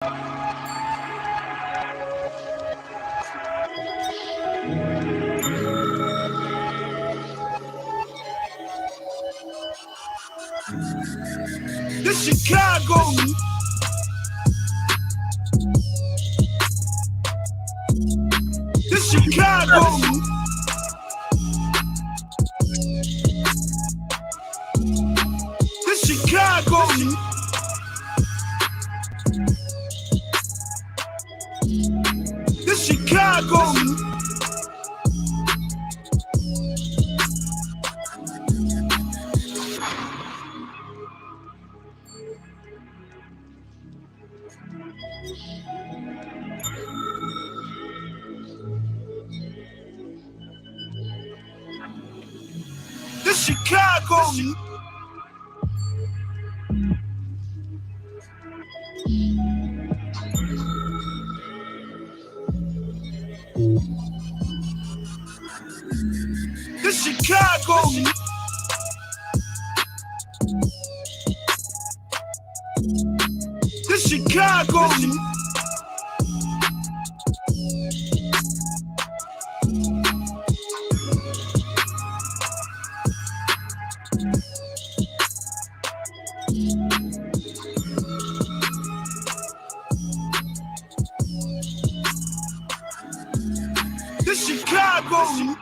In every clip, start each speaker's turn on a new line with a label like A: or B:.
A: This Chicago. This Chicago. This Chicago. This Chicago. This Chicago. This Chicago. This Chicago. This Chicago.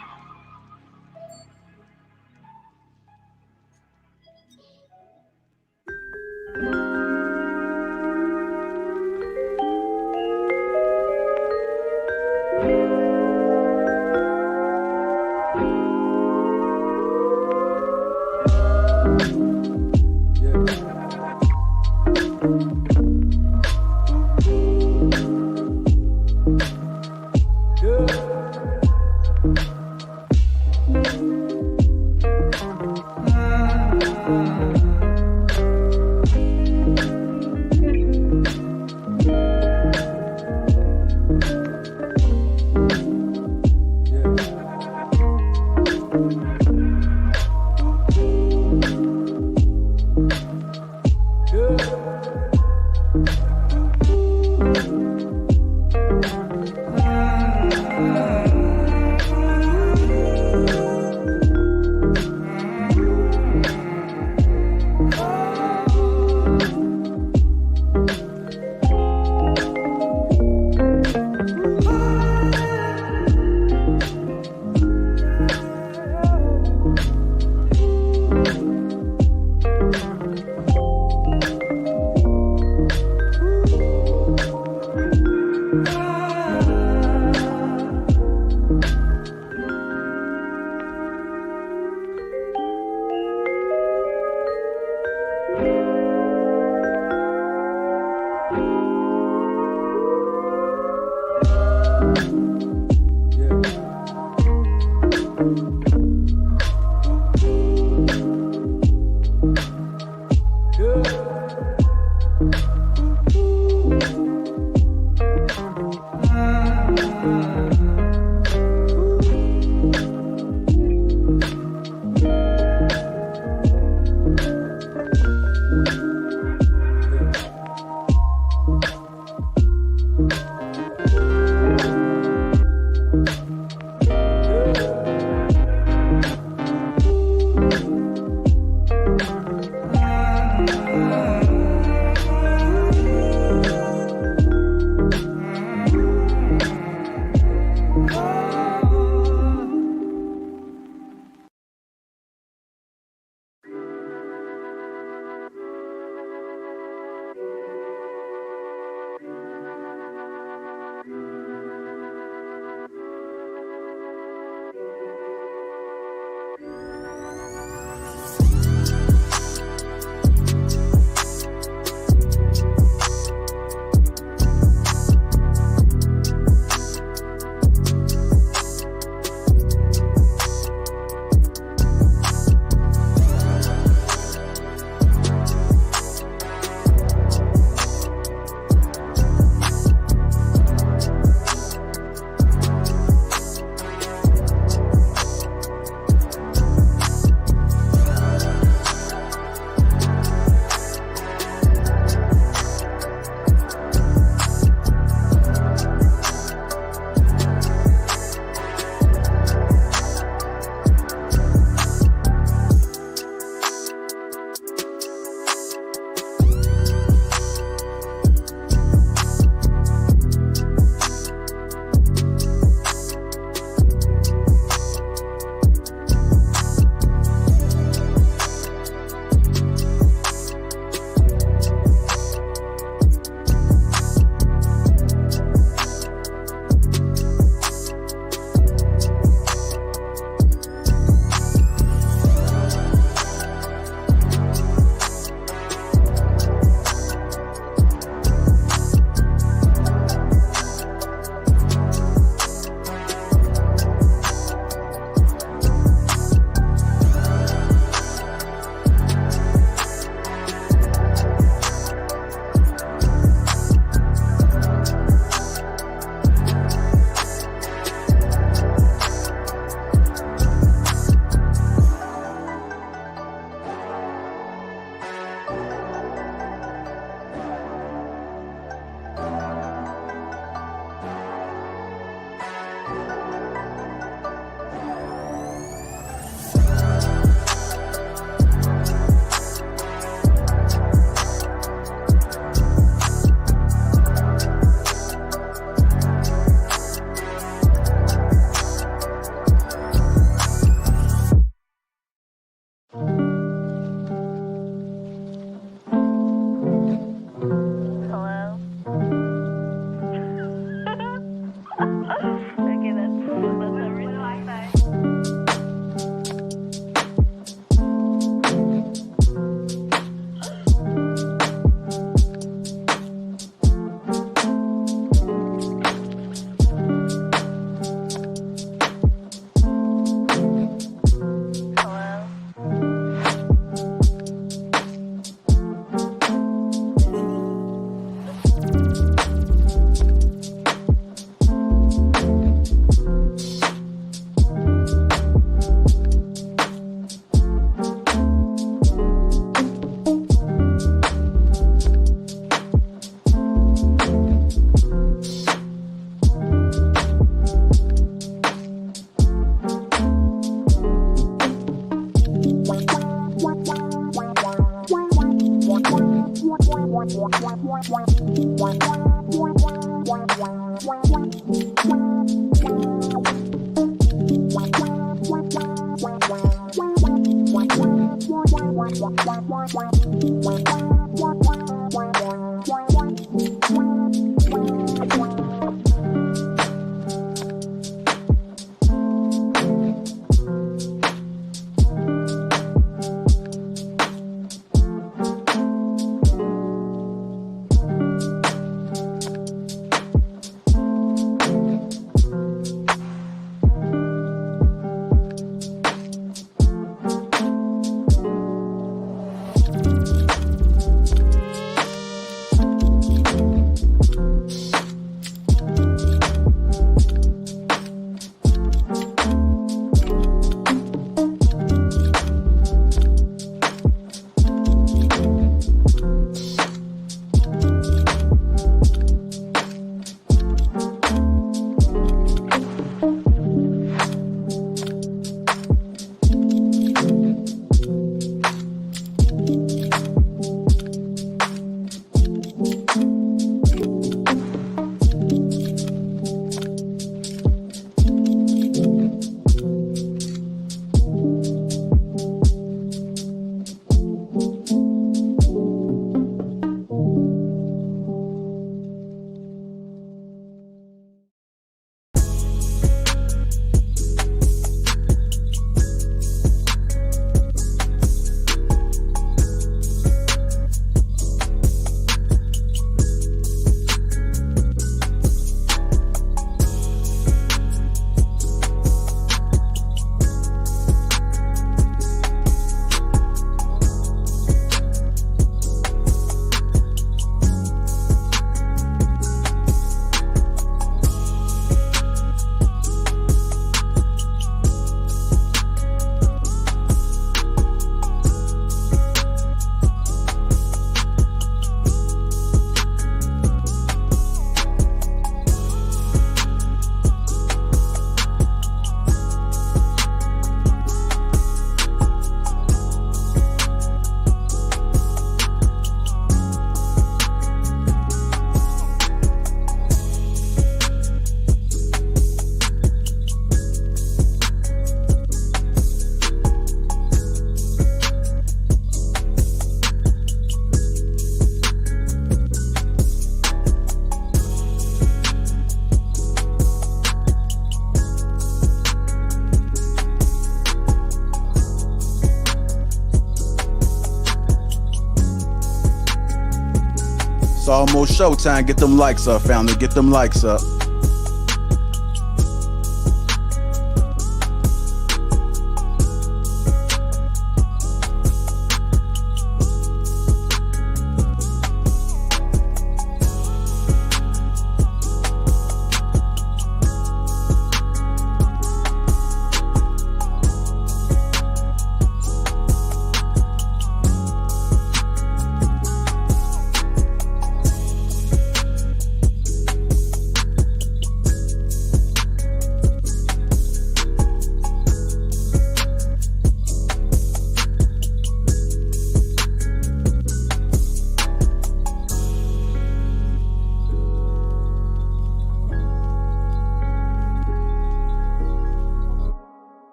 B: almost showtime. Get them likes up, family. Get them likes up.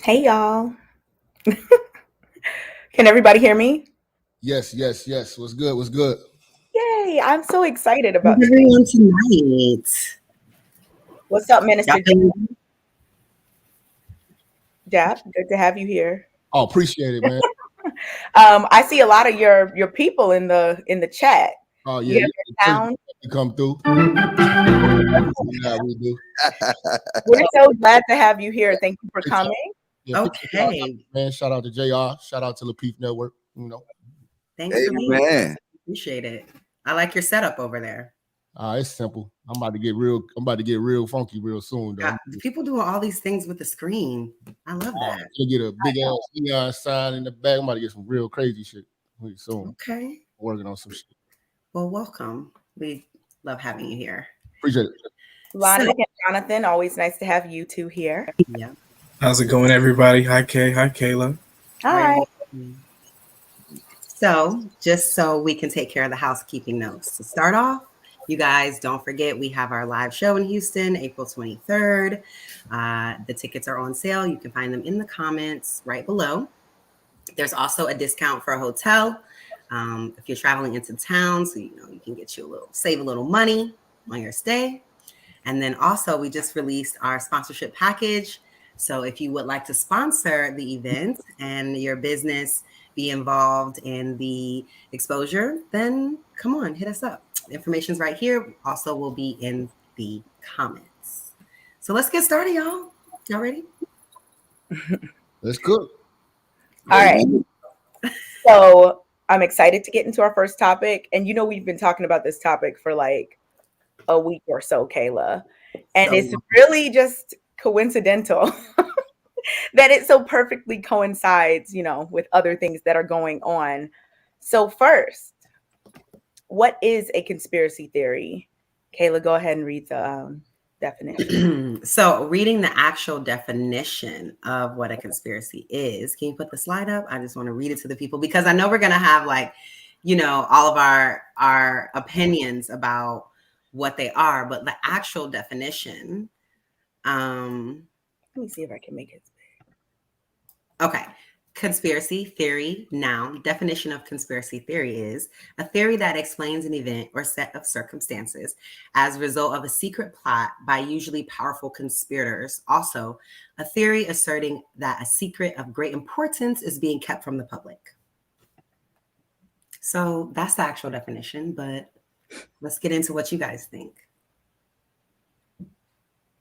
C: Hey y'all. Can everybody hear me?
D: Yes. What's good?
C: Yay, I'm so excited about
E: How's everyone tonight?
C: What's up, Minister Jap? Good to have you here.
D: Oh, appreciate it, man.
C: I see a lot of your people in the chat.
D: Oh yeah,
C: you
D: come through. Yeah, we do.
C: We're so glad to have you here. Thank you for coming.
D: Yeah,
E: okay,
D: man. Shout out to JR. Shout out to Lapeef Network.
E: Thanks for being here. Appreciate it. I like your setup over there.
D: It's simple. I'm about to get real funky real soon, though.
E: People doing all these things with the screen. I love that.
D: You get a big ass neon sign in the back. I'm about to get some real crazy shit soon.
E: Okay.
D: Working on some shit.
E: Well, welcome. We love having you here.
D: Appreciate it.
C: Lonnie and Jonathan, always nice to have you two here.
E: Yeah.
F: How's it going, everybody? Hi, Kay. Hi, Kayla.
C: Hi.
E: So, just so we can take care of the housekeeping notes. To start off, you guys don't forget we have our live show in Houston, April 23rd. The tickets are on sale. You can find them in the comments right below. There's also a discount for a hotel if you're traveling into town, so you can save a little money on your stay. And then also we just released our sponsorship package. So if you would like to sponsor the event and your business be involved in the exposure, then come on, hit us up. The information's right here. Also will be in the comments. So let's get started, y'all. Y'all ready?
D: Let's go.
C: All right. So I'm excited to get into our first topic. And we've been talking about this topic for like a week or so, Kayla. And it's really just coincidental that it so perfectly coincides, with other things that are going on. So first, what is a conspiracy theory? Kayla, go ahead and read the definition.
E: So reading the actual definition of what a conspiracy is, can you put the slide up? I just want to read it to the people because I know we're going to have all of our opinions about what they are, but the actual definition, let me see if I can make it big. Okay. Conspiracy theory, noun. Definition of conspiracy theory is a theory that explains an event or set of circumstances as a result of a secret plot by usually powerful conspirators. Also, a theory asserting that a secret of great importance is being kept from the public. So that's the actual definition, but let's get into what you guys think.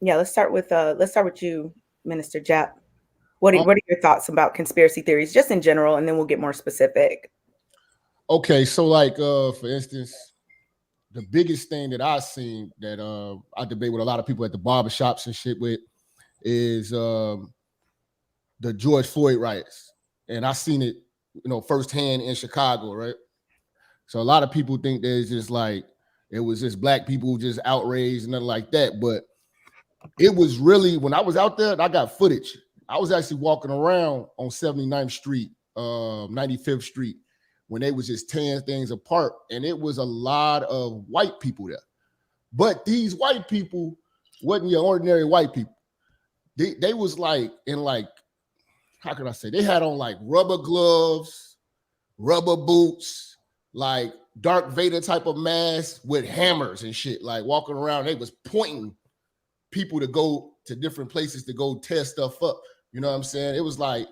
C: Yeah, let's start with you, Minister Jap. What are your thoughts about conspiracy theories, just in general, and then we'll get more specific?
D: Okay, so for instance, the biggest thing that I've seen that I debate with a lot of people at the barbershops and shit with is the George Floyd riots, and I seen it, firsthand in Chicago, right? So a lot of people think there's just it was just black people just outraged and nothing like that, but it was really, when I was out there, I got footage. I was actually walking around on 79th Street, 95th Street, when they was just tearing things apart. And it was a lot of white people there. But these white people wasn't your ordinary white people. They was how can I say? They had on rubber gloves, rubber boots, Darth Vader type of mask with hammers and shit, walking around. They was pointing people to go to different places to go tear stuff up. You know what I'm saying? It was like,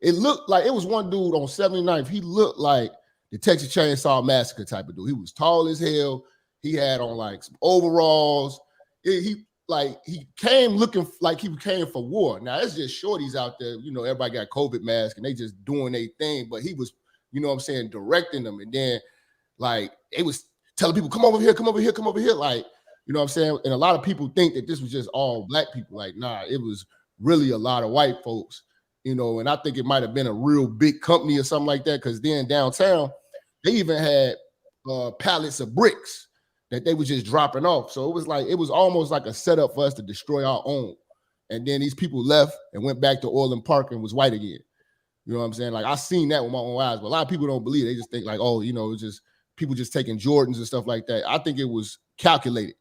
D: it looked like, it was one dude on 79th. He looked like the Texas Chainsaw Massacre type of dude. He was tall as hell. He had on like some overalls. He came looking like he came for war. Now it's just shorties out there. You know, everybody got COVID masks and they just doing their thing. But he was, you know what I'm saying, directing them. And then like it was telling people, come over here, come over here, come over here. Like, you know what I'm saying? And a lot of people think that this was just all black people. Like, nah, it was really a lot of white folks, you know, and I think it might have been a real big company or something like that. Cause then downtown, they even had pallets of bricks that they were just dropping off. So it was almost like a setup for us to destroy our own. And then these people left and went back to Orland Park and was white again. You know what I'm saying? Like I seen that with my own eyes, but a lot of people don't believe it. They just think like, oh, you know, it's just people just taking Jordans and stuff like that. I think it was calculated.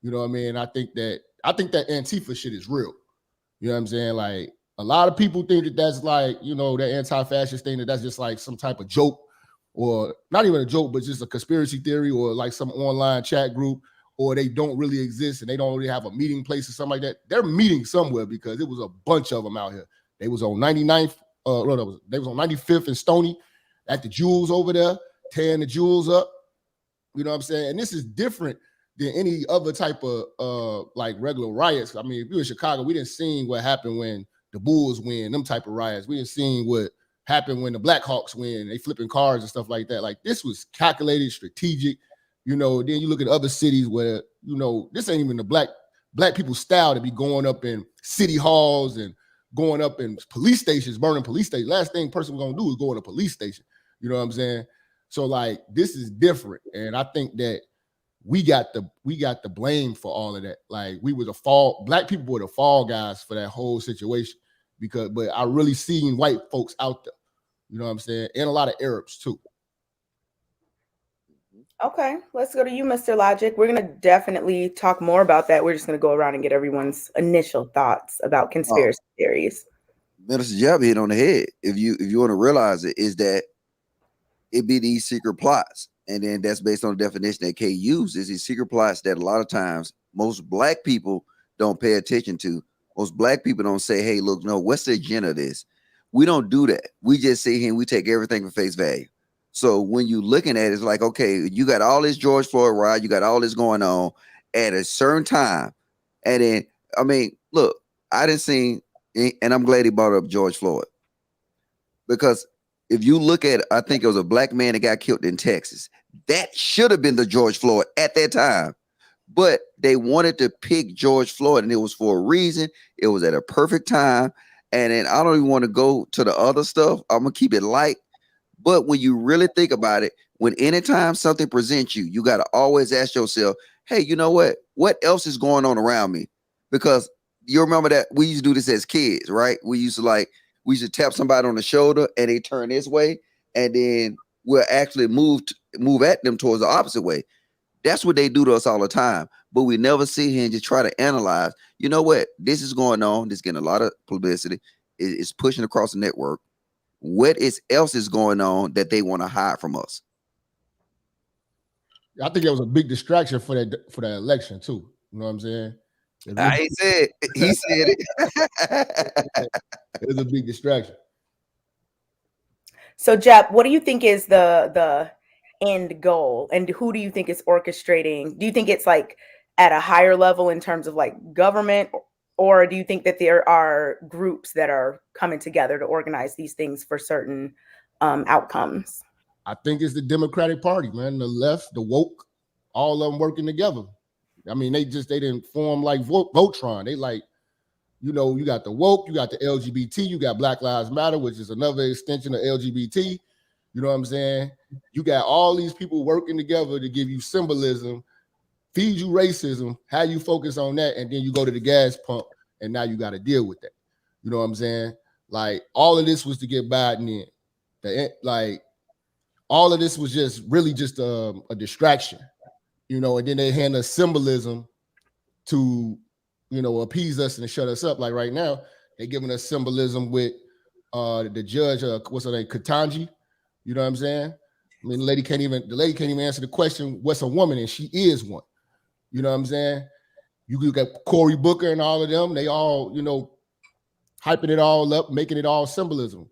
D: You know what I mean? I think that Antifa shit is real. You know what I'm saying? Like a lot of people think that that's like, you know, that anti-fascist thing, that's just like some type of joke, or not even a joke, but just a conspiracy theory, or like some online chat group, or they don't really exist and they don't really have a meeting place or something like that. They're meeting somewhere because it was a bunch of them out here. They was on 99th, they was on 95th and Stony at the Jewels over there, tearing the Jewels up. You know what I'm saying? And this is different than any other type of like regular riots. I mean, if you were in Chicago, we didn't see what happened when the Bulls win, them type of riots. We didn't see what happened when the Blackhawks win, they flipping cars and stuff like that. Like this was calculated, strategic. You know, then you look at other cities where, you know, this ain't even the black people style to be going up in city halls and going up in police stations, burning police stations. Last thing person was gonna do is go in a police station. You know what I'm saying? So like this is different. And I think that we got the blame for all of that. Like black people were the fall guys for that whole situation. But I really seen white folks out there, you know what I'm saying? And a lot of Arabs too.
C: Okay, let's go to you, Mr. Logic. We're going to definitely talk more about that. We're just going to go around and get everyone's initial thoughts about conspiracy theories.
G: Minister Jab hit on the head. If you want to realize it, is that it be these secret plots. And then that's based on the definition that Kay used, is these secret plots that a lot of times most black people don't pay attention to. Most black people don't say, hey, look, no, what's the agenda of this? We don't do that. We just sit here and we take everything for face value. So when you're looking at it, it's like, okay, you got all this George Floyd riot, you got all this going on at a certain time. And then, I mean, look, I didn't see, and I'm glad he brought up George Floyd. Because if you look at, I think it was a black man that got killed in Texas. That should have been the George Floyd at that time. But they wanted to pick George Floyd, and it was for a reason. It was at a perfect time. And then I don't even want to go to the other stuff. I'm going to keep it light. But when you really think about it, when anytime something presents you, you got to always ask yourself, hey, you know what? What else is going on around me? Because you remember that we used to do this as kids, right? We used to tap somebody on the shoulder and they turn this way, and then we'll actually move at them towards the opposite way. That's what they do to us all the time. But we never sit here and just try to analyze, you know what? This is going on. This is getting a lot of publicity. It's pushing across the network. What else is going on that they want to hide from us?
D: I think it was a big distraction for that election too. You know what I'm saying?
G: He said it.
D: It was a big distraction.
C: So, Jep, what do you think is the end goal, and who do you think is orchestrating? Do you think it's like at a higher level in terms of like government, or do you think that there are groups that are coming together to organize these things for certain outcomes?
D: I think it's the Democratic Party, man. The left, the woke, all of them working together. I mean, they didn't form like Voltron. They like, you know, you got the woke, you got the LGBT, you got Black Lives Matter, which is another extension of LGBT. You know what I'm saying? You got all these people working together to give you symbolism, feed you racism, have you focus on that, and then you go to the gas pump, and now you got to deal with that. You know what I'm saying? Like, all of this was to get Biden in. Like, all of this was just really just a distraction, you know, and then they hand us symbolism to, you know, appease us and shut us up. Like right now, they're giving us symbolism with the judge, what's her name, Ketanji. You know what I'm saying? I mean, the lady can't even answer the question, what's a woman? And she is one. You know what I'm saying? You got Cory Booker and all of them. They all, you know, hyping it all up, making it all symbolism,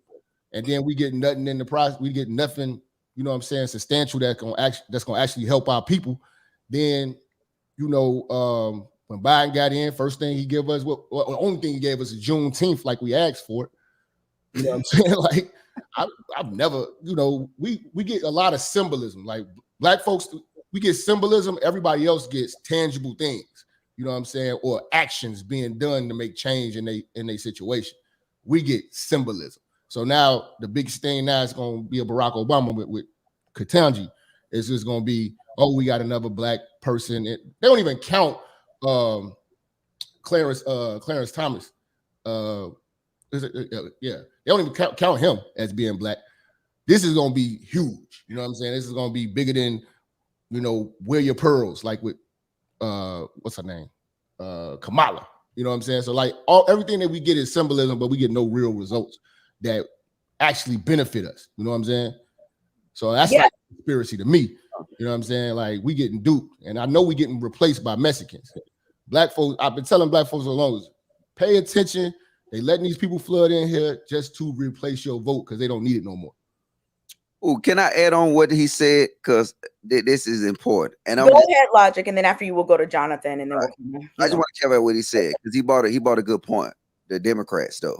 D: and then we get nothing in the process. We get nothing, you know what I'm saying, substantial that's gonna actually help our people. Then, you know, when Biden got in, first thing he gave us, the only thing he gave us is Juneteenth, like we asked for it. You know what I'm saying? Like I've never, you know, we get a lot of symbolism. Like Black folks, we get symbolism. Everybody else gets tangible things. You know what I'm saying? Or actions being done to make change in a situation. We get symbolism. So now the biggest thing now is going to be a Barack Obama with Ketanji. It's just going to be, oh, we got another Black person. They don't even count Clarence Thomas. Yeah, they don't even count him as being Black. This is going to be huge. You know what I'm saying? This is going to be bigger than, you know, wear your pearls, like with what's her name? Kamala. You know what I'm saying? So like everything that we get is symbolism, but we get no real results that actually benefit us. You know what I'm saying? So that's like a conspiracy to me. You know what I'm saying? Like we getting duped, and I know we getting replaced by Mexicans. Black folks, I've been telling Black folks along, pay attention. They letting these people flood in here just to replace your vote because they don't need it no more.
G: Oh, can I add on what he said? Because this is important. And
C: go ahead, Logic, and then after you, we'll go to Jonathan, and then
G: I just want to cover what he said because he brought a good point. The Democrats, though,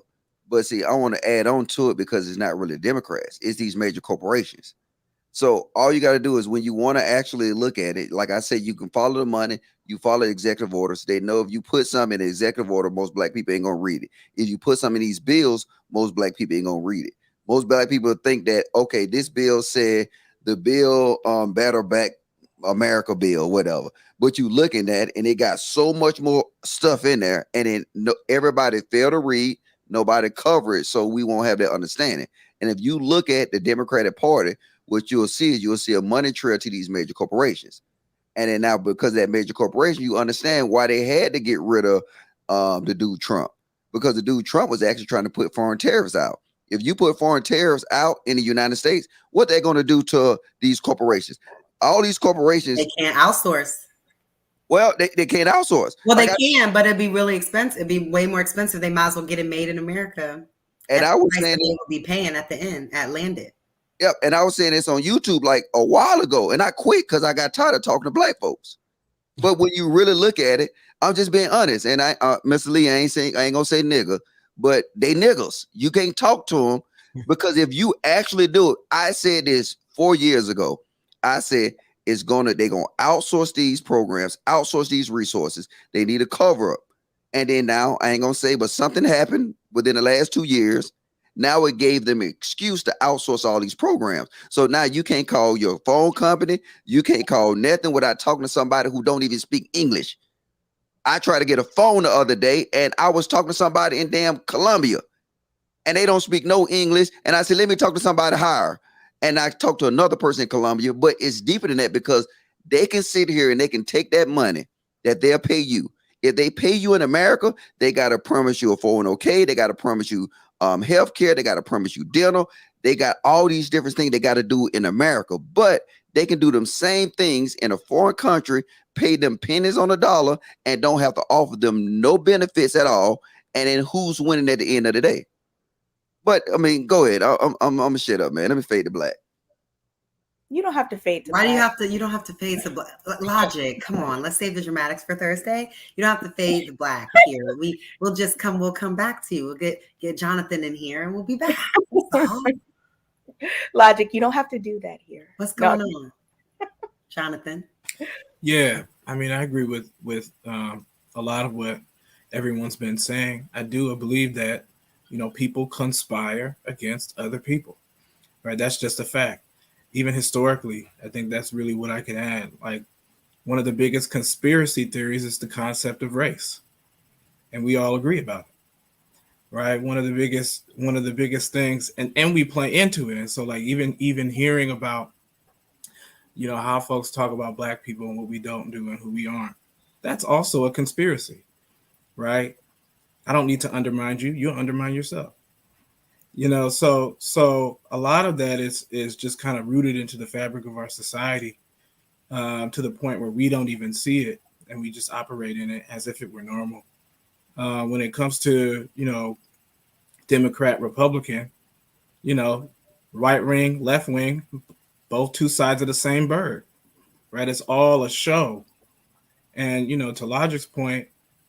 G: but see, I want to add on to it because it's not really Democrats; it's these major corporations. So all you got to do is when you want to actually look at it, like I said, you can follow the money, you follow executive orders. They know if you put something in the executive order, most Black people ain't gonna read it. If you put something in these bills, most Black people ain't gonna read it. Most Black people think that, okay, this bill said the bill Better Back America bill, whatever. But you looking at it and it got so much more stuff in there, and then everybody failed to read, nobody cover it, so we won't have that understanding. And if you look at the Democratic Party, what you'll see a money trail to these major corporations. And then now, because of that major corporation, you understand why they had to get rid of the dude Trump, because the dude Trump was actually trying to put foreign tariffs out. If you put foreign tariffs out in the United States, what they're going to do to these corporations? All these corporations,
E: they can't outsource.
G: Well, they can't outsource.
E: Well, they can, but it'd be really expensive. It'd be way more expensive. They might as well get it made in America.
G: And I was saying
E: they will be paying at the end at landed.
G: Yep, and I was saying this on YouTube like a while ago, and I quit because I got tired of talking to Black folks. But when you really look at it, I'm just being honest. And Mr. Lee, I ain't gonna say nigga, but they niggas. You can't talk to them because if you actually do it, I said this 4 years ago. I said they're gonna outsource these programs, outsource these resources. They need a cover up. And then now I ain't gonna say, but something happened within the last 2 years. Now it gave them an excuse to outsource all these programs. So now you can't call your phone company. You can't call nothing without talking to somebody who don't even speak English. I tried to get a phone the other day and I was talking to somebody in damn Colombia and they don't speak no English. And I said, let me talk to somebody higher. And I talked to another person in Colombia, but it's deeper than that because they can sit here and they can take that money that they'll pay you. If they pay you in America, they got to promise you a 401k. They got to promise you healthcare. They got to promise you dental. They got all these different things they got to do in America, but they can do them same things in a foreign country, pay them pennies on a dollar, and don't have to offer them no benefits at all. And then who's winning at the end of the day? But I mean, go ahead. I'm gonna shut up, man. Let me fade to black.
C: You don't have to fade to
E: Why
C: black.
E: do you have to? You don't have to fade to black. Logic. Come on, let's save the dramatics for Thursday. You don't have to fade to black here. We'll just come. We'll come back to you. We'll get Jonathan in here, and we'll be back. Oh.
C: Logic. You don't have to do that here.
E: What's going on, Jonathan?
F: Yeah, I mean, I agree with a lot of what everyone's been saying. I do believe that people conspire against other people, right? That's just a fact. Even historically, I think that's really what I can add. Like, one of the biggest conspiracy theories is the concept of race, and we all agree about it, right? One of the biggest things, and we play into it. And so, like, even hearing about, how folks talk about Black people and what we don't do and who we aren't, that's also a conspiracy, right? I don't need to undermine you. You'll undermine yourself. So a lot of that is just kind of rooted into the fabric of our society, to the point where we don't even see it and we just operate in it as if it were normal. When it comes to, Democrat, Republican, you know, right wing, left wing, both two sides of the same bird, right? It's all a show. And, you know, to Logic's point,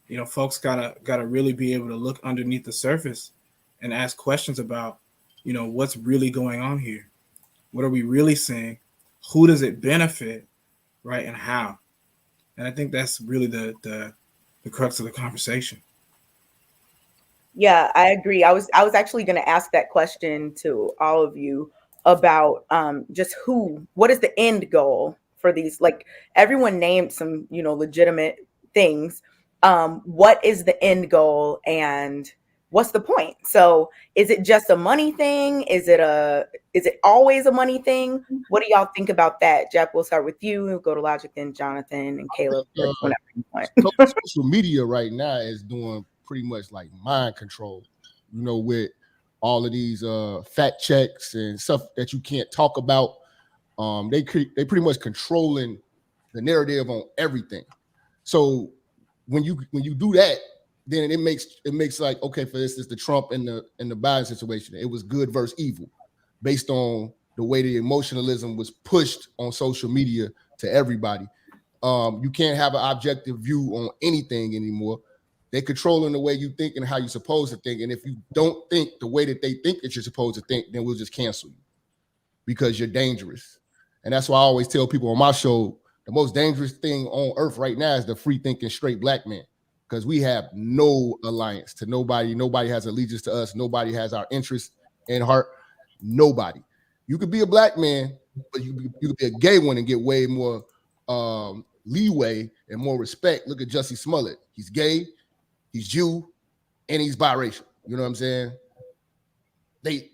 F: you know, folks gotta really be able to look underneath the surface and ask questions about, you know, what's really going on here. What are we really seeing? Who does it benefit, right? And how? And I think that's really the crux of the conversation.
C: Yeah, I agree. I was actually going to ask that question to all of you about just what is the end goal for these? Like everyone named some, you know, legitimate things. What is the end goal and what's the point? So is it just a money thing? Is it always a money thing? What do y'all think about that? Jeff, we'll start with you. We'll go to Logic, then Jonathan and Kayla. Whenever you want.
D: Social media right now is doing pretty much like mind control, you know, with all of these fact checks and stuff that you can't talk about. They pretty much controlling the narrative on everything. So when you do that, then it makes like, okay, for instance, the Trump and the Biden situation, it was good versus evil based on the way the emotionalism was pushed on social media to everybody. You can't have an objective view on anything anymore. They're controlling the way you think and how you're supposed to think. And if you don't think the way that they think that you're supposed to think, then we'll just cancel you because you're dangerous. And that's why I always tell people on my show, the most dangerous thing on earth right now is the free thinking straight black man, because we have no alliance to nobody. Nobody has allegiance to us. Nobody has our interest in heart. Nobody. You could be a black man, but you could be a gay one and get way more leeway and more respect. Look at Jussie Smollett. He's gay, he's Jew, and he's biracial. You know what I'm saying? They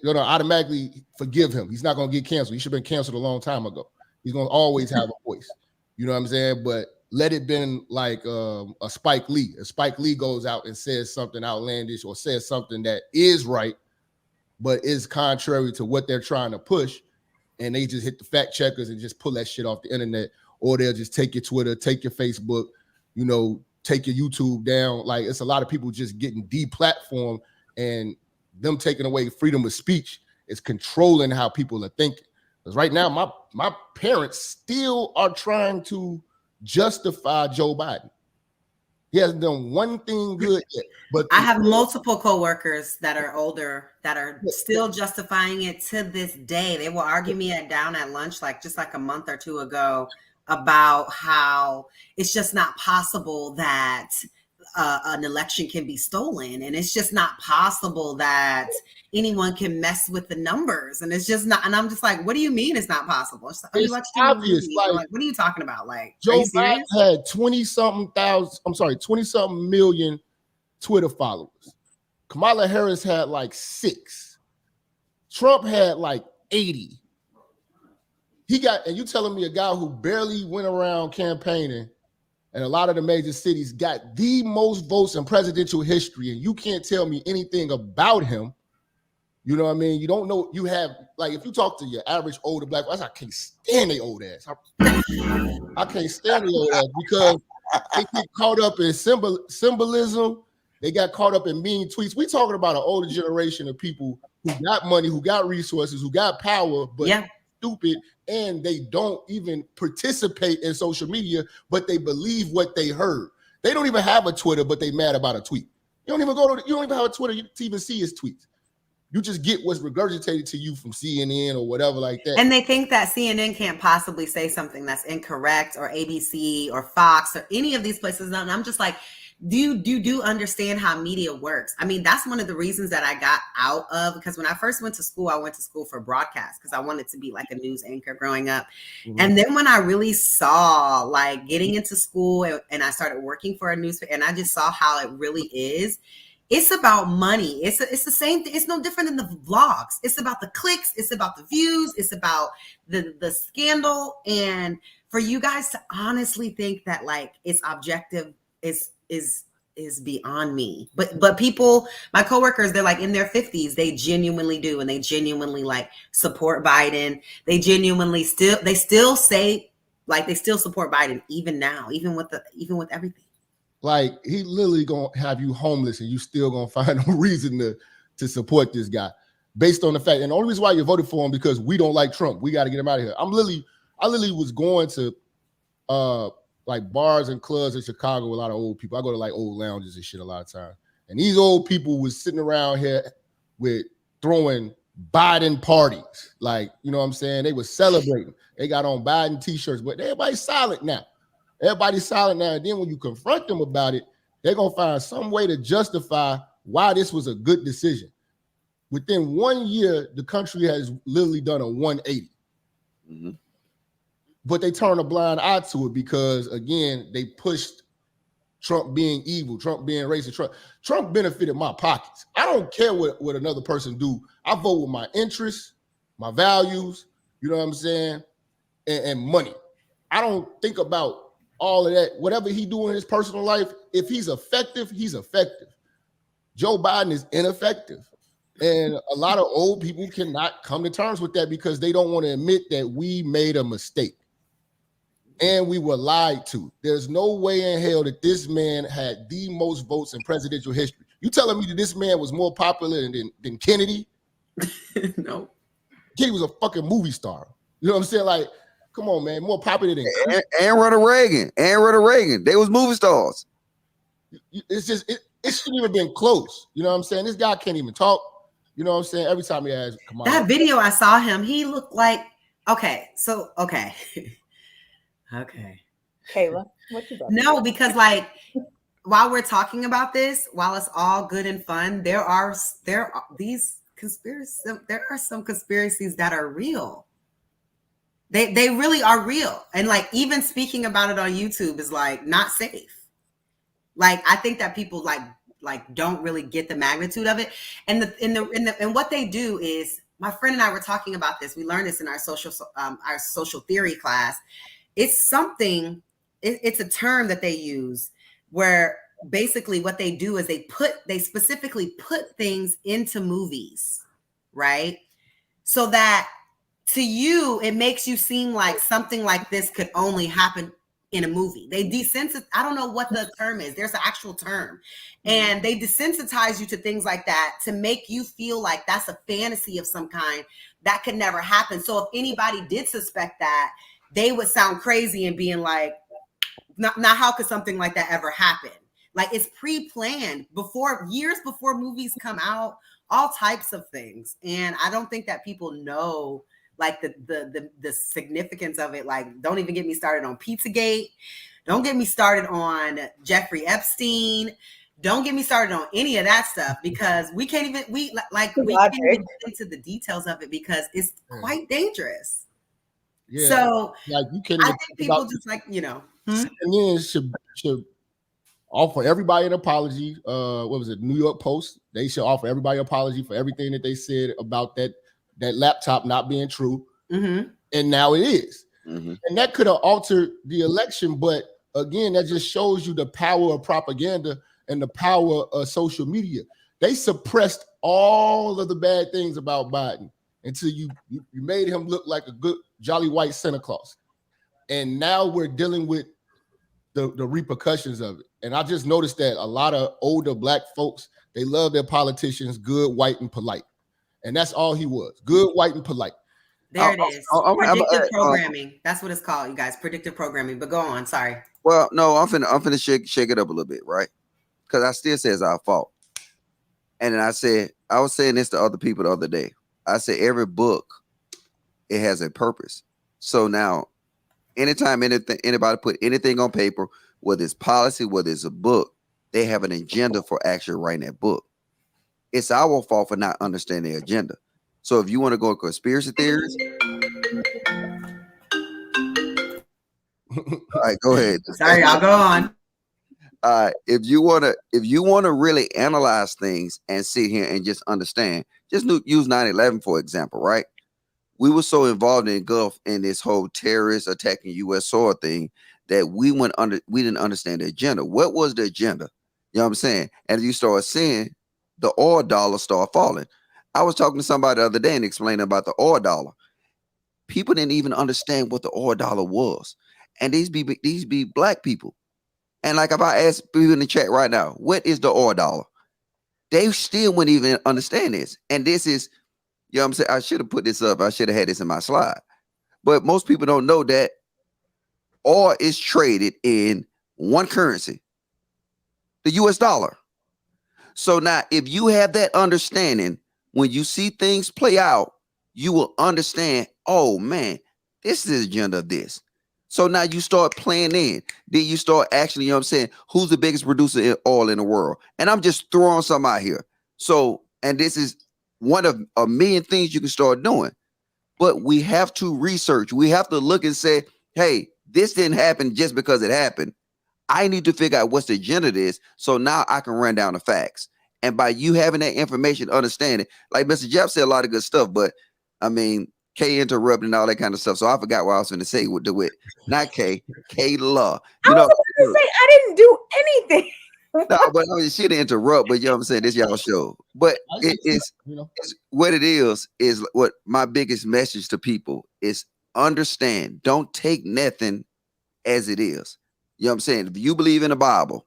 D: gonna automatically forgive him. He's not gonna get canceled. He should have been canceled a long time ago. He's gonna always have a voice. You know what I'm saying? But let it been like a Spike Lee. If Spike Lee goes out and says something outlandish or says something that is right, but is contrary to what they're trying to push, and they just hit the fact checkers and just pull that shit off the internet, or they'll just take your Twitter, take your Facebook, you know, take your YouTube down. Like, it's a lot of people just getting deplatformed, and them taking away freedom of speech is controlling how people are thinking. Because right now, my parents still are trying to justify Joe Biden. He hasn't done one thing good yet. But
E: I have multiple coworkers that are older that are still justifying it to this day. They will argue me down at lunch, just like a month or two ago, about how it's just not possible that an election can be stolen, and it's just not possible that anyone can mess with the numbers, and it's just not. And I'm just like, what do you mean it's not possible? It's
D: obvious.
E: Like, what are you talking about? Like,
D: Joe Biden had 20-something million Twitter followers. Kamala Harris had like 6. Trump had like 80. And you telling me a guy who barely went around campaigning and a lot of the major cities got the most votes in presidential history, and you can't tell me anything about him. You know what I mean? You don't know. You have, like, if you talk to your average older black, I can't stand the old ass. I can't stand the old ass because they get caught up in symbolism. They got caught up in mean tweets. We talking about an older generation of people who got money, who got resources, who got power, but stupid, and they don't even participate in social media, but they believe what they heard. They don't even have a Twitter, but they mad about a tweet. You don't even have a Twitter to even see his tweets. You just get what's regurgitated to you from CNN or whatever like that.
E: And they think that CNN can't possibly say something that's incorrect, or ABC or Fox or any of these places. And I'm just like, do you understand how media works? I mean, that's one of the reasons that I got out of, because when I first went to school, I went to school for broadcast because I wanted to be like a news anchor growing up. Mm-hmm. And then when I really saw, like, getting into school and I started working for a newspaper, and I just saw how it really is. It's about money. It's the same thing. It's no different than the vlogs. It's about the clicks. It's about the views. It's about the scandal. And for you guys to honestly think that, like, it's objective is beyond me. But people, my coworkers, they're like in their 50s. They genuinely do, and they genuinely like support Biden. They genuinely still say, like, they still support Biden even now, even with everything.
D: Like he literally gonna have you homeless and you still gonna find no reason to support this guy based on the fact. And the only reason why you voted for him because we don't like Trump. We got to get him out of here. I literally was going to like bars and clubs in Chicago with a lot of old people. I go to like old lounges and shit a lot of times. And these old people was sitting around here with throwing Biden parties. Like, you know what I'm saying? They were celebrating. They got on Biden t-shirts, but everybody's silent now. Everybody's silent now. And then when you confront them about it, they're going to find some way to justify why this was a good decision. Within 1 year, the country has literally done a 180. Mm-hmm. But they turn a blind eye to it because, again, they pushed Trump being evil, Trump being racist. Trump benefited my pockets. I don't care what another person do. I vote with my interests, my values, you know what I'm saying, and money. I don't think about all of that. Whatever he do in his personal life, if he's effective, he's effective. Joe Biden is ineffective. And a lot of old people cannot come to terms with that because they don't want to admit that we made a mistake. And we were lied to. There's no way in hell that this man had the most votes in presidential history. You telling me that this man was more popular than Kennedy?
E: No.
D: Kennedy was a fucking movie star. You know what I'm saying? Like, come on, man. More popular than
G: and Ronald Reagan. And Ronald Reagan. They was movie stars.
D: It's just, it shouldn't even been close. You know what I'm saying? This guy can't even talk. You know what I'm saying? Every time he asks, come on.
E: That video I saw him, he looked like, okay. Okay.
C: Kayla, what you got?
E: No, because like while we're talking about this, while it's all good and fun, there are these conspiracies. There are some conspiracies that are real. They really are real. And like even speaking about it on YouTube is like not safe. Like I think that people like don't really get the magnitude of it. And and what they do is, my friend and I were talking about this. We learned this in our social theory class. It's a term that they use where basically what they do is they specifically put things into movies, right? So that to you, it makes you seem like something like this could only happen in a movie. They desensitize, I don't know what the term is. There's an actual term. And they desensitize you to things like that to make you feel like that's a fantasy of some kind that could never happen. So if anybody did suspect that, they would sound crazy and being like, now how could something like that ever happen? Like it's pre-planned years before movies come out, all types of things. And I don't think that people know like the significance of it. Like, don't even get me started on Pizzagate. Don't get me started on Jeffrey Epstein. Don't get me started on any of that stuff because we can't even get into the details of it because it's quite dangerous.
D: Yeah.
E: So
D: like you can't.
E: I think people just like,
D: CNN should offer everybody an apology. What was it? New York Post. They should offer everybody an apology for everything that they said about that laptop not being true. Mm-hmm. And now it is. Mm-hmm. And that could have altered the election. But again, that just shows you the power of propaganda and the power of social media. They suppressed all of the bad things about Biden until you made him look like a good, jolly white Santa Claus. And now we're dealing with the repercussions of it. And I just noticed that a lot of older Black folks, they love their politicians good, white, and polite. And that's all he was. Good, white, and polite.
E: There it is. Predictive programming. That's what it's called, you guys. Predictive programming. But go on. Sorry.
G: Well, no, I'm finna shake it up a little bit, right? Because I still say it's our fault. And then I was saying this to other people the other day. I said every book, it has a purpose. So now, anytime anybody put anything on paper, whether it's policy, whether it's a book, they have an agenda for actually writing that book. It's our fault for not understanding the agenda. So if you want to go conspiracy theories, all right, go ahead.
E: Sorry, I'll go on.
G: If you want to really analyze things and sit here and just understand, just use 9/11 for example, right? We were so involved in Gulf in this whole terrorist attacking U.S. soil thing that we didn't understand the agenda. What was the agenda? You know what I'm saying? And you start seeing the oil dollar start falling. I was talking to somebody the other day and explaining about the oil dollar. People didn't even understand what the oil dollar was, and these be Black people. And like if I ask people in the chat right now, what is the oil dollar? They still wouldn't even understand this. And this is, you know what I'm saying? I should have put this up. I should have had this in my slide. But most people don't know that oil is traded in one currency, the US dollar. So now if you have that understanding, when you see things play out, you will understand, oh man, this is the agenda of this. So now you start playing in. Then you start actually, you know what I'm saying, who's the biggest producer of oil in the world? And I'm just throwing some out here. So, and this is one of a million things you can start doing. But we have to research. We have to look and say, hey, this didn't happen just because it happened. I need to figure out what's the agenda of this. So now I can run down the facts. And by you having that information, understanding, like Mr. Jeff said a lot of good stuff, but I mean, K interrupted and all that kind of stuff. So I forgot what I was going to say with not K, Kayla.
C: I was about to say I didn't do anything.
G: No, but I mean, she didn't interrupt, but you know what I'm saying? This y'all show. But it's what it is what my biggest message to people is: understand, don't take nothing as it is. You know what I'm saying? If you believe in the Bible,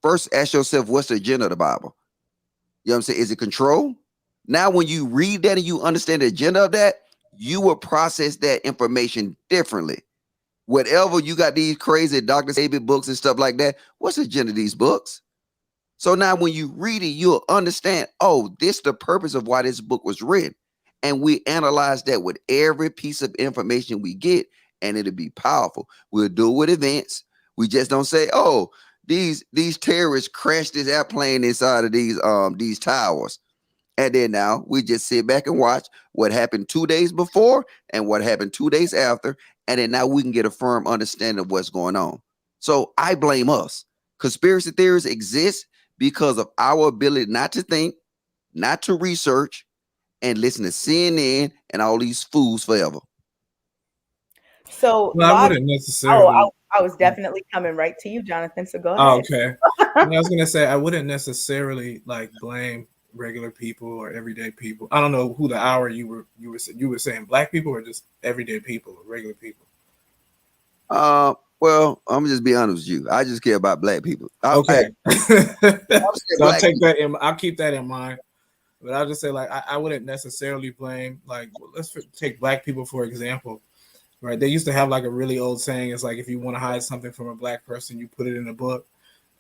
G: first ask yourself, what's the agenda of the Bible? You know what I'm saying? Is it control? Now, when you read that and you understand the agenda of that, you will process that information differently. Whatever you got these crazy Dr. David books and stuff like that, what's the agenda of these books? So now when you read it, you'll understand, oh, this is the purpose of why this book was written. And we analyze that with every piece of information we get, and it'll be powerful. We'll do it with events. We just don't say, oh, these terrorists crashed this airplane inside of these towers. And then now we just sit back and watch what happened 2 days before and what happened 2 days after. And then now we can get a firm understanding of what's going on. So I blame us. Conspiracy theories exist because of our ability not to think, not to research, and listen to CNN and all these fools forever.
C: So
F: well, I wouldn't necessarily.
C: I was definitely coming right to you, Jonathan. So go ahead.
F: Oh, okay. I was gonna say I wouldn't necessarily like blame regular people or everyday people. I don't know who the hour you were saying black people or just everyday people or regular people.
G: Well, I'm just be honest with you. I just care about black people.
F: Okay. So I'll take
G: people.
F: that I'll keep that in mind. But I'll just say like I wouldn't necessarily blame like let's take black people for example. Right. They used to have like a really old saying. It's like if you want to hide something from a black person, you put it in a book.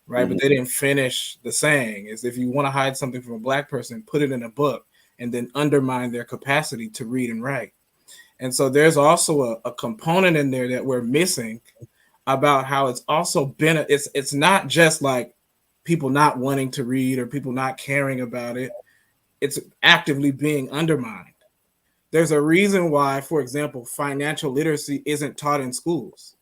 F: Right. Mm-hmm. But they didn't finish the saying is if you want to hide something from a black person, put it in a book and then undermine their capacity to read and write. And so there's also a component in there that we're missing about how it's also been. It's not just like people not wanting to read or people not caring about it. It's actively being undermined. There's a reason why, for example, financial literacy isn't taught in schools.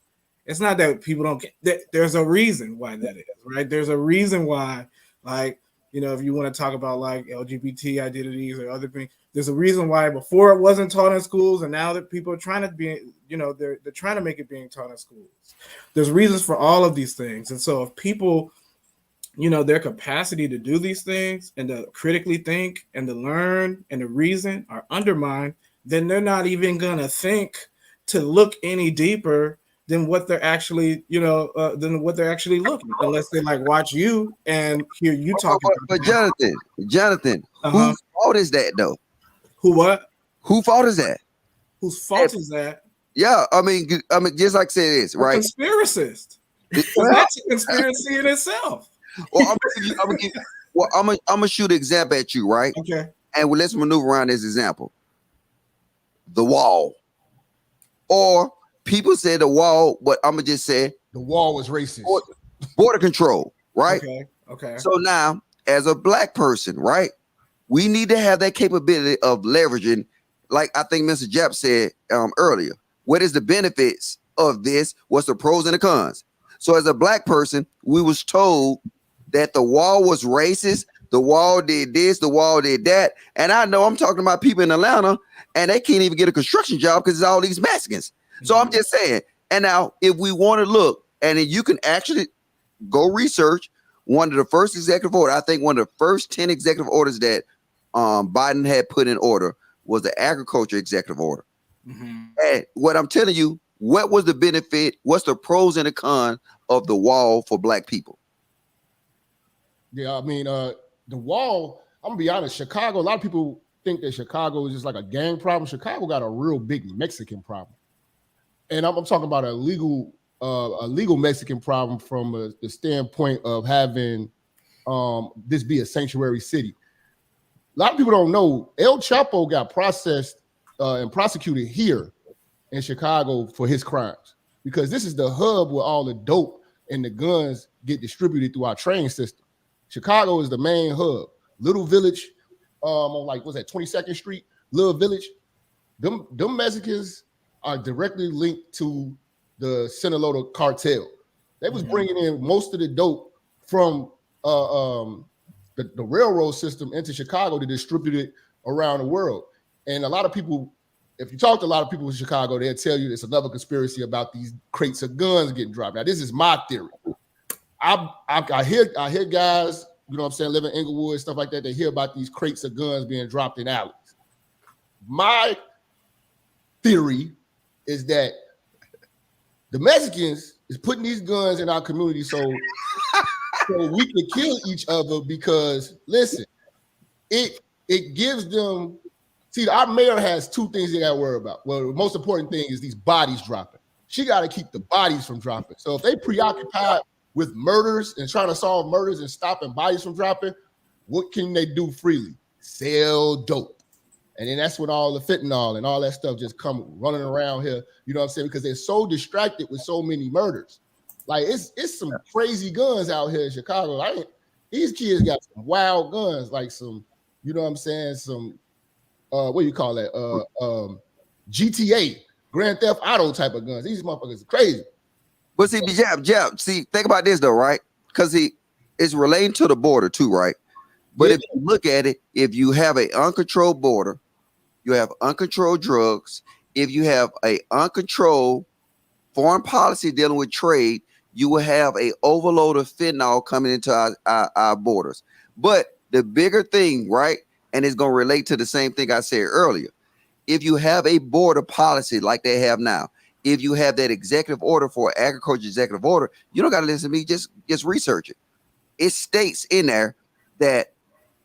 F: It's not that people don't get, there's a reason why that is, right? There's a reason why, like, you know, if you want to talk about like LGBT identities or other things, there's a reason why before it wasn't taught in schools and now that people are trying to be, you know, they're trying to make it being taught in schools. There's reasons for all of these things. And so if people, you know, their capacity to do these things and to critically think and to learn and to reason are undermined, then they're not even going to think to look any deeper than what they're actually, you know, than what they're actually looking, unless they like watch you and hear you talking.
G: But Jonathan, whose fault is that though?
F: Who what?
G: Whose fault is that?
F: Whose fault is that?
G: Yeah, I mean, just like I said, it's right.
F: Conspiracist. That's a conspiracy in itself.
G: Well, I'm gonna shoot an example at you, right?
F: Okay.
G: And let's maneuver around this example. The wall, or people say the wall, but I'm gonna just say
D: the wall was racist.
G: Border control, right?
F: Okay.
G: So now, as a black person, right, we need to have that capability of leveraging, like I think Mr. Jap said earlier. What is the benefits of this? What's the pros and the cons? So as a black person, we was told that the wall was racist. The wall did this, the wall did that. And I know I'm talking about people in Atlanta and they can't even get a construction job because it's all these Mexicans. So I'm just saying. And now if we want to look, and then you can actually go research one of the first executive orders. I think one of the first 10 executive orders that Biden had put in order was the agriculture executive order. Mm-hmm. And what I'm telling you, what was the benefit? What's the pros and the cons of the wall for black people?
D: Yeah, I mean, the wall, I'm gonna be honest, Chicago, a lot of people think that Chicago is just like a gang problem. Chicago got a real big Mexican problem. And I'm talking about a legal Mexican problem from the standpoint of having this be a sanctuary city. A lot of people don't know El Chapo got processed and prosecuted here in Chicago for his crimes, because this is the hub where all the dope and the guns get distributed through our train system. Chicago is the main hub. Little Village, on like, what's that, 22nd Street, Little Village, them Mexicans are directly linked to the Sinaloa cartel. They was bringing in most of the dope from the railroad system into Chicago to distribute it around the world. And a lot of people, if you talk to a lot of people in Chicago, they'll tell you it's another conspiracy about these crates of guns getting dropped. Now, this is my theory. I hear guys, you know what I'm saying, live in Inglewood, stuff like that, they hear about these crates of guns being dropped in alleys. My theory is that the Mexicans is putting these guns in our community so we can kill each other, because listen, it gives them, see, our mayor has two things they got to worry about. Well, the most important thing is these bodies dropping. She got to keep the bodies from dropping. So if they preoccupied with murders and trying to solve murders and stopping bodies from dropping, what can they do freely? Sell dope. And then that's when all the fentanyl and all that stuff just come running around here, you know what I'm saying? Because they're so distracted with so many murders. Like, it's some crazy guns out here in Chicago. These kids got some wild guns, like some, you know what I'm saying, some, what do you call that? GTA, Grand Theft Auto type of guns. These motherfuckers are crazy.
G: But see, Jab, see, think about this though, right? Because it's relating to the border too, right? But if you look at it, if you have an uncontrolled border, you have uncontrolled drugs. If you have an uncontrolled foreign policy dealing with trade, you will have an overload of fentanyl coming into our borders. But the bigger thing, right, and it's going to relate to the same thing I said earlier. If you have a border policy like they have now, if you have that executive order for agriculture executive order, you don't got to listen to me, just research it. It states in there that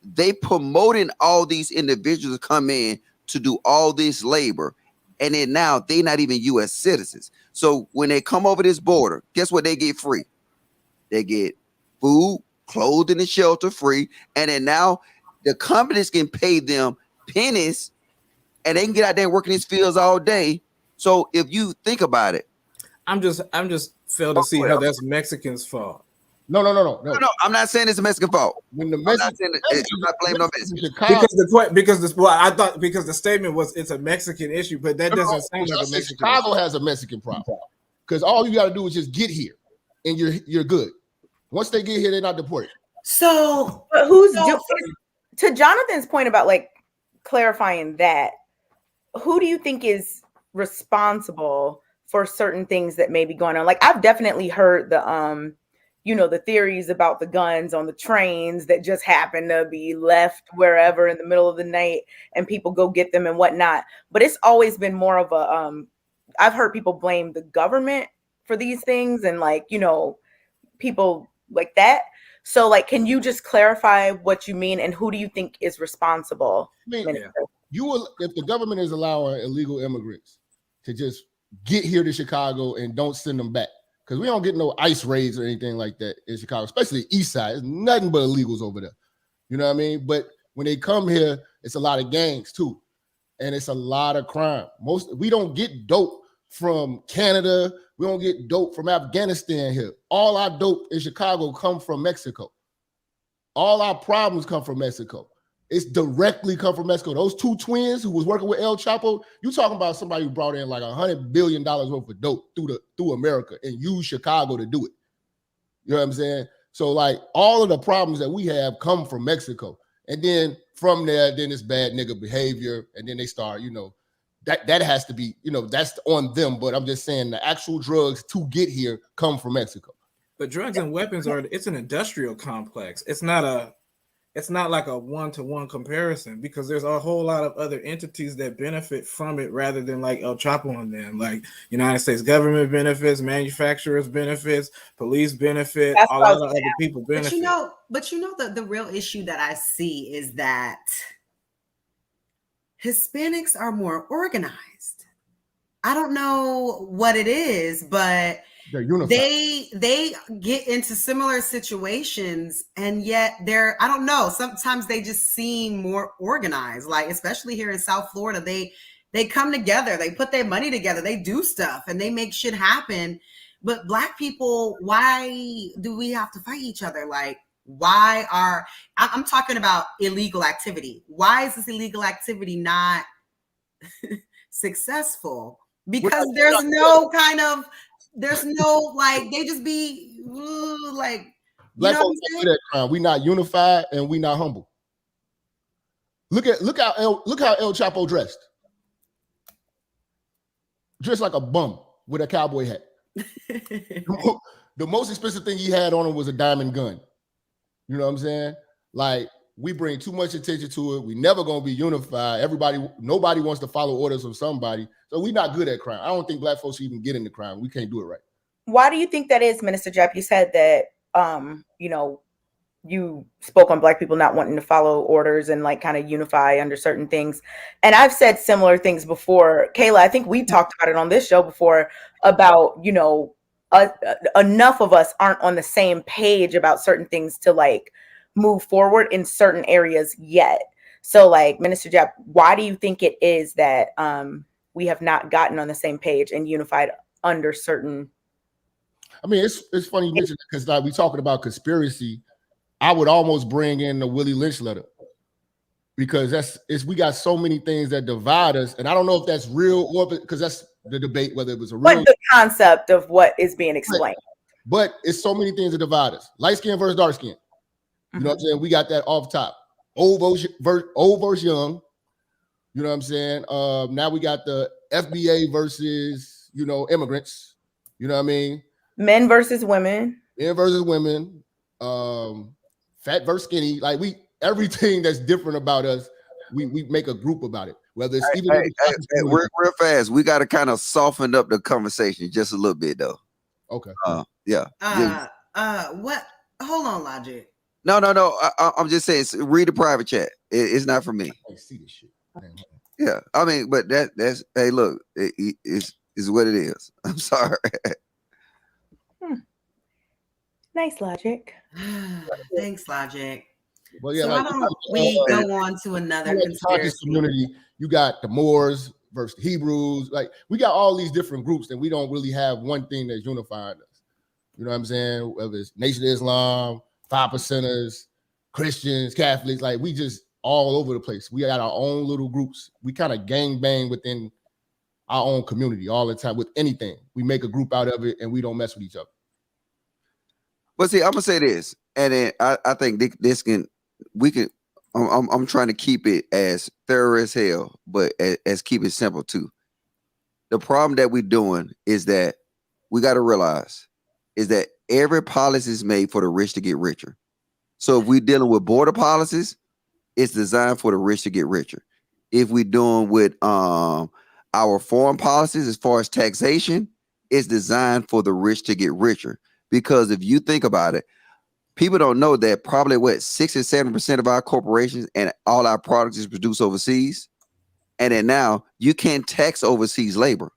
G: they promoting all these individuals to come in to do all this labor, and then now they're not even U.S. citizens. So when they come over this border, guess what they get free? They get food, clothing, and shelter free, and then now the companies can pay them pennies, and they can get out there and work in these fields all day. So if you think about it,
F: I'm just failed to see how that's Mexicans' fault.
D: No.
G: I'm not saying it's a Mexican fault.
D: When the
G: I'm not blaming no Mexican.
F: Because the statement was it's a Mexican issue, but that doesn't sound like a Mexican.
D: Chicago has a Mexican problem, because all you got to do is just get here, and you're good. Once they get here, they're not deported.
C: So, but to Jonathan's point about like clarifying that, who do you think is responsible for certain things that may be going on? Like, I've definitely heard the the theories about the guns on the trains that just happen to be left wherever in the middle of the night and people go get them and whatnot. But it's always been more of a, I've heard people blame the government for these things and people like that. So like, can you just clarify what you mean and who do you think is responsible?
D: If the government is allowing illegal immigrants to just get here to Chicago and don't send them back, because we don't get no ICE raids or anything like that in Chicago, especially the east side. There's nothing but illegals over there. You know what I mean? But when they come here, it's a lot of gangs too. And it's a lot of crime. We don't get dope from Canada. We don't get dope from Afghanistan here. All our dope in Chicago come from Mexico. All our problems come from Mexico. It's directly come from Mexico. Those two twins who was working with El Chapo, you talking about somebody who brought in like $100 billion worth of dope through America and used Chicago to do it. You know what I'm saying? So like all of the problems that we have come from Mexico. And then from there, then it's bad nigga behavior. And then they start, that has to be, that's on them. But I'm just saying the actual drugs to get here come from Mexico.
F: But drugs and weapons it's an industrial complex. It's not it's not like a one-to-one comparison because there's a whole lot of other entities that benefit from it rather than like El Chapo and them. Like United States government benefits, manufacturers benefits, police benefit,
C: That's
F: a
C: what I
F: lot
C: was
F: of other people benefit.
E: But you know the real issue that I see is that Hispanics are more organized. I don't know what it is, but
D: They're unified.
E: they get into similar situations, and yet I don't know, sometimes they just seem more organized, like especially here in South Florida. They come together, they put their money together, they do stuff and they make shit happen. But Black people, why do we have to fight each other? Like, I'm talking about illegal activity. Why is this illegal activity not successful? Because there's no like, they just be like,
D: Black folks don't do that crime. We not unified and we not humble. Look how El Chapo dressed. Dressed like a bum with a cowboy hat. The most expensive thing he had on him was a diamond gun. You know what I'm saying? Like, we bring too much attention to it. We never gonna be unified. Nobody wants to follow orders from somebody. So we're not good at crime. I don't think Black folks should even get into crime. We can't do it right.
C: Why do you think that is, Minister Jeff? You said that you spoke on Black people not wanting to follow orders and like kind of unify under certain things. And I've said similar things before. Kayla, I think we talked about it on this show before about, enough of us aren't on the same page about certain things to like move forward in certain areas yet. So like, Minister Jeff, why do you think it is that we have not gotten on the same page and unified under certain?
D: I mean, it's funny you mentioned it because like we talking about conspiracy. I would almost bring in the Willie Lynch letter because we got so many things that divide us, and I don't know if that's real or because that's the debate whether it was a real.
C: But the concept of what is being explained.
D: But it's so many things that divide us: light skin versus dark skin. You know what I'm saying? We got that off top. Old versus young. You know what I'm saying? Now we got the FBA versus immigrants. You know what I mean?
C: Men versus women.
D: Men versus women. Fat versus skinny, like everything that's different about us, we make a group about it. Whether it's
G: real fast, we got to kind of soften up the conversation just a little bit, though.
D: Okay.
G: Yeah.
E: What? Hold on, Logic.
G: No. I'm just saying, read the private chat. It's not for me.
D: I see this shit.
G: Yeah, I mean, but that's hey, look, it's what it is. I'm sorry.
C: Nice Logic.
E: Thanks, Logic.
D: Well, yeah,
E: so why don't we go on to another conspiracy
D: community? You got the Moors versus the Hebrews. Like, we got all these different groups, and we don't really have one thing that's unifying us. You know what I'm saying? Whether it's Nation of Islam, 5%ers, Christians, Catholics, like we just all over the place. We got our own little groups. We kind of gang bang within our own community all the time with anything. We make a group out of it, and we don't mess with each other.
G: But see, I'm gonna say this, and then I think I'm trying to keep it as thorough as hell, but as keep it simple too. The problem that we're doing is that we got to realize is that every policy is made for the rich to get richer. So if we're dealing with border policies, it's designed for the rich to get richer. If we're doing with our foreign policies as far as taxation, it's designed for the rich to get richer. Because if you think about it, people don't know that probably 6 or 7% of our corporations and all our products is produced overseas. And then now you can't tax overseas labor.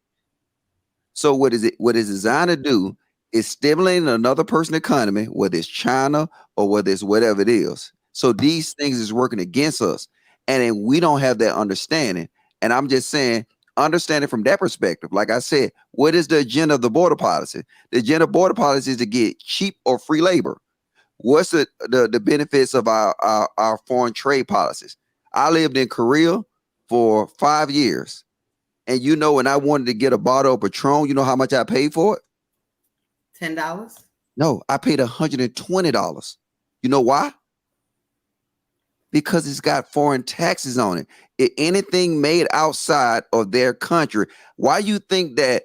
G: So what it's designed to do is stimulating another person's economy, whether it's China or whether it's whatever it is. So these things is working against us. And then we don't have that understanding. And I'm just saying, understand it from that perspective. Like I said, what is the agenda of the border policy? The agenda of border policy is to get cheap or free labor. What's the benefits of our foreign trade policies? I lived in Korea for 5 years. And when I wanted to get a bottle of Patron, you know how much I paid for it?
E: $10?
G: No, I paid $120. You know why? Because it's got foreign taxes on it. Anything made outside of their country, why you think that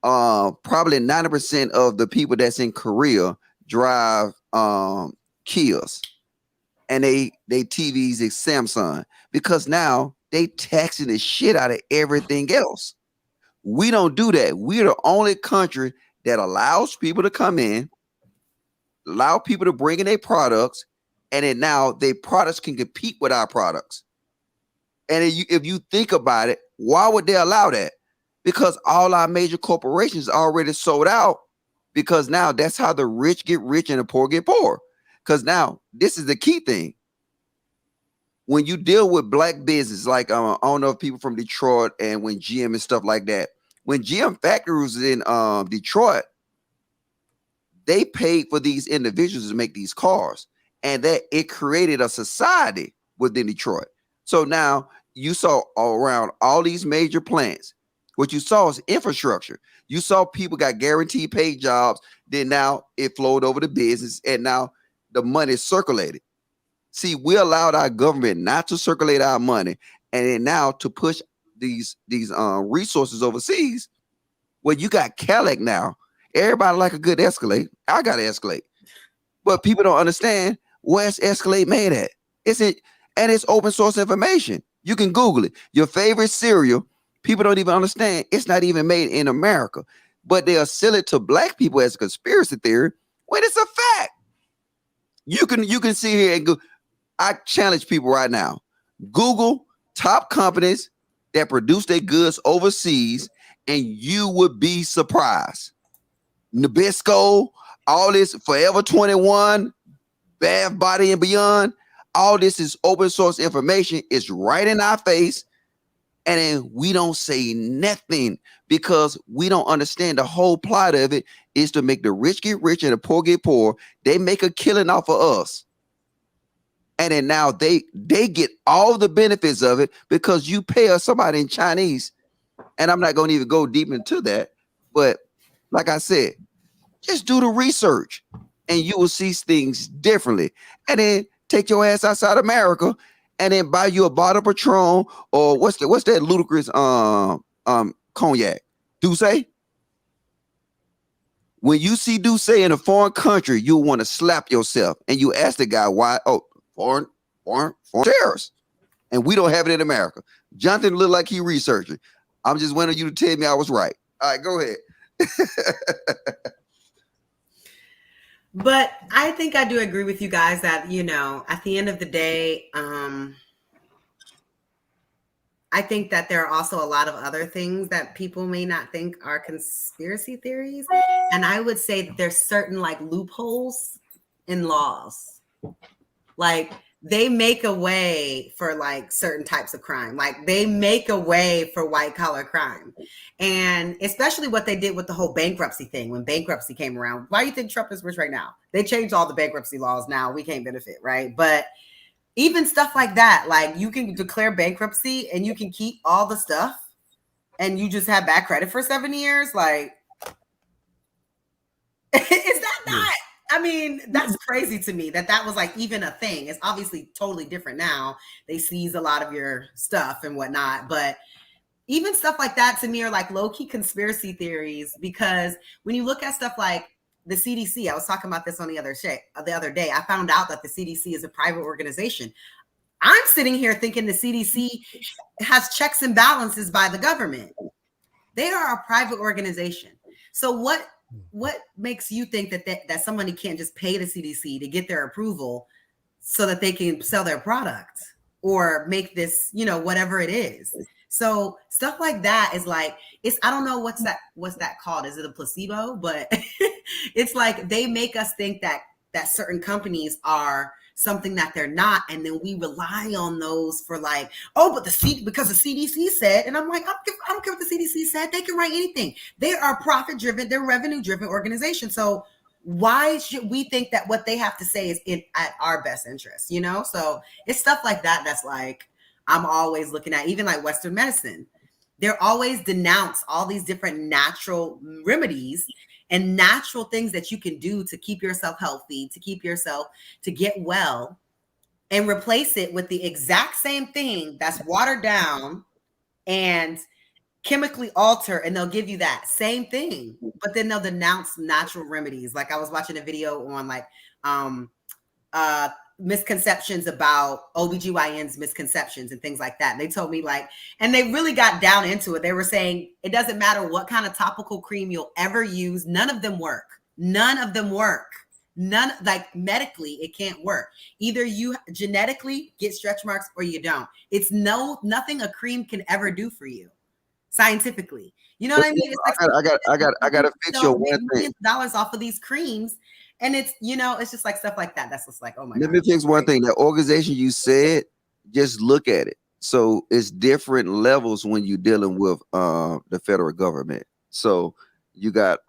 G: probably 90% of the people that's in Korea drive Kias? and they TVs is Samsung, because now they taxing the shit out of everything else. We don't do that. We're the only country that allows people to come in, allow people to bring in their products, and then now their products can compete with our products. And if you think about it, why would they allow that? Because all our major corporations already sold out, because now that's how the rich get rich and the poor get poor. Because now this is the key thing. When you deal with black business, like I don't know if people from Detroit and when GM and stuff like that, when GM factory was in Detroit, they paid for these individuals to make these cars, and that it created a society within Detroit. So now you saw around all these major plants, what you saw is infrastructure. You saw people got guaranteed paid jobs. Then now it flowed over to business, and now the money circulated. See, we allowed our government not to circulate our money, and then now to push these resources overseas. Well, you got Cadillac now. Everybody like a good Escalade. I got an Escalade, but people don't understand where's Escalade made at. And it's open source information. You can Google it. Your favorite cereal, people don't even understand. It's not even made in America, but they'll sell it to black people as a conspiracy theory when it's a fact. You can see here and go. I challenge people right now. Google top companies that produce their goods overseas, and you would be surprised. Nabisco, all this, Forever 21, Bath Body and Beyond, all this is open source information. It's right in our face, and then we don't say nothing because we don't understand the whole plot of it is to make the rich get rich and the poor get poor. They make a killing off of us. And then now they get all the benefits of it because you pay us somebody in Chinese. And I'm not going to even go deep into that. But like I said, just do the research and you will see things differently. And then take your ass outside America and then buy you a bottle of Patron or what's that ludicrous cognac? Douce? When you see Douce in a foreign country, you want to slap yourself. And you ask the guy why, foreign shares. And we don't have it in America. Jonathan looked like he researching. I'm just wanting you to tell me I was right. All right, go ahead.
E: But I think I do agree with you guys that, at the end of the day, I think that there are also a lot of other things that people may not think are conspiracy theories. And I would say that there's certain like loopholes in laws. Like they make a way for like certain types of crime. Like they make a way for white collar crime. And especially what they did with the whole bankruptcy thing when bankruptcy came around. Why do you think Trump is rich right now? They changed all the bankruptcy laws now. We can't benefit, right? But even stuff like that, like you can declare bankruptcy and you can keep all the stuff and you just have bad credit for 7 years. Like, is that not? I mean, that's crazy to me that was like even a thing. It's obviously totally different now. They seize a lot of your stuff and whatnot, but even stuff like that to me are like low-key conspiracy theories because when you look at stuff like the CDC, I was talking about this on the other day. I found out that the CDC is a private organization. I'm sitting here thinking the CDC has checks and balances by the government. They are a private organization. So what makes you think that somebody can't just pay the CDC to get their approval so that they can sell their product or make this, whatever it is? So stuff like that is like, I don't know what's that called. Is it a placebo? But it's like they make us think that certain companies are something that they're not. And then we rely on those for like, but because the CDC said, and I'm like, I don't care what the CDC said. They can write anything. They are profit driven. They're revenue driven organization. So why should we think that what they have to say is at our best interest? So it's stuff like that. That's like, I'm always looking at, even like Western medicine. They're always denounce all these different natural remedies and natural things that you can do to keep yourself healthy, to get well, and replace it with the exact same thing that's watered down and chemically alter, and they'll give you that same thing, but then they'll denounce natural remedies. Like I was watching a video on like misconceptions about OBGYNs, misconceptions and things like that. And they told me like, and they really got down into it. They were saying it doesn't matter what kind of topical cream you'll ever use. None of them work. None of them work. None, like medically, it can't work. Either you genetically get stretch marks or you don't. It's nothing a cream can ever do for you scientifically. You know what I mean? It's like
G: I got to fix your one thing.
E: Millions of dollars off of these creams. And it's, it's just like stuff like that. That's just like, oh my God.
G: Let me fix one thing. That organization you said, just look at it. So it's different levels when you're dealing with the federal government. So you got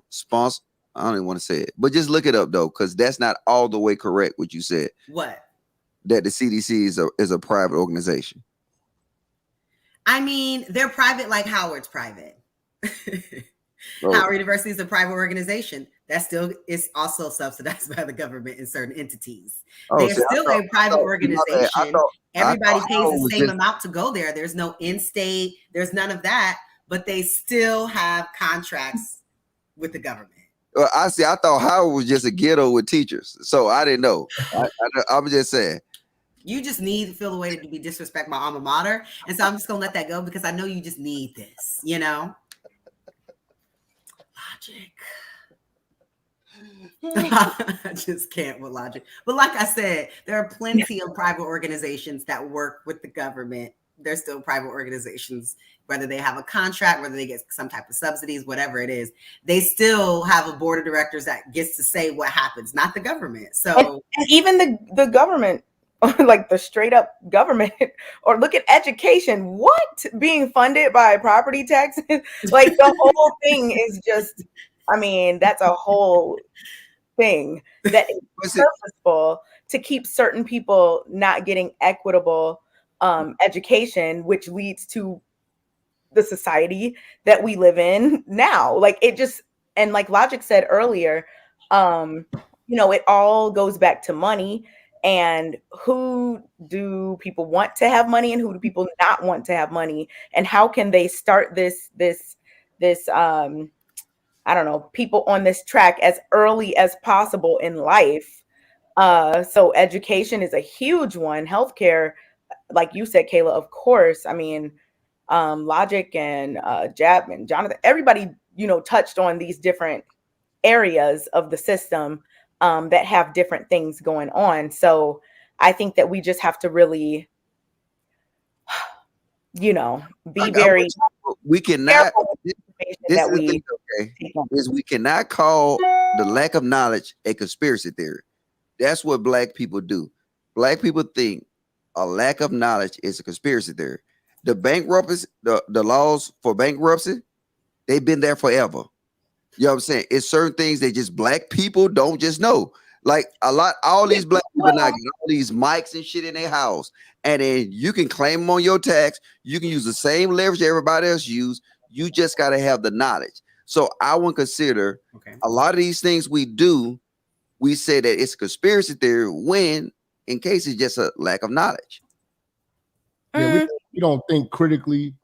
G: sponsor. I don't even want to say it, but just look it up though, because that's not all the way correct what you said.
E: What?
G: That the CDC is a private organization.
E: I mean, they're private like Howard's private. Howard University is a private organization. That still is also subsidized by the government in certain entities. They're still a private organization. Everybody pays the same amount to go there. There's no in-state. There's none of that. But they still have contracts with the government.
G: I thought Howard was just a ghetto with teachers, so I didn't know. I was just saying.
E: You just need to feel the way to be disrespect my alma mater, and so I'm just gonna let that go because I know you just need this. Logic. I just can't with logic. But like I said, there are plenty of private organizations that work with the government. They're still private organizations, whether they have a contract, whether they get some type of subsidies, whatever it is, they still have a board of directors that gets to say what happens, not the government. So
C: and even the government, like the straight up government, or look at education, what being funded by property taxes, like the whole thing is just, I mean, that's a whole thing that is purposeful to keep certain people not getting equitable education, which leads to the society that we live in now. Like it just, and like Logic said earlier, it all goes back to money, and who do people want to have money and who do people not want to have money, and how can they start this I don't know, people on this track as early as possible in life. So education is a huge one. Healthcare, like you said, Kayla, of course. I mean, Logic and Jab and Jonathan, everybody, touched on these different areas of the system that have different things going on. So I think that we just have to really, be very
G: we cannot we cannot call the lack of knowledge a conspiracy theory. That's what Black people do. Black people think a lack of knowledge is a conspiracy theory. The bankruptcy, the laws for bankruptcy, they've been there forever. You know what I'm saying? It's certain things that just Black people don't just know. Like all these Black people now get all these mics and shit in their house, and then you can claim them on your tax. You can use the same leverage everybody else use. You just got to have the knowledge. So I would consider a lot of these things we do, we say that it's a conspiracy theory when, in case it's just a lack of knowledge.
D: Yeah, we don't think critically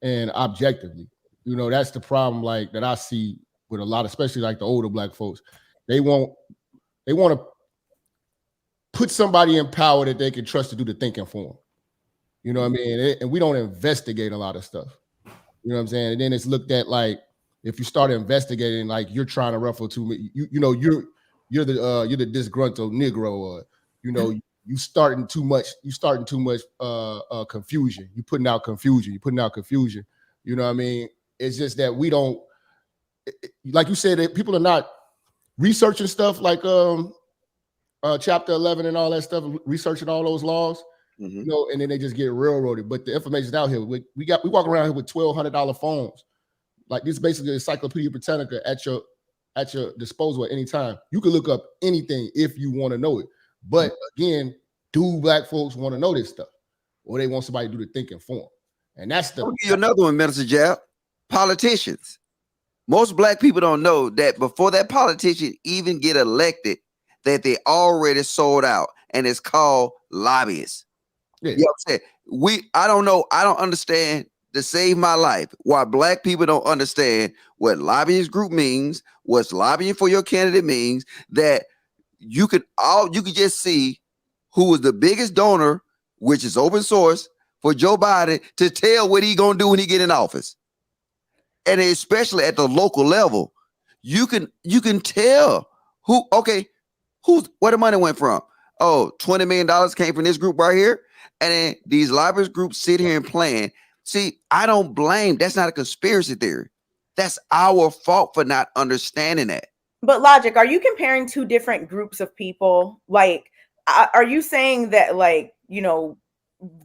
D: and objectively. That's the problem. Like that I see with a lot, especially like the older Black folks. They want to put somebody in power that they can trust to do the thinking for them. You know what I mean? And we don't investigate a lot of stuff. You know what I'm saying? And then it's looked at like if you start investigating, like you're trying to ruffle too much. You're the disgruntled Negro, or you starting too much. You starting too much confusion. You putting out confusion. You know what I mean? It's just that we don't, like you said, that people are not researching stuff like Chapter 11 and all that stuff, researching all those laws. And then they just get railroaded. But the information's out here. We walk around here with $1,200 phones. Like this, is basically Encyclopedia Britannica at your disposal at any time. You can look up anything if you want to know it. But again, do Black folks want to know this stuff, or they want somebody to do the thinking for them? And that's the.
G: I'll give you another one, Minister Jab. Politicians. Most Black people don't know that before that politician even get elected, that they already sold out, and it's called lobbyists. Yeah. You know what I'm saying? I don't know. I don't understand, to save my life, why Black people don't understand what lobbyist group means, what's lobbying for your candidate means, that you could just see who was the biggest donor, which is open source, for Joe Biden to tell what he gonna do when he get in office. And especially at the local level, you can tell where the money went from. Oh, $20 million came from this group right here. And then these lobbyist groups sit here and plan. See, I don't blame. That's not a conspiracy theory. That's our fault for not understanding that.
C: But Logic, are you comparing two different groups of people? Like, are you saying that, like, you know,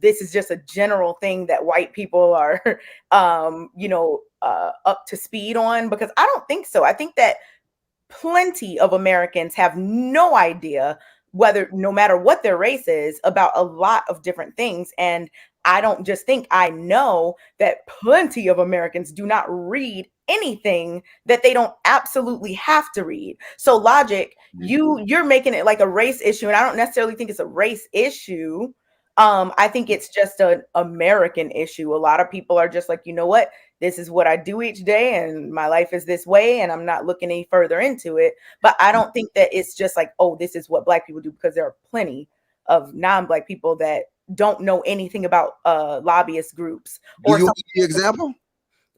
C: this is just a general thing that white people are, up to speed on? Because I don't think so. I think that plenty of Americans have no idea whether, no matter what their race is, about a lot of different things. And I don't just think, I know that plenty of Americans do not read anything that they don't absolutely have to read. So Logic, you're making it like a race issue, and I don't necessarily think it's a race issue. I think it's just an American issue. A lot of people are just like, you know what? This is what I do each day, and my life is this way, and I'm not looking any further into it. But I don't think that it's just like, oh, this is what Black people do, because there are plenty of non-Black people that don't know anything about lobbyist groups.
G: Or you give me an example?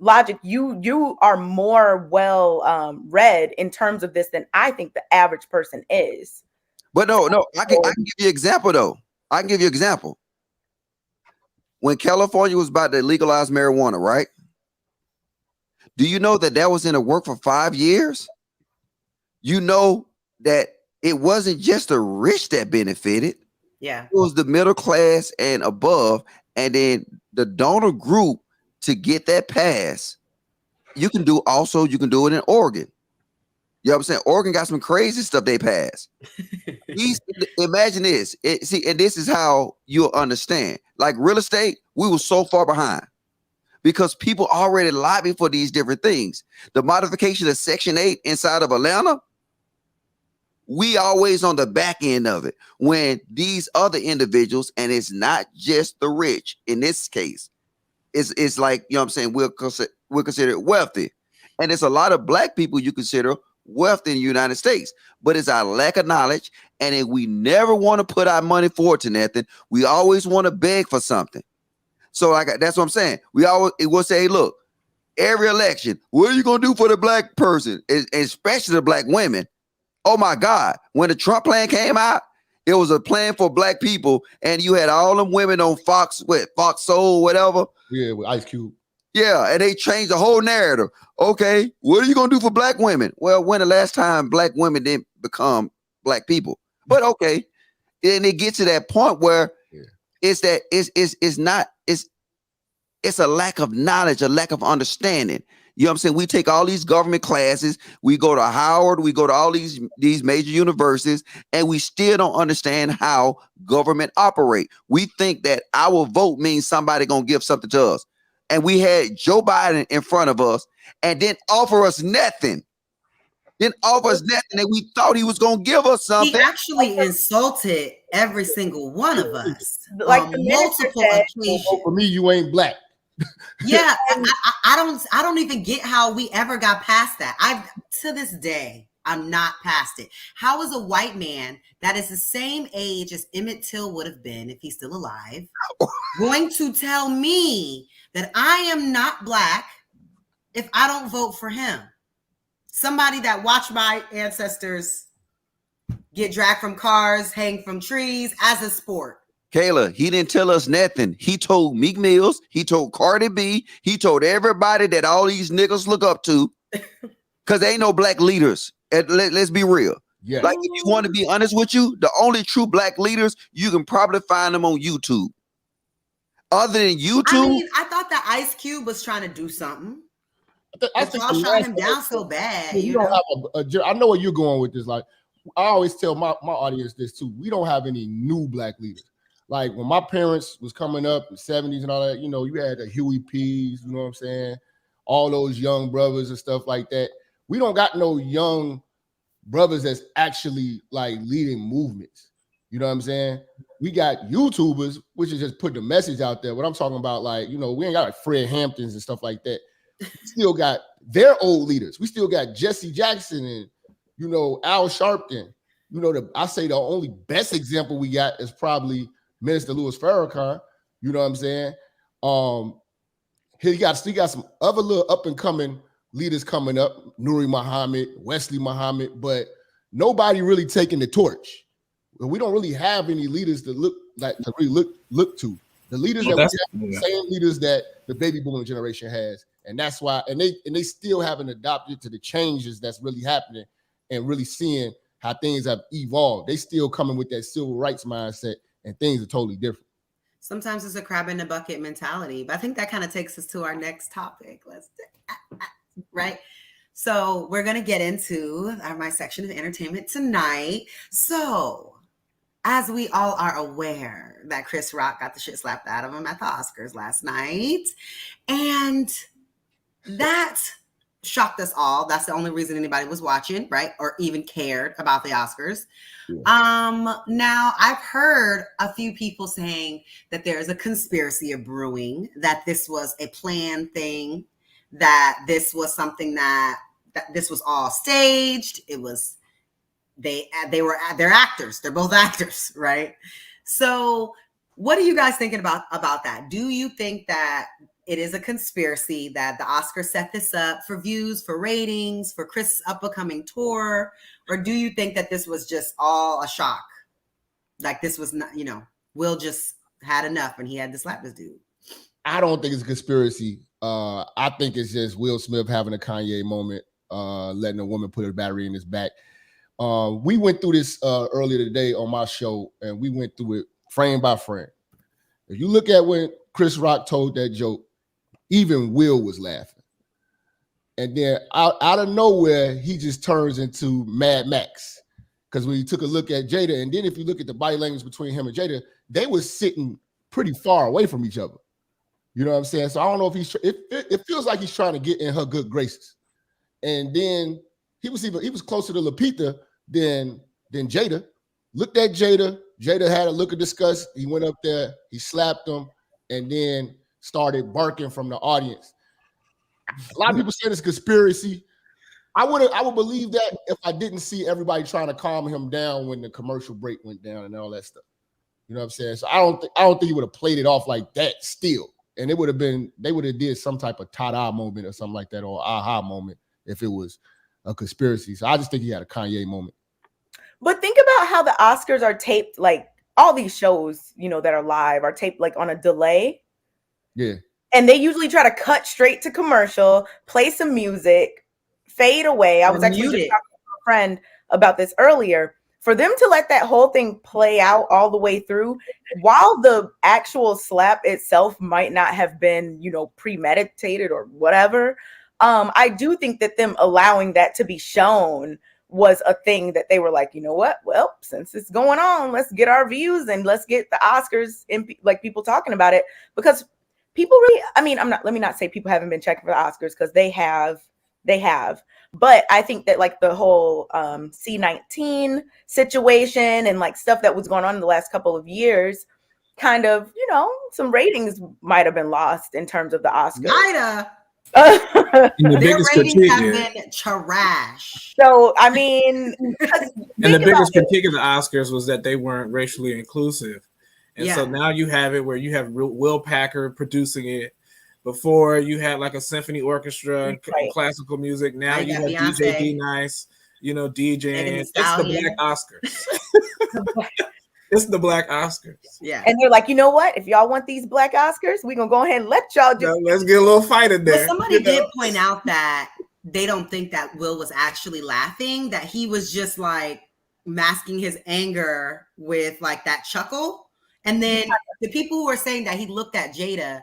C: Logic, you are more well read in terms of this than I think the average person is.
G: But no, I can give you an example though. I can give you an example. When California was about to legalize marijuana, right? Do you know that was in the work for 5 years? You know that it wasn't just the rich that benefited.
E: Yeah.
G: It was the middle class and above. And then the donor group to get that pass. You can do it in Oregon. You know what I'm saying? Oregon got some crazy stuff they pass. Imagine this. And this is how you'll understand. Like real estate, we were so far behind because people already lobby for these different things. The modification of Section 8 inside of Atlanta, we always on the back end of it. When these other individuals, and it's not just the rich in this case, it's like, you know what I'm saying, we're considered wealthy. And there's a lot of Black people you consider wealthy in the United States, but it's our lack of knowledge, and then we never want to put our money forward to nothing. We always want to beg for something. So that's what I'm saying. It will say, look, every election, what are you going to do for the Black person, especially the Black women? Oh my God, when the Trump plan came out, it was a plan for Black people, and you had all them women on Fox Soul, whatever.
D: Yeah, with Ice Cube.
G: Yeah, and they changed the whole narrative. Okay, what are you gonna do for Black women? Well, when the last time Black women didn't become Black people? But okay, and it gets to that point where it's a lack of knowledge, a lack of understanding. You know what I'm saying? We take all these government classes, we go to Howard, we go to all these major universities, and we still don't understand how government operate. We think that our vote means somebody gonna give something to us. And we had Joe Biden in front of us and didn't offer us nothing. And we thought he was going to give us something.
E: He actually insulted every single one of us.
C: Like
E: on multiple occasions.
D: For me, you ain't Black.
E: Yeah, I don't even get how we ever got past that. To this day, I'm not past it. How is a white man that is the same age as Emmett Till would have been if he's still alive going to tell me that I am not Black if I don't vote for him? Somebody that watched my ancestors get dragged from cars, hang from trees as a sport.
G: Kayla, he didn't tell us nothing. He told Meek Mills, he told Cardi B, he told everybody that all these niggas look up to, because there ain't no Black leaders. Let's be real. Yeah. Like, if you want to be honest with you, the only true Black leaders, you can probably find them on YouTube. Other than YouTube,
E: I thought that Ice Cube was trying to do something. I think y'all shot him down so bad.
D: You don't have I know where you're going with this. Like, I always tell my audience this too. We don't have any new Black leaders. Like, when my parents was coming up in the 70s and all that, you know, you had the Huey P's, you know what I'm saying? All those young brothers and stuff like that. We don't got no young brothers that's actually like leading movements. You know what I'm saying? We got YouTubers, which is just put the message out there. What I'm talking about, like, you know, we ain't got like Fred Hamptons and stuff like that. We still got their old leaders. We still got Jesse Jackson and, you know, Al Sharpton. you know, I say the only best example we got is probably Minister Louis Farrakhan. You know what I'm saying? He got some other little up and coming leaders coming up, Nuri Muhammad, Wesley Muhammad, but nobody really taking the torch. We don't really have any leaders to look to. The leaders that we have, the same leaders that the baby boomer generation has, and that's why. And they still haven't adopted to the changes that's really happening and really seeing how things have evolved. They still coming with that civil rights mindset, and things are totally different.
E: Sometimes it's a crab in the bucket mentality, but I think that kind of takes us to our next topic. Right. So we're going to get into my section of entertainment tonight. So as we all are aware that Chris Rock got the shit slapped out of him at the Oscars last night, and that shocked us all. That's the only reason anybody was watching, right? Or even cared about the Oscars. Yeah. Now I've heard a few people saying that there's a conspiracy of brewing, that this was a planned thing, that this was something that this was all staged. It was, they're actors. They're both actors, right? So what are you guys thinking about that? Do you think that it is a conspiracy, that the Oscars set this up for views, for ratings, for Chris' upcoming tour? Or do you think that this was just all a shock? Like this was not, Will just had enough and he had to slap this dude.
D: I don't think it's a conspiracy. I think it's just Will Smith having a Kanye moment, letting a woman put a battery in his back. We went through this earlier today on my show, and we went through it frame by frame. If you look at when Chris Rock told that joke, even Will was laughing. And then out of nowhere, he just turns into Mad Max. Because when you took a look at Jada, and then if you look at the body language between him and Jada, they were sitting pretty far away from each other. You know what I'm saying? So I don't know if it feels like he's trying to get in her good graces. And then he was closer to Lupita than Jada. Looked at Jada. Jada had a look of disgust. He went up there, he slapped him, and then started barking from the audience. A lot of people say it's conspiracy. I would believe that if I didn't see everybody trying to calm him down when the commercial break went down and all that stuff. You know what I'm saying? So I don't think he would have played it off like that still. And they would have did some type of ta-da moment or something like that, or aha moment if it was a conspiracy. So I just think he had a Kanye moment.
C: But think about how the Oscars are taped, like all these shows, that are live are taped like on a delay.
D: Yeah.
C: And they usually try to cut straight to commercial, play some music, fade away. I was actually just talking to a friend about this earlier. For them to let that whole thing play out all the way through, while the actual slap itself might not have been, premeditated or whatever, I do think that them allowing that to be shown was a thing that they were like, you know what? Well, since it's going on, let's get our views and let's get the Oscars and like people talking about it, because people really, let me not say people haven't been checking for the Oscars, because they have. But I think that like the whole C-19 situation and like stuff that was going on in the last couple of years, kind of, some ratings might have been lost in terms of the Oscars.
E: Their ratings have been trash.
C: So, and the
F: biggest critique of the Oscars was that they weren't racially inclusive. And so now you have it where you have Will Packer producing it. Before you had like a symphony orchestra and classical music. Now you have DJ D-Nice, DJing. It's the Black Oscars. It's the Black Oscars.
E: Yeah.
C: And they're like, you know what? If y'all want these Black Oscars, we're going to go ahead and let y'all do it.
F: Let's get a little fight in there.
E: But somebody did point out that they don't think that Will was actually laughing, that he was just like masking his anger with like that chuckle. And then the people who were saying that he looked at Jada,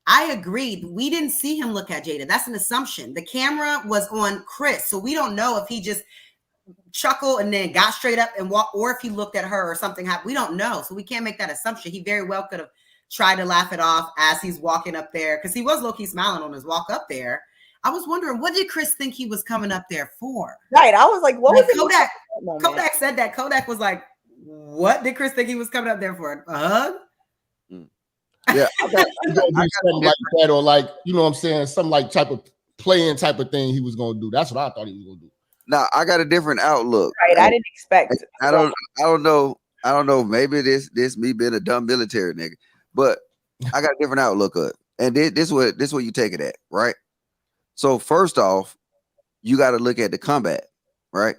E: I agreed. We didn't see him look at Jada. That's an assumption. The camera was on Chris. So we don't know if he just chuckled and then got straight up and walked, or if he looked at her or something happened. We don't know. So we can't make that assumption. He very well could have tried to laugh it off as he's walking up there, because he was low-key smiling on his walk up there. I was wondering, what did Chris think he was coming up there for?
C: Right. I was like, what was
E: Kodak? Kodak said that. Kodak was like, what did Chris think he was coming up there for? A hug?
D: Yeah, I got something like that, or like, you know what I'm saying, some like type of playing type of thing he was gonna do. That's what I thought he was gonna do.
G: Now I got a different outlook.
C: Right. I didn't expect.
G: I don't know. Maybe this me being a dumb military nigga, but I got a different outlook of it. And this where you take it at, right? So first off, you got to look at the combat, right?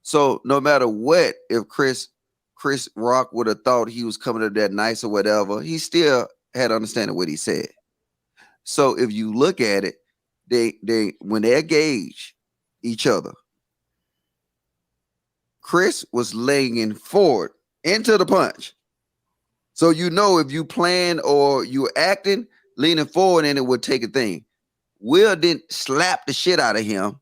G: So no matter what, if Chris Rock would have thought he was coming up that nice or whatever, he still had understanding what he said. So if you look at it, they when they engage each other, Chris was laying forward into the punch. So you know if you plan or you acting, leaning forward, and it would take a thing. Will didn't slap the shit out of him.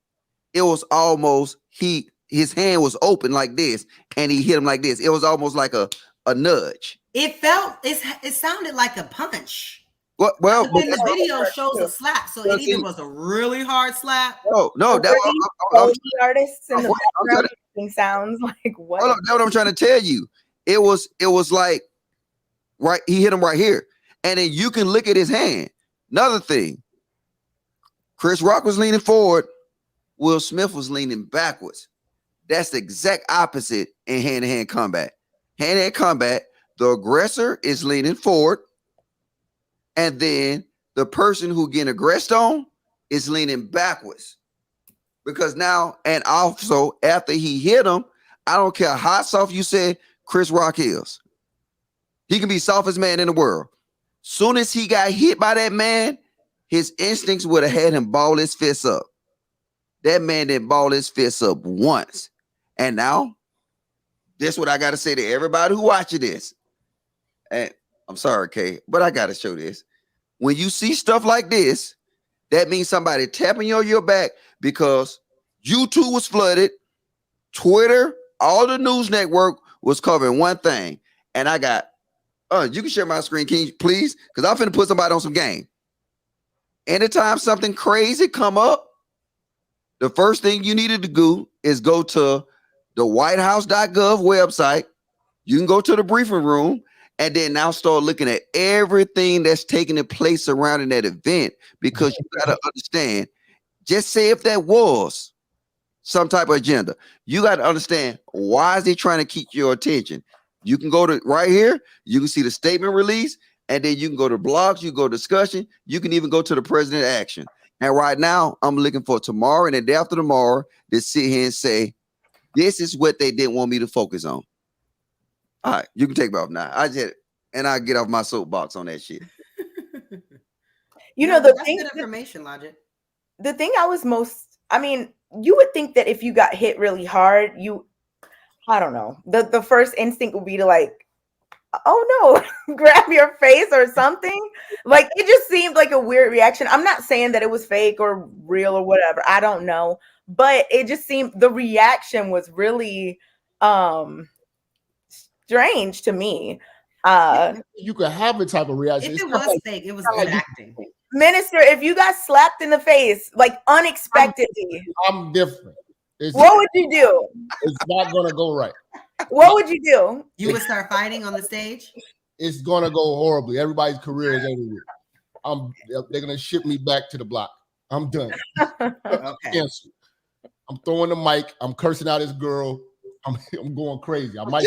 G: It was almost his hand was open like this, and he hit him like this. It was almost like a nudge.
E: It sounded like a punch.
G: Well,
E: but then the video shows a slap, so it either was a really hard slap.
G: No,
C: artists in the background making sounds like what?
G: Hold on, that's what I'm trying to tell you. It was like right. He hit him right here, and then you can look at his hand. Another thing, Chris Rock was leaning forward. Will Smith was leaning backwards. That's the exact opposite in hand-to-hand combat. Hand-to-hand combat, the aggressor is leaning forward, and then the person who getting aggressed on is leaning backwards. Because now, and also after he hit him, I don't care how soft you say Chris Rock is. He can be softest man in the world. Soon as he got hit by that man, his instincts would have had him ball his fists up. That man didn't ball his fists up once. And now, this is what I got to say to everybody who watching this. And I'm sorry, Kay, but I got to show this. When you see stuff like this, that means somebody tapping on your back because YouTube was flooded. Twitter, all the news network was covering one thing. And I got, you can share my screen, can you, please? Because I'm finna put somebody on some game. Anytime something crazy come up, the first thing you needed to do is go to the whitehouse.gov website. You can go to the briefing room and then now start looking at everything that's taking place surrounding that event, because you got to understand, just say if that was some type of agenda, you got to understand, why is he trying to keep your attention? You can go to right here. You can see the statement release, and then you can go to blogs, you go to discussion. You can even go to the president action. And right now, I'm looking for tomorrow and the day after tomorrow to sit here and say, this is what they didn't want me to focus on. All right, you can take me off now. I get off my soapbox on that shit.
C: The
E: thing, good information, Logic.
C: The thing I was you would think that if you got hit really hard, I don't know. The first instinct would be to like, oh no, grab your face or something. Like, it just seemed like a weird reaction. I'm not saying that it was fake or real or whatever. I don't know. But it just seemed, the reaction was really strange to me.
D: You could have a type of reaction.
E: If it was fake, it was good acting.
C: Minister, if you got slapped in the face, like unexpectedly,
D: I'm different.
C: What would you do?
D: It's not going to go right.
C: What would you do?
E: You would start fighting on the stage?
D: It's going to go horribly. Everybody's career is over. They're going to ship me back to the block. I'm done.
E: Okay.
G: I'm throwing the mic. I'm cursing out his girl. I'm going crazy. I might.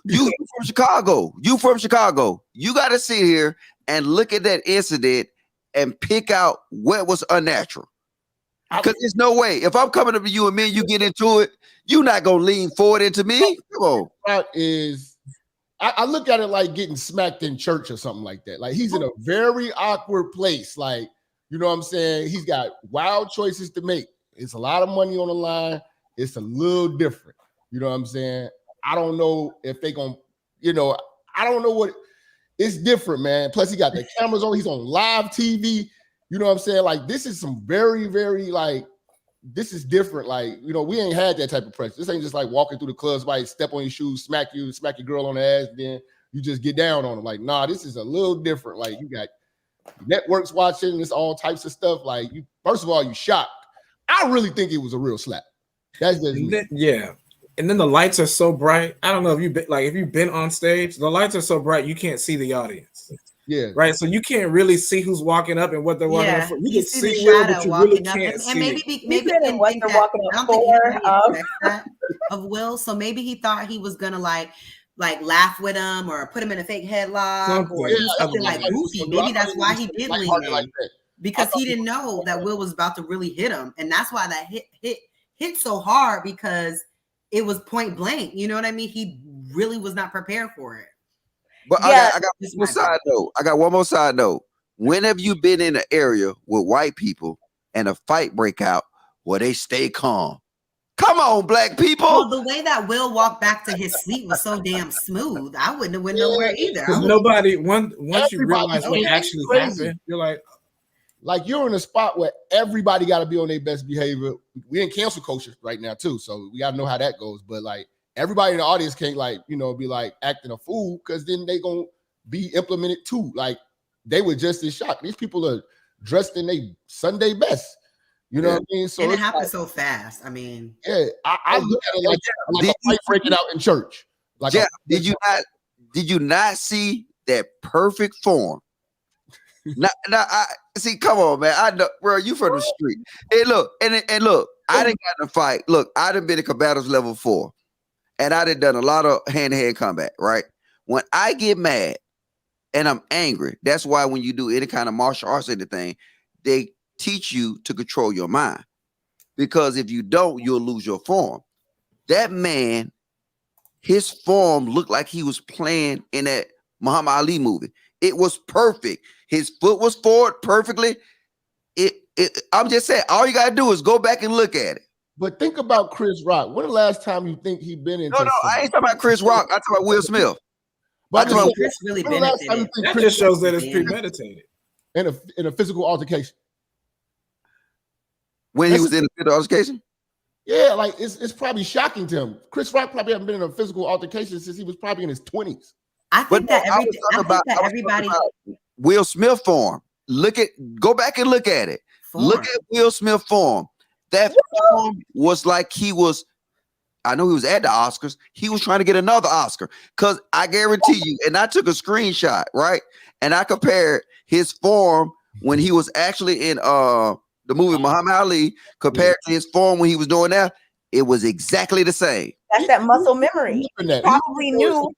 G: You from Chicago. You from Chicago. You got to sit here and look at that incident and pick out what was unnatural. Because there's no way. If I'm coming up to you and me and you get into it, you're not going to lean forward into me. Come on.
D: That is, I look at it like getting smacked in church or something like that. Like, he's in a very awkward place. Like, you know what I'm saying? He's got wild choices to make. It's a lot of money on the line. It's a little different. You know what I'm saying? I don't know if they going to, I don't know what. It's different, man. Plus, he got the cameras on. He's on live TV. You know what I'm saying? Like, this is some very, very, this is different. Like, we ain't had that type of pressure. This ain't just like walking through the club, somebody step on your shoes, smack your girl on the ass, then you just get down on them. Like, nah, this is a little different. Like, you got networks watching, this all types of stuff. Like, first of all, you shocked. I really think it was a real slap. That's just
F: yeah. And then the lights are so bright. I don't know if you've been on stage. The lights are so bright you can't see the audience.
D: Yeah.
F: Right. So you can't really see who's walking up and what they're walking up for. You can
E: see
F: see
E: the
F: Will, but
E: shadow
F: you really
E: walking up,
F: can't
E: and
F: see
E: maybe
F: it.
E: maybe
C: said
E: he didn't
C: what
E: think
C: they're
E: that.
C: walking
E: I
C: up
E: don't think
C: for.
E: anybody expects that of Will. So maybe he thought he was gonna like laugh with him or put him in a fake headlock or
F: Something.
E: do something like goofy. Maybe that's why he did lean in,
D: like that.
E: because he didn't know that Will was about to really hit him, and that's why that hit so hard, because it was point blank. You know what I mean? He really was not prepared for it.
G: But
C: Yeah.
G: I got one more side note. I got one more side note. When have you been in an area with white people and a fight break out where they stay calm? Come on, black people.
E: Well, the way that Will walked back to his seat was so damn smooth. I wouldn't have went nowhere either.
F: Because nobody, once you realize what
D: Everybody's
F: actually
D: crazy.
F: happened, you're like
D: you're in a spot where everybody got to be on their best behavior. We in cancel culture right now too, so we got to know how that goes. But like everybody in the audience can't be like acting a fool, because then they gonna be implemented too. Like they were just as shocked. These people are dressed in their Sunday best. You know what I mean? So
E: and it happened so fast. I mean,
D: yeah, I look at it like a fight breaking out in church. Like,
G: yeah, did you not see that perfect form? I see. Come on, man. I know, bro. You from the street. Hey, look, and look. I didn't got in a fight. Look, I done been in combatives level 4, and I done a lot of hand-to-hand combat. Right? When I get mad and I'm angry, that's why when you do any kind of martial arts or anything, they teach you to control your mind, because if you don't, you'll lose your form. That man, his form looked like he was playing in that Muhammad Ali movie. It was perfect. His foot was forward perfectly. I'm just saying, all you gotta do is go back and look at it.
D: But think about Chris Rock. When the last time you think he been into?
G: No, I ain't talking about Chris Rock. I'm talking about Will Smith.
D: But
E: I mean, Chris really benefited.
F: that just shows that it's premeditated.
D: In a physical altercation.
G: When he was in a physical altercation?
D: Yeah, like it's probably shocking to him. Chris Rock probably hasn't been in a physical altercation since he was probably in his 20s.
E: I think that everybody.
G: Will Smith form. Go back and look at it. Look at Will Smith form. That form was like I know he was at the Oscars. He was trying to get another Oscar, because I guarantee you, and I took a screenshot, right? And I compared his form when he was actually in the movie Muhammad Ali compared to his form when he was doing that. It was exactly the same.
C: That's that muscle memory. He probably knew.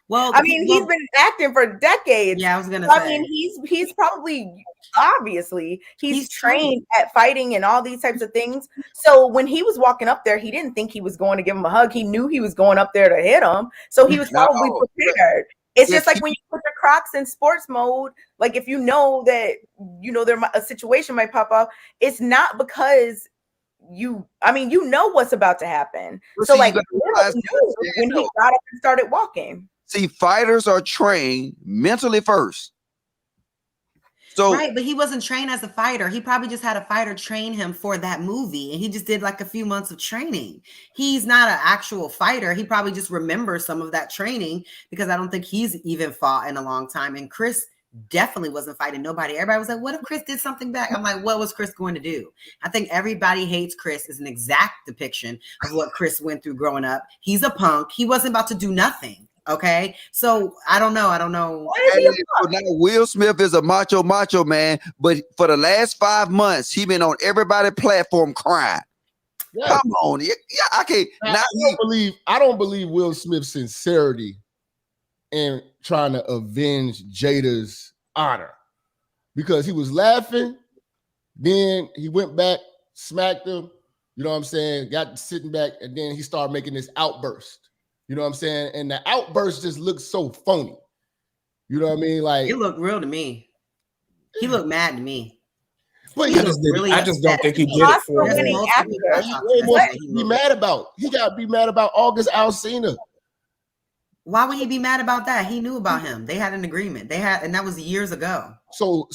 E: Well,
C: I mean, he's been acting for decades.
E: Yeah, I was gonna
C: say.
E: I
C: mean, he's probably, obviously, he's trained at fighting and all these types of things. So when he was walking up there, he didn't think he was going to give him a hug. He knew he was going up there to hit him. So he was probably prepared. It's just like when you put the Crocs in sports mode, like if you know that, a situation might pop up, it's not because you know what's about to happen.
G: Well,
C: so
G: see,
C: like when he got up and started walking.
G: See, fighters are trained mentally first. So
E: right, but he wasn't trained as a fighter. He probably just had a fighter train him for that movie, and he just did like a few months of training. He's not an actual fighter. He probably just remembers some of that training, because I don't think he's even fought in a long time. And Chris definitely wasn't fighting nobody. Everybody was like, what if Chris did something back? I'm like, what was Chris going to do? I think Everybody Hates Chris is an exact depiction of what Chris went through growing up. He's a punk. He wasn't about to do nothing. Okay, so I don't know.
G: Now Will Smith is a macho man, but for the last 5 months, he been on everybody's platform crying. Yeah. Come on, yeah, I can't.
D: I don't believe Will Smith's sincerity in trying to avenge Jada's honor, because he was laughing, then he went back, smacked him. You know what I'm saying? Got sitting back, and then he started making this outburst. You know what I'm saying? And the outburst just looks so phony. You know what I mean? Like,
E: it looked real to me. He looked mad to me.
D: But
F: I just don't think he did it for him.
D: Be mad about. He got to be mad about August Alsina.
E: Why would he be mad about that? He knew about him. They had an agreement. And that was years ago.
D: So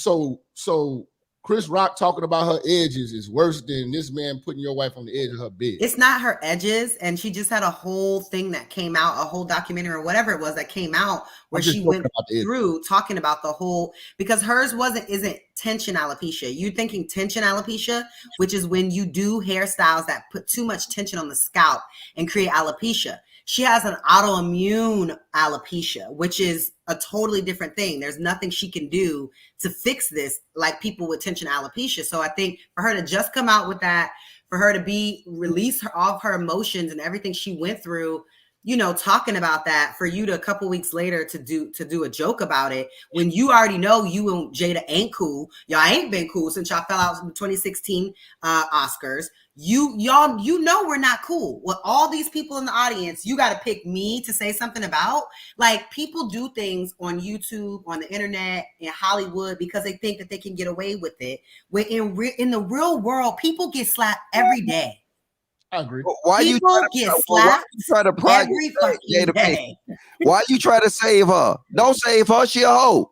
D: Chris Rock talking about her edges is worse than this man putting your wife on the edge of her bed.
E: It's not her edges, and she just had a whole thing that came out, a whole documentary or whatever it was that came out where she went through talking about the whole, because hers isn't tension alopecia. You're thinking tension alopecia, which is when you do hairstyles that put too much tension on the scalp and create alopecia. She has an autoimmune alopecia, which is a totally different thing. There's nothing she can do to fix this like people with tension alopecia. So I think for her to just come out with that, for her to release all of her emotions and everything she went through, you know, talking about that, for you to a couple weeks later to do a joke about it, when you already know you and Jada ain't cool. Y'all ain't been cool since y'all fell out in the 2016 Oscars. You know we're not cool. With all these people in the audience, you got to pick me to say something about. Like, people do things on YouTube, on the internet, in Hollywood because they think that they can get away with it. When in the real world, people get slapped every day.
D: I agree.
G: Why you
E: get slapped every fucking day?
G: Why you try to save her? Don't save her. She a hoe.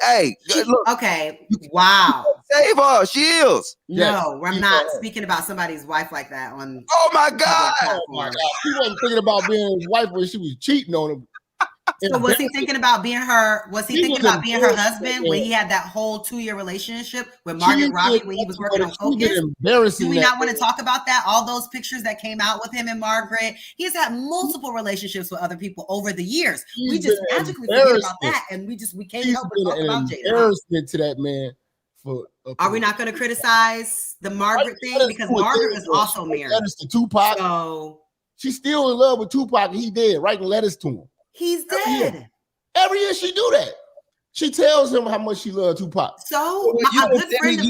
G: Hey, look.
E: Okay. Wow.
G: Save her. She is.
E: No, I'm not speaking about somebody's wife like that on.
G: Oh my God.
D: Oh my God. She wasn't thinking about being his wife when she was cheating on him.
E: So was he thinking about being her? Was he thinking about being her husband when he had that whole 2-year relationship with Margaret Robbie when he was working on Focus? Do we not want to talk about that? All those pictures that came out with him and Margaret. He has had multiple relationships with other people over the years. We just magically forget about that, and we can't help but talk about Jada.
D: Embarrassment to that man.
E: Are we not going to criticize the Margaret thing, because Margaret is also married?
D: Letters to Tupac.
E: So
D: she's still in love with Tupac, and he dead, writing letters to him.
E: He's dead.
D: Every year she do that. She tells him how much she loves Tupac.
E: So a good friend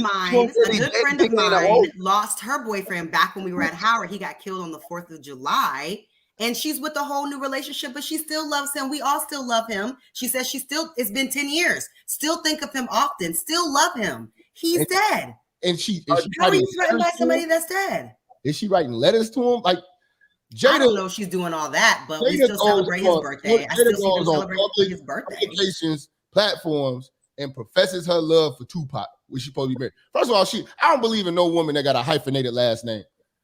E: of mine lost her boyfriend back when we were at Howard. He got killed on the 4th of July. And she's with a whole new relationship, but she still loves him. We all still love him. She says it's been 10 years. Still think of him often. Still love him. He's dead.
D: And she
E: how are you threatened by somebody that's dead?
D: Is she writing letters to him? Like, Jada,
E: I don't know if she's doing all that, but we still celebrate his birthday. I still see them celebrate his birthday. Applications,
D: platforms, and professes her love for Tupac, which she's supposed to be married. First of all, I don't believe in no woman that got a hyphenated last name.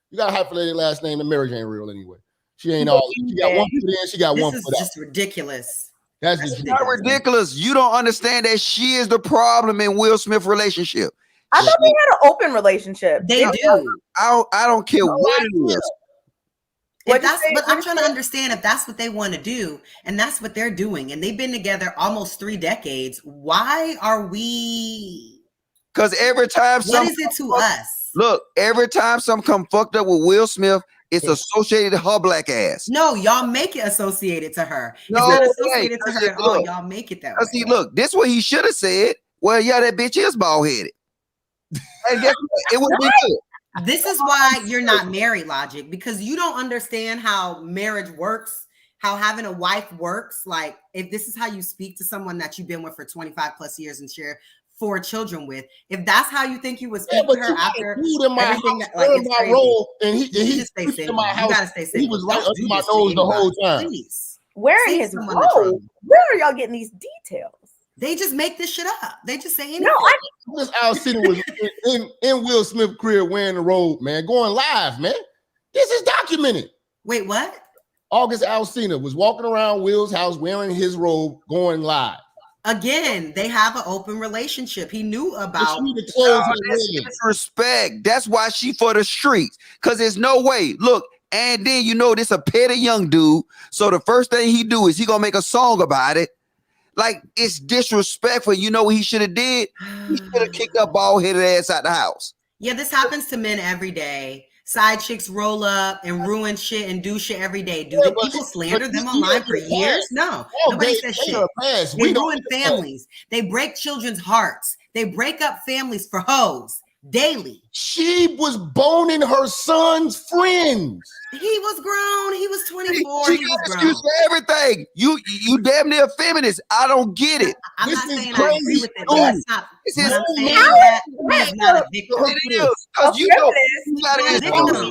D: You got a hyphenated last name, and marriage ain't real anyway. She ain't all. She got one foot in, she got one foot out.
E: This is just ridiculous.
D: That's
G: not ridiculous. You don't understand that she is the problem in Will Smith's relationship.
C: I thought they had an open relationship.
E: They do.
G: I don't care what it is.
E: But I'm trying to understand if that's what they want to do, and that's what they're doing, and they've been together almost 3 decades. Why are we?
G: Because every time
E: what is it to us?
G: Look, every time something come fucked up with Will Smith, it's associated to her black ass.
E: No, y'all make it associated to her.
G: No,
E: it's not associated to her at all. Y'all make it that way.
G: See, look, this is what he should have said. Well, yeah, that bitch is bald headed. And guess what? It would be good.
E: This is why you're not married, Logic, because you don't understand how marriage works, how having a wife works. Like, if this is how you speak to someone that you've been with for 25 plus years and share 4 children with, if that's how you think you would speak to her after everything, it's crazy.
D: Role, and he
E: just stay single. You gotta stay single.
D: He was right under my nose the whole time.
E: Please.
C: Where is his role? Where are y'all getting these details?
E: They just make this shit up. They just say anything.
C: No,
D: Miss Alcina was in Will Smith's career wearing the robe, man, going live, man. This is documented.
E: Wait, what?
D: August Alsina was walking around Will's house wearing his robe, going live.
E: Again, they have an open relationship. He knew about
G: disrespect. That's why she for the streets. Because there's no way. Look, and then this a petty young dude. So the first thing he do is he gonna make a song about it. Like, it's disrespectful. You know what he should have did? He should have kicked that bald-headed ass out the house.
E: Yeah, this happens to men every day. Side chicks roll up and ruin shit and do shit every day. Do people slander them online for years? No. Nobody says shit. They ruin families. They break children's hearts. They break up families for hoes daily.
D: She was boning her son's friends.
E: He was grown. He was 24.
G: She got excuse for everything. You damn near feminist. I don't get it.
E: I'm not saying I agree with it, but that's not. I'm saying that he's not a victim.
G: It is. Because you know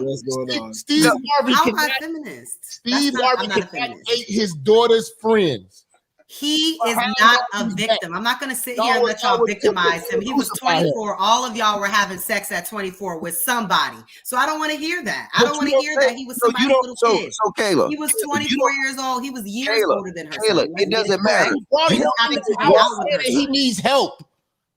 F: what's going on.
D: Steve Harvey
E: How am I feminist?
D: Steve Harvey cannot date his daughter's friends.
E: He is not a victim. I'm not going to sit here and let y'all victimize him. He was 24. All of y'all were having sex at 24 with somebody. So I don't want to hear that. I don't want to hear that he was somebody's little kid.
G: So Kayla,
E: he was 24 years old. He was years older than her.
G: Kayla, it doesn't matter.
D: He needs help.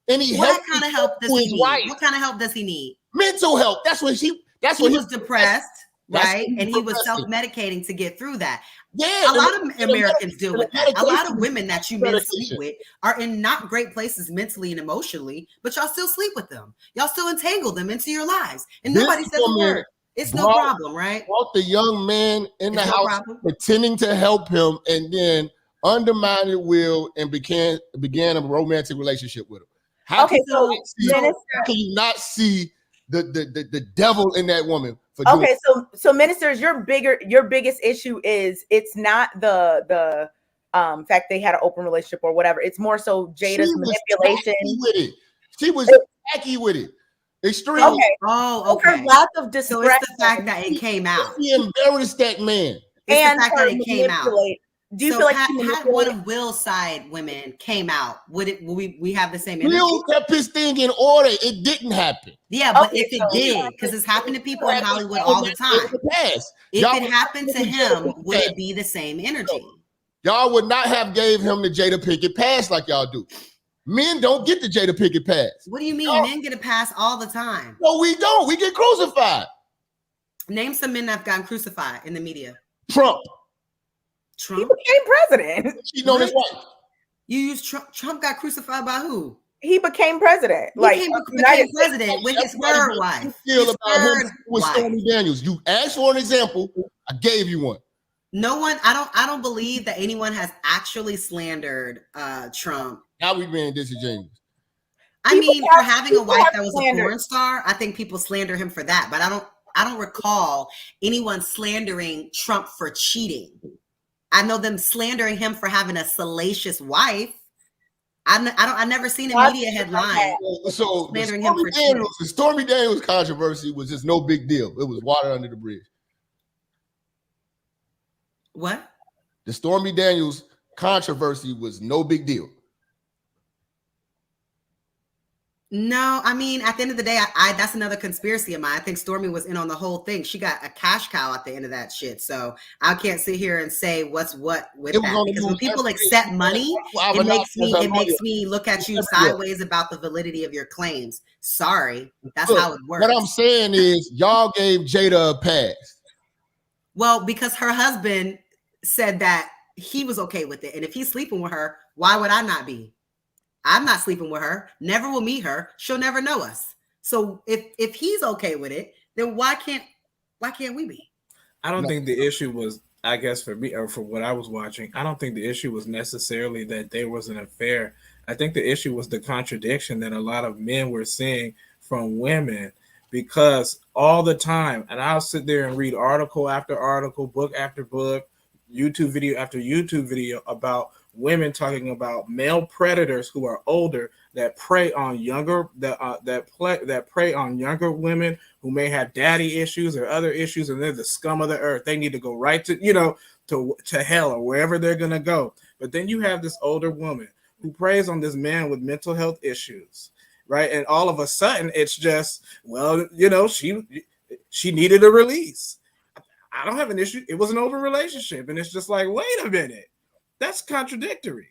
E: What kind of help does he need? What kind of help does he need?
D: Mental help. That's what he
E: was depressed. right? And he was self-medicating to get through that.
D: Yeah,
E: a lot of Americans deal with that. A lot of women that you men sleep with are in not great places mentally and emotionally, but y'all still sleep with them. Y'all still entangle them into your lives, and nobody says a word. It's no problem, right?
D: Brought the young man in the house pretending to help him, and then undermined Will and began a romantic relationship with him. How can you not see the devil in that woman?
C: So ministers, your biggest issue is it's not the fact they had an open relationship or whatever. It's more so Jada's manipulation.
D: She was tacky with it. Extreme.
C: Okay.
E: Okay.
C: Her lack of discretion.
E: So it's the fact that it came out.
D: She embarrassed that man.
E: It's the fact that it came out.
C: Do you feel like
E: had one of Will's side women came out, would we have the same energy?
D: Will kept his thing in order. It didn't happen.
E: Yeah, but if it did, because it's happened to people in Hollywood all the time. If it happened to him, would it be the same energy?
D: Y'all would not have gave him the Jada Pinkett pass like y'all do. Men don't get the Jada Pinkett pass. What
E: do you mean? Men get a pass all the time.
D: No, we don't. We get crucified.
E: Name some men that have gotten crucified in the media.
D: Trump.
C: He became president.
D: She know his wife.
E: You use Trump. Trump got crucified by who?
C: He became president.
E: Became president with his third wife.
D: Feel about him with Stormy Daniels. You asked for an example. I gave you one.
E: No one. I don't believe that anyone has actually slandered Trump.
D: Now we being disingenuous.
E: I mean, for having a wife that was a porn star, I think people slander him for that. But I don't recall anyone slandering Trump for cheating. I know them slandering him for having a salacious wife. I never seen a media headline slandering him for cheating.
D: The Stormy Daniels controversy was just no big deal. It was water under the bridge.
E: What?
D: The Stormy Daniels controversy was no big deal.
E: No, I mean, at the end of the day, I that's another conspiracy of mine. I think Stormy was in on the whole thing. She got a cash cow at the end of that shit. So I can't sit here and say what's what with that. Because when people accept money, it makes me look at you sideways about the validity of your claims. Sorry, that's how it works.
D: What I'm saying is y'all gave Jada a pass.
E: Well, because her husband said that he was okay with it. And if he's sleeping with her, why would I not be? I'm not sleeping with her. Never will meet her. She'll never know us. So if he's okay with it, then why can't we be?
F: I don't think the issue was, I guess for me or for what I was watching, I don't think the issue was necessarily that there was an affair. I think the issue was the contradiction that a lot of men were seeing from women, because all the time, and I'll sit there and read article after article, book after book, YouTube video after YouTube video about women talking about male predators who are older that prey on younger that prey on younger women who may have daddy issues or other issues, and they're the scum of the earth. They need to go right to hell or wherever they're gonna go. But then you have this older woman who preys on this man with mental health issues, right? And all of a sudden it's just, well, she needed a release. I don't have an issue. It was an open relationship, and it's just like, wait a minute. That's contradictory.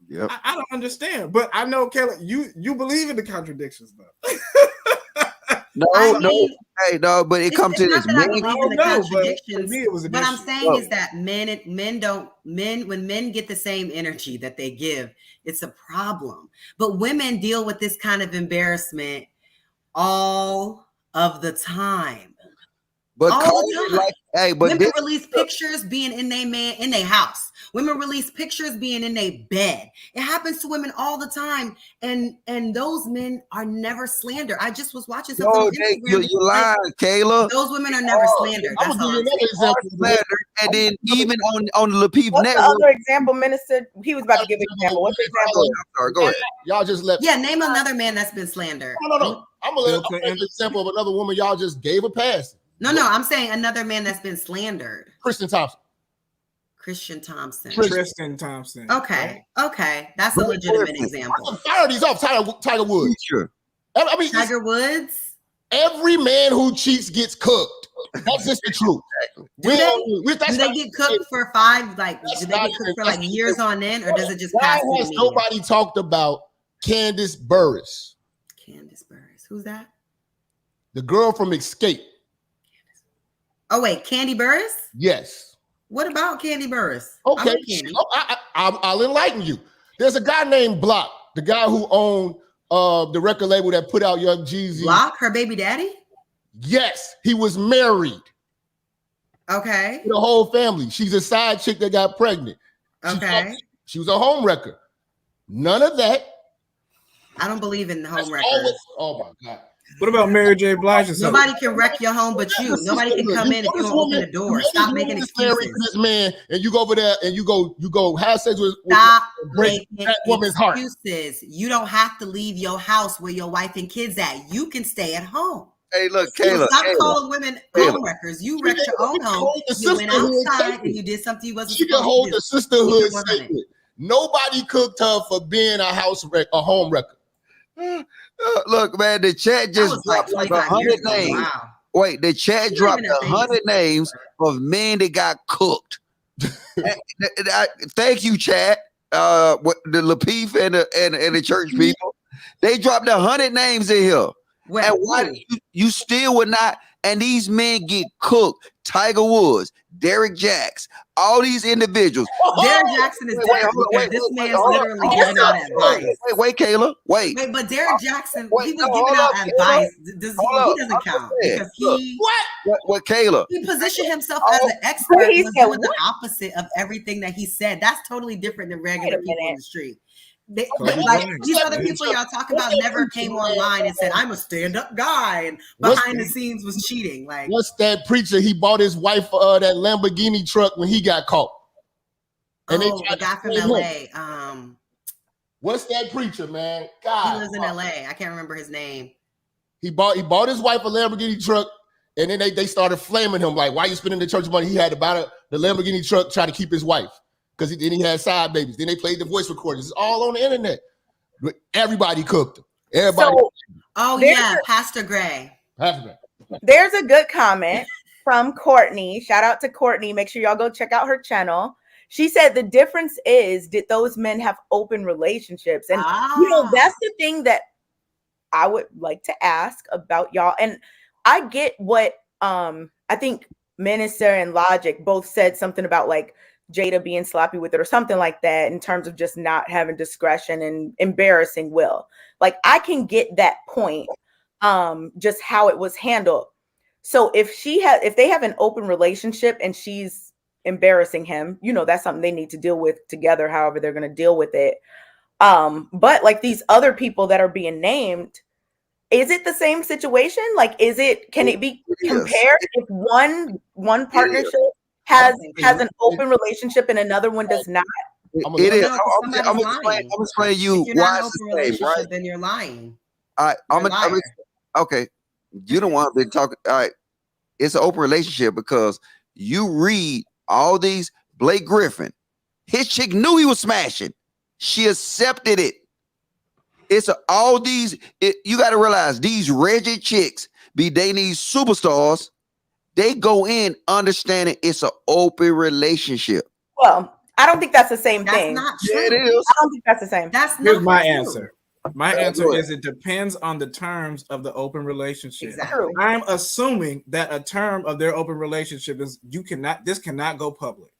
G: Yep.
F: I don't understand, but I know, Kayla, you believe in the contradictions, though.
G: No, but it comes to this.
E: But I'm saying is that when men get the same energy that they give, it's a problem. But women deal with this kind of embarrassment all of the time.
G: But
E: women release pictures being in their house. Women release pictures being in their bed. It happens to women all the time, and those men are never slandered. I just was watching something on Instagram.
G: You lied, Kayla.
E: Those women are never slandered.
D: I'm gonna give you another example.
G: And then even on the Lapeef Network.
C: The other example, Minister? He was about to give an example. What's the example?
G: I'm sorry, go ahead.
D: Y'all just let.
E: Yeah, name another man that's been slandered.
D: No. I'm gonna give an example of another woman y'all just gave a pass.
E: No, I'm saying another man that's been slandered.
D: Tristan Thompson.
E: Okay, that's a legitimate example.
D: Fire these off, Tiger Woods.
G: Sure.
E: I mean, Tiger Woods.
D: Every man who cheats gets cooked. That's just the truth.
E: Do they get cooked for years on end, or does it just pass?
D: Why has nobody talked about Candace Burris?
E: Who's that?
D: The girl from Escape.
E: Oh wait, Candy Burris?
D: Yes.
E: What about Candy Burris?
D: Okay,
E: I like Candy.
D: I'll enlighten you. There's a guy named Block, the guy who owned the record label that put out Young Jeezy.
E: Block, her baby daddy?
D: Yes, he was married.
E: Okay.
D: The whole family. She's a side chick that got pregnant.
E: Okay.
D: She was a home wrecker. None of that.
E: I don't believe in home wreckers.
D: Oh my God.
F: What about Mary J. Blige?
E: Nobody can wreck your home but you. Nobody can come in if you don't open the door. Stop making excuses.
D: This man, and you go over there and you go have sex with
E: Stop
D: break
E: making
D: that woman's heart.
E: excuses. You don't have to leave your house where your wife and kids at. You can stay at home.
G: Hey, look,
E: So
G: Kayla.
E: stop
G: Kayla,
E: calling women home wreckers. You wrecked your own home. You went outside and you did something you wasn't
D: She can
E: supposed
D: hold
E: to do.
D: the sisterhood sacred. Nobody cooked her for being a home wrecker.
G: Look, man, the chat just
E: like
G: dropped
E: 25 years
G: 100
E: ago.
G: names.
E: Wow.
G: Wait, the chat
E: You're
G: dropped
E: even a
G: 100 names of men that got cooked. Thank you, chat. The Lapeef and the church people, they dropped 100 names in here.
E: Well,
G: and why you still would not? And these men get cooked. Tiger Woods, Derek Jacks, all these individuals.
E: Derek Jackson is different because this man's literally giving out advice.
G: Wait, Kayla. Wait,
E: but Derek Jackson, he was giving out advice. He doesn't count because he
G: what Kayla?
E: He positioned himself as an expert. He was doing the opposite of everything that he said. That's totally different than regular people in the street. These other people y'all talk about never came online and said, "I'm a stand-up guy," and behind the scenes was cheating. Like,
D: what's that preacher? He bought his wife that Lamborghini truck when he got caught.
E: And the guy from LA.
D: What's that preacher, man? God,
E: he lives in LA. I can't remember his name.
D: He bought his wife a Lamborghini truck, and then they started flaming him like, "Why you spending the church money?" He had to buy the Lamborghini truck, try to keep his wife. Because then he had side babies. Then they played the voice recordings. It's all on the internet. But everybody cooked them. Everybody.
E: Pastor Gray.
C: There's a good comment from Courtney. Shout out to Courtney. Make sure y'all go check out her channel. She said the difference is, did those men have open relationships? And that's the thing that I would like to ask about y'all. And I get what I think Minister and Logic both said something about like Jada being sloppy with it or something like that in terms of just not having discretion and embarrassing Will. Like I can get that point, just how it was handled. So if they have an open relationship and she's embarrassing him, that's something they need to deal with together, however they're going to deal with it. But like these other people that are being named, is it the same situation? Like, can it be compared if one partnership has an open relationship and another one does not?
G: I'm explaining you why it's the same, right?
E: Then you're lying.
G: All right, okay. You don't want to talk. All right, it's an open relationship because you read all these. Blake Griffin, his chick knew he was smashing. She accepted it. It's all these. You got to realize these rigid chicks be dating these superstars. They go in understanding it's an open relationship.
C: Well, I don't think that's the same thing.
E: That's not true.
G: Yeah, it is.
C: I don't think that's the same.
F: Here's my answer. My answer is it depends on the terms of the open relationship.
E: Exactly.
F: I'm assuming that a term of their open relationship is this cannot go public.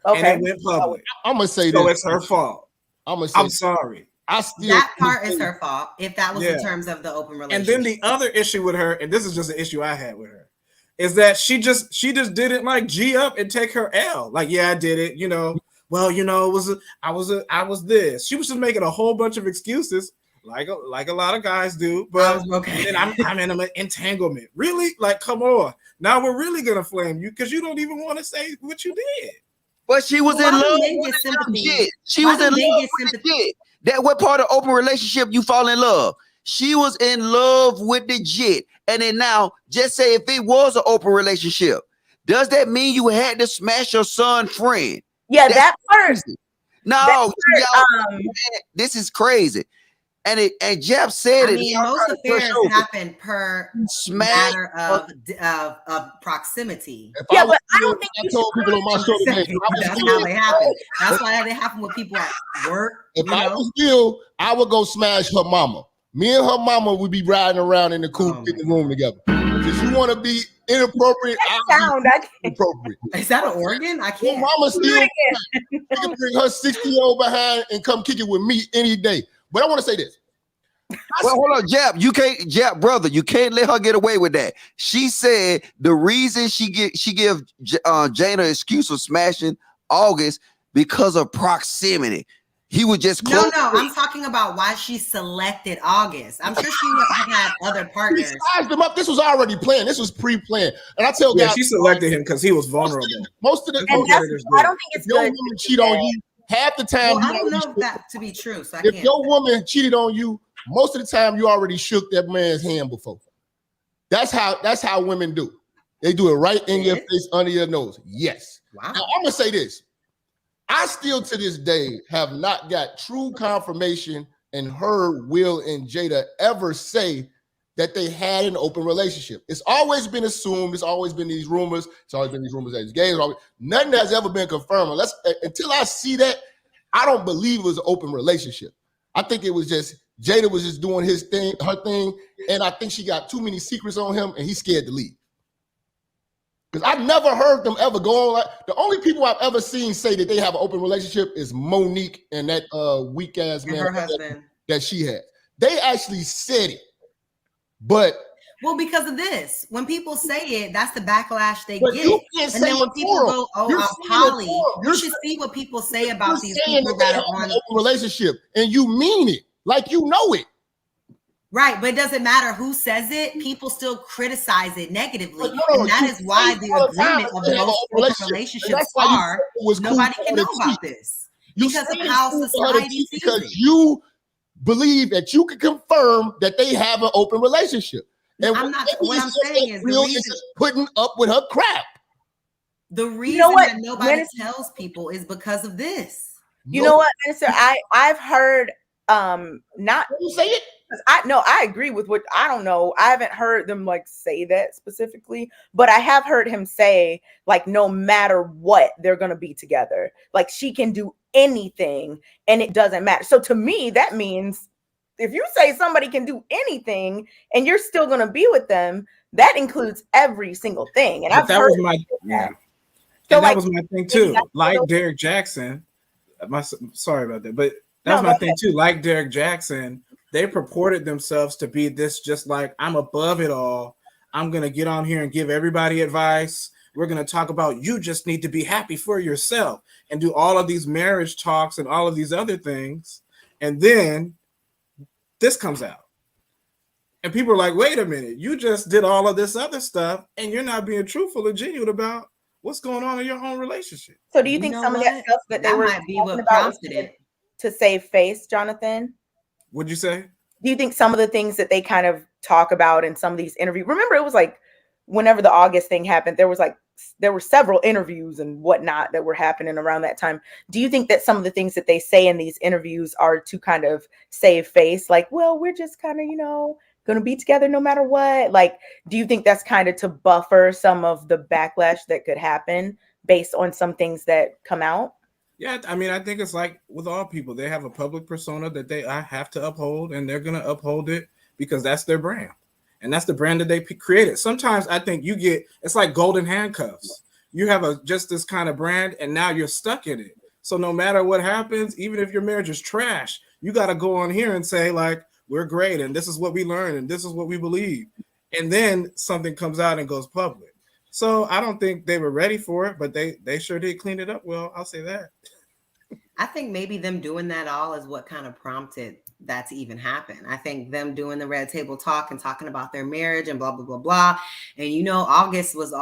C: Okay.
F: And it went public.
D: I'm gonna say
F: so
D: this.
F: it's her fault.
D: I'm
F: sorry.
E: That part is her fault if that was in terms of the open relationship.
F: And then the other issue with her, and this is just an issue I had with her, is that she just didn't like G up and take her L. Like, yeah, I did it. Well, I was this. She was just making a whole bunch of excuses, like a lot of guys do. But then I'm in an entanglement. Really? Like, come on. Now we're really gonna flame you because you don't even want to say what you did.
G: But she was in love with the jit. She was in love with the jit. That what part of open relationship you fall in love? She was in love with the jit. And then now, just say if it was an open relationship, does that mean you had to smash your son's friend?
C: Yeah, that part.
G: No, this is crazy. And Jeff said
E: most affairs happen per matter of proximity.
C: Yeah, but I don't think
D: I told people on my show today.
E: That's how they happen. That's why they happen with people at work.
D: If I was Bill, I would go smash her mama. Me and her mama would be riding around in the coupe in the room together. If you want to be inappropriate, I'll be inappropriate.
E: Is that an organ? I
D: Your
E: can't.
D: mama still can bring her 60-year-old behind and come kick it with me any day. But I want to say this.
G: Well, hold on, Jap, brother, you can't let her get away with that. She said the reason she give Jana an excuse for smashing August because of proximity. He was just close.
E: No, I'm talking about why she selected August. I'm sure she had other partners.
D: She sized them up. This was already planned. This was pre-planned. And I tell guys,
F: she selected him because he was vulnerable.
D: Most of the
F: competitors
C: I don't think it's
D: your
C: good.
D: woman cheat on you half the time.
E: Well, I don't know that to be true. So
D: if your woman cheated on you, most of the time you already shook that man's hand before. That's how women do. They do it right in your face, under your nose. Yes.
E: Wow.
D: Now, I'm gonna say this. I still to this day have not got true confirmation and heard Will and Jada ever say that they had an open relationship. It's always been assumed. It's always been these rumors. It's always been these rumors that it's gay. Nothing has ever been confirmed. Until I see that, I don't believe it was an open relationship. I think it was just Jada was just doing her thing, and I think she got too many secrets on him, and he's scared to leave. Because I've never heard them ever go on. The only people I've ever seen say that they have an open relationship is Monique and that weak ass man
E: her husband
D: that she had. They actually said it, but
E: well, because of this, when people say it, that's the backlash they
D: but
E: get.
D: you can't
E: And
D: say
E: then when
D: it
E: people
D: for
E: go, "Oh,
D: You're
E: I'm
D: saying it
E: poly,"
D: for
E: you should see what people say about these people
D: that
E: that are on
D: an open relationship, and you mean it like you know it.
E: Right, but it doesn't matter who says it, people still criticize it negatively.
D: No,
E: and that is why the agreement of most open relationships are nobody can know about this. Because of how society sees
D: because
E: it.
D: you believe that you can confirm that they have an open relationship. And
E: I'm not what I'm saying is the
D: real
E: reason
D: is just putting up with her crap.
E: The reason
C: You know what?
E: that nobody tells people is because of this.
C: You know what, Minister? I've heard not
D: say it.
C: I agree with what I don't know. I haven't heard them like say that specifically, but I have heard him say like no matter what, they're gonna be together. Like she can do anything and it doesn't matter. So to me, that means if you say somebody can do anything and you're still gonna be with them, that includes every single thing. And
F: that was my
C: So
F: that was my thing too. Like Derek Jackson, sorry about that, but that was my thing too. Like Derek Jackson, they purported themselves to be this, just like I'm above it all. I'm gonna get on here and give everybody advice. We're gonna talk about you just need to be happy for yourself and do all of these marriage talks and all of these other things. And then this comes out. And people are like, wait a minute, you just did all of this other stuff and you're not being truthful and genuine about what's going on in your own relationship.
C: So do you think some of that stuff that they were
E: might be what prompted it
C: to save face, Jonathan?
F: What'd you say?
C: Do you think some of the things that they kind of talk about in some of these interviews, remember it was like whenever the August thing happened, there were several interviews and whatnot that were happening around that time. Do you think that some of the things that they say in these interviews are to kind of save face? Like, well, we're just kind of, going to be together no matter what. Like, do you think that's kind of to buffer some of the backlash that could happen based on some things that come out?
F: Yeah, I mean, I think it's like with all people, they have a public persona that they have to uphold, and they're going to uphold it because that's their brand. And that's the brand that they created. Sometimes I think it's like golden handcuffs. You have just this kind of brand, and now you're stuck in it. So no matter what happens, even if your marriage is trash, you got to go on here and say, like, we're great, and this is what we learned, and this is what we believe. And then something comes out and goes public. So I don't think they were ready for it, but they sure did clean it up well. I'll say that.
E: I think maybe them doing that all is what kind of prompted that to even happen. I think them doing the red table talk and talking about their marriage and blah, blah, blah, blah. And, August was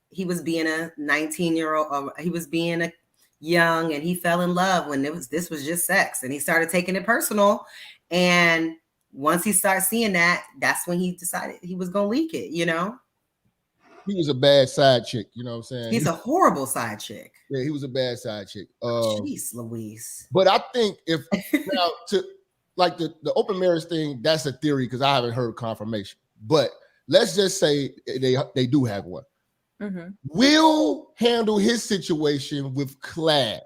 E: he was being a 19-year-old, he was being a young, and he fell in love when this was just sex. And he started taking it personal. And once he started seeing that, that's when he decided he was going to leak it,
D: He was a bad side chick, you know what I'm saying?
E: He's a horrible side chick.
D: Yeah, he was a bad side chick.
E: Jeez, Louise.
D: But I think if now to like the open marriage thing, that's a theory because I haven't heard confirmation. But let's just say they do have one. Mm-hmm. Will handle his situation with class.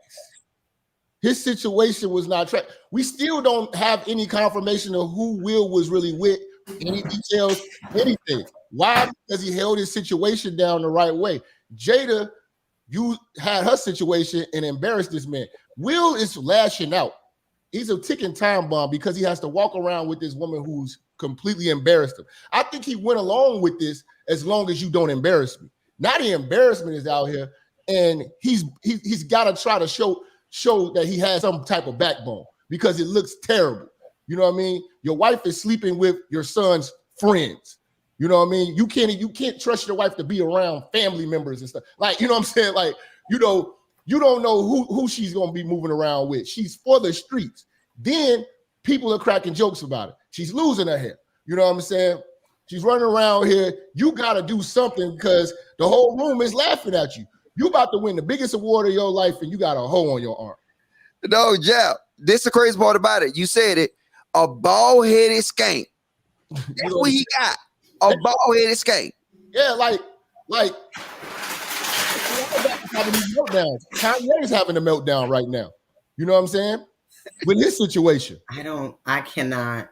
D: His situation was not tracked. We still don't have any confirmation of who Will was really with, any details, anything. Why? Because he held his situation down the right way. Jada, you had her situation and embarrassed this man. Will is lashing out. He's a ticking time bomb because he has to walk around with this woman who's completely embarrassed him. I think he went along with this as long as you don't embarrass me. Now the embarrassment is out here, and he's got to try to show that he has some type of backbone because it looks terrible. You know what I mean? Your wife is sleeping with your son's friends. You know what I mean? You can't trust your wife to be around family members and stuff. Like, you know what I'm saying? Like, you don't know who she's gonna be moving around with. She's for the streets. Then people are cracking jokes about it. She's losing her hair. You know what I'm saying? She's running around here. You gotta do something because the whole room is laughing at you. You about to win the biggest award of your life, and you got a hoe on your arm.
G: No, Jap, this is the crazy part about it. You said it, a bald-headed skank. That's what he got. A bald-headed skank.
D: Yeah, like having these meltdowns. Kanye's having a meltdown right now. You know what I'm saying? With his situation.
E: I cannot.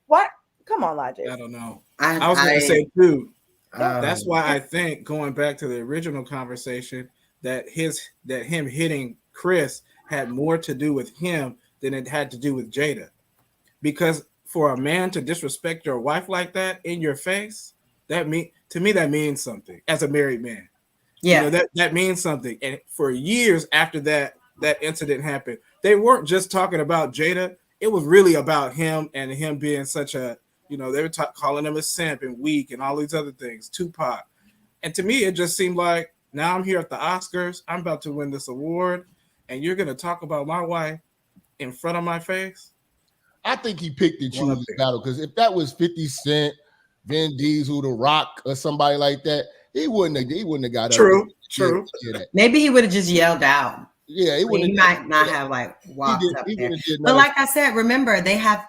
C: What? Come on, Logic.
F: I don't know. I was going to say too. That's why I think, going back to the original conversation, that him hitting Chris had more to do with him than it had to do with Jada. Because for a man to disrespect your wife like that in your face, to me that means something as a married man.
E: Yeah,
F: you know, that means something. And for years after that incident happened, they weren't just talking about Jada. It was really about him and him being such a, you know, they were calling him a simp and weak and all these other things, Tupac. And to me, it just seemed like, now I'm here at the Oscars. I'm about to win this award, and you're going to talk about my wife in front of my face?
D: I think he picked and chose his battle, because if that was 50 Cent, Vin Diesel, The Rock, or somebody like that, he wouldn't have got up.
F: True.
E: Maybe he would have just yelled out.
D: Yeah,
E: he might not have like walked up there. But like I said, remember they have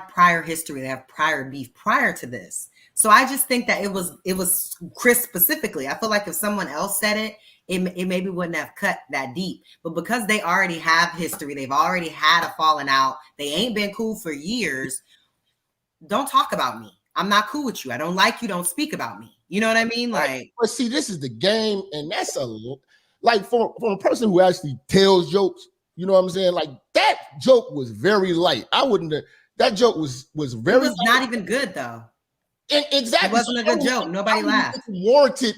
E: prior history. They have prior beef prior to this. So I just think that it was Chris specifically. I feel like if someone else said it maybe wouldn't have cut that deep. But because they already have history, they've already had a falling out. They ain't been cool for years. Don't talk about me. I'm not cool with you. I don't like you. Don't speak about me. You know what I mean? Like,
D: but see, this is the game, and that's like from a person who actually tells jokes. You know what I'm saying? Like, that joke was very light. That joke was very.
E: It was not even good though.
D: And exactly,
E: it wasn't a good joke. Nobody laughed.
D: Warranted.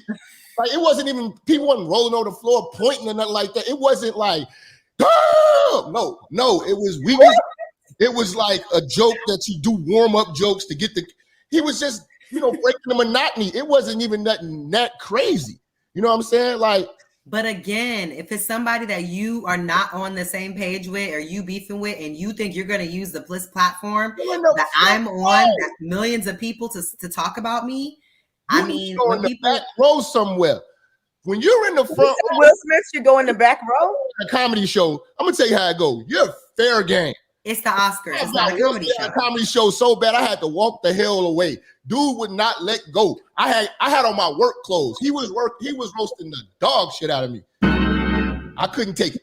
D: Like, it wasn't even, people wasn't rolling on the floor pointing or nothing like that. It wasn't like, no. It was like a joke that you do warm up jokes to get he was just, breaking the monotony. It wasn't even nothing that crazy. You know what I'm saying? Like,
E: but again, if it's somebody that you are not on the same page with or you beefing with, and you think you're going to use the Bliss platform that I'm on, that millions of people to talk about me, I mean,
D: when people back row somewhere, when you're in the front,
C: Will Smith should go in the back row.
D: A comedy show. I'm gonna tell you how it goes. You're fair game.
E: It's the Oscars. It's not a comedy show.
D: A comedy show so bad I had to walk the hell away. Dude would not let go. I had on my work clothes. He was roasting the dog shit out of me. I couldn't take it.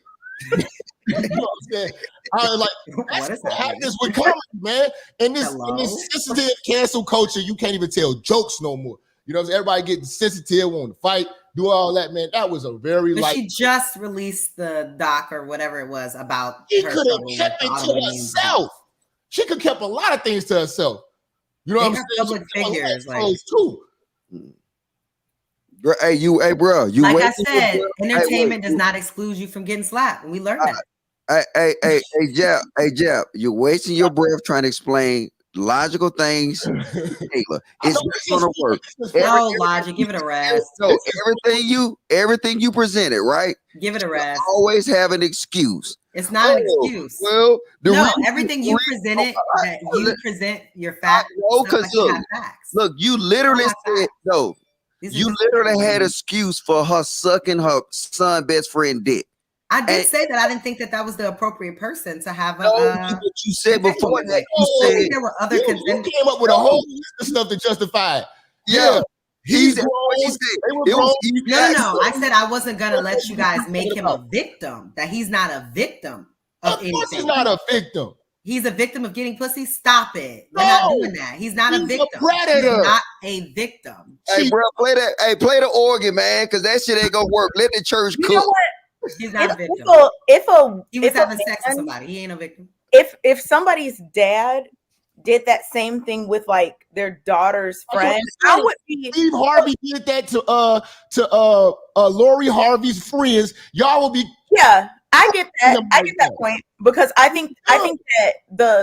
D: You know what I'm saying? I was like, that's what happens with comedy, man. And this sensitive cancel culture, you can't even tell jokes no more. You know what I'm saying? Everybody getting sensitive, wanting to fight, do all that, man. That was a very
E: But she just released the doc or whatever it was about.
D: She could have kept it to herself. She could have kept a lot of things to herself. You know what I'm saying?
E: Public figures, like
D: too.
G: Hey, bro.
E: Like I said, entertainment does not exclude you from getting slapped, and we learned that.
G: Hey, Jeff, you're wasting your breath trying to explain logical things. Kayla, it's not gonna work.
E: No logic. Give it a rest.
G: No, everything you presented, right?
E: Give it a rest.
G: Always have an excuse.
E: It's not an excuse.
G: Well,
E: everything you presented, that you present your facts.
G: Because look, you literally said no. You literally had an excuse for her sucking her son best friend dick.
E: I did say that I didn't think that was the appropriate person to have
G: what you said before that.
E: I think there were other contenders.
D: You came up with a whole list of stuff to justify it.
G: Yeah.
D: He's
G: said,
D: grown.
G: what he said.
D: They were
G: It was
D: grown.
E: No. I said I wasn't gonna let you guys make him a victim. That he's not a victim of
D: Of course,
E: anything.
D: he's not a victim.
E: He's a victim of getting pussy. Stop it. We're
D: No,
E: not doing that. He's not
D: he's
E: a
D: a
E: victim.
D: predator.
E: He's not a victim.
G: Hey, bro, play that. Hey, play the organ, man, because that shit ain't gonna work. Let the church
C: You
G: cook.
C: know what?
E: He's not a victim. He was
C: If a
E: having sex with
C: man-
E: somebody. He ain't a victim.
C: if somebody's dad did that same thing with like their daughter's friend, I would be.
D: Steve Harvey did that to Lori Harvey's friends. Y'all will be.
C: Yeah, I get that. I get that point because I think that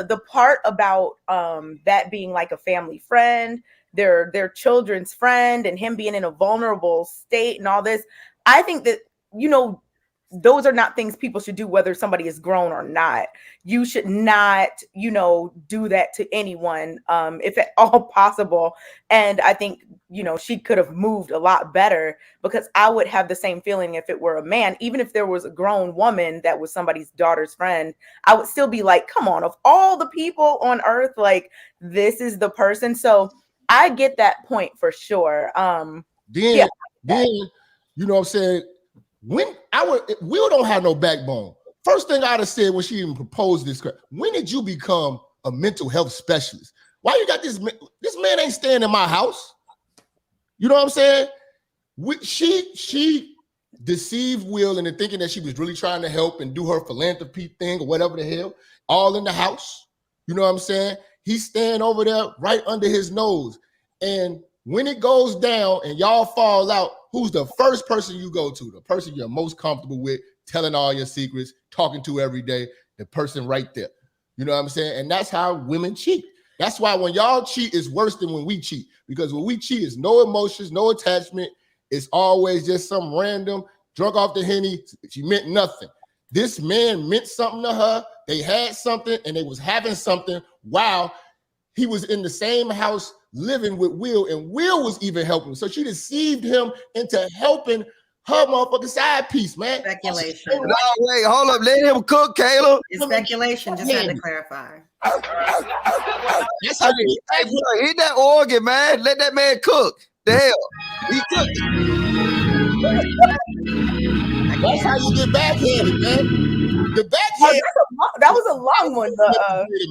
C: the part about that being like a family friend, their children's friend, and him being in a vulnerable state and all this, I think that, you know, those are not things people should do, whether somebody is grown or not. You should not, you know, do that to anyone, if at all possible. And I think, you know, she could have moved a lot better, because I would have the same feeling if it were a man. Even if there was a grown woman that was somebody's daughter's friend, I would still be like, come on, of all the people on earth, like, this is the person. So I get that point for sure.
D: Then you know what I'm saying? Will don't have no backbone. First thing I'd have said when she even proposed this, when did you become a mental health specialist? Why you got this man ain't staying in my house? You know what I'm saying? She deceived Will into thinking that she was really trying to help and do her philanthropy thing or whatever the hell, all in the house. You know what I'm saying? He's staying over there right under his nose. And when it goes down and y'all fall out, who's the first person you go to? The person you're most comfortable with, telling all your secrets, talking to every day, the person right there. You know what I'm saying? And that's how women cheat. That's why when y'all cheat, it's worse than when we cheat. Because when we cheat, it's no emotions, no attachment. It's always just some random drunk off the Henny. She meant nothing. This man meant something to her. They had something and they was having something while he was in the same house living with Will, and Will was even helping. So she deceived him into helping her motherfucking side piece, man.
E: Speculation.
G: No, wait, hold up. Let him cook, Kayla.
E: It's speculation. Just had to clarify.
D: That's how
G: Hey, bro, hit that organ, man. Let that man cook. The hell. He cooking.
D: That's how you get backhanded, man. The backhand.
C: That was a long one.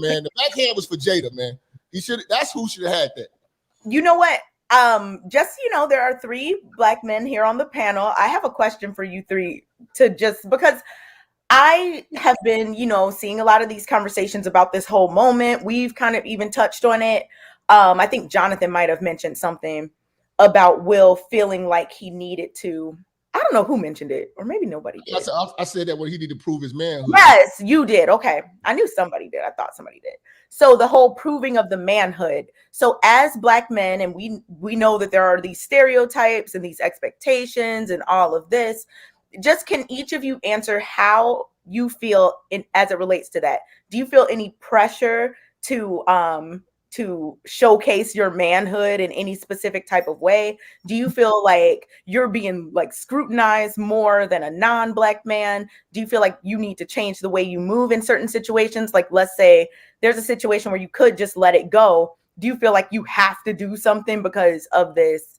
D: Man, the backhand was for Jada, man. That's who should have had that.
C: You know what? Just, you know, there are 3 Black men here on the panel. I have a question for you 3, to just because I have been, you know, seeing a lot of these conversations about this whole moment. We've kind of even touched on it. I think Jonathan might have mentioned something about Will feeling like he needed to. I don't know who mentioned it, or maybe nobody did.
D: I said that when he needed to prove his manhood.
C: Yes, you did. Okay. I knew somebody did. I thought somebody did. So the whole proving of the manhood. So as Black men, and we know that there are these stereotypes and these expectations and all of this, just can each of you answer how you feel as it relates to that? Do you feel any pressure to showcase your manhood in any specific type of way? Do you feel like you're being like scrutinized more than a non-Black man? Do you feel like you need to change the way you move in certain situations? Like, let's say there's a situation where you could just let it go. Do you feel like you have to do something because of this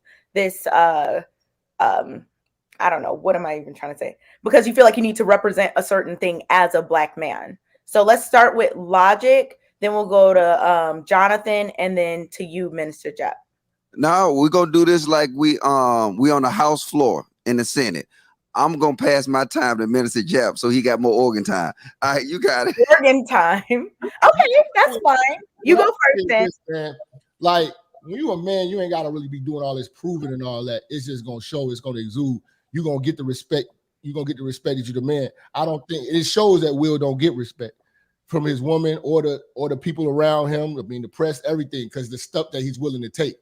C: I don't know, what am I even trying to say? Because you feel like you need to represent a certain thing as a Black man. So let's start with Logic. Then we'll go to Jonathan, and then to you, Minister Jap.
G: No, we're gonna do this like we on the House floor in the Senate. I'm gonna pass my time to Minister Jap so he got more organ time. All right, you got it.
C: Organ time. Okay, that's fine. You go first then.
D: Man. Like, when you a man, you ain't gotta really be doing all this proving and all that. It's just gonna show, it's gonna exude. You're gonna get the respect. You're gonna get the respect that you're the man. I don't think it shows that Will don't get respect from his woman or the people around him. I mean, the press, everything, because the stuff that he's willing to take.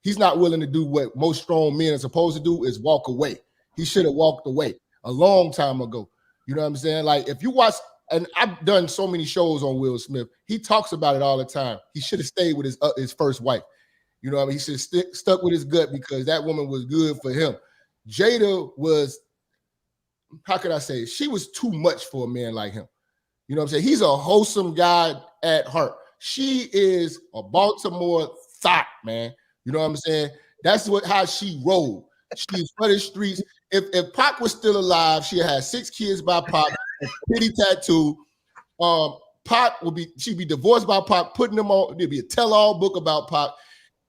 D: He's not willing to do what most strong men are supposed to do, is walk away. He should have walked away a long time ago. You know what I'm saying? Like, if you watch, and I've done so many shows on Will Smith, he talks about it all the time. He should have stayed with his first wife. You know what I mean? He should have stuck with his gut, because that woman was good for him. Jada was, how could I say, she was too much for a man like him. You know what I'm saying? He's a wholesome guy at heart. She is a Baltimore thought, man. You know what I'm saying? That's how she rolled. She's for the streets. If Pac was still alive, she'd have 6 kids by Pac, a pity tattoo. She'd be divorced by Pac, putting them on. There'd be a tell-all book about Pac,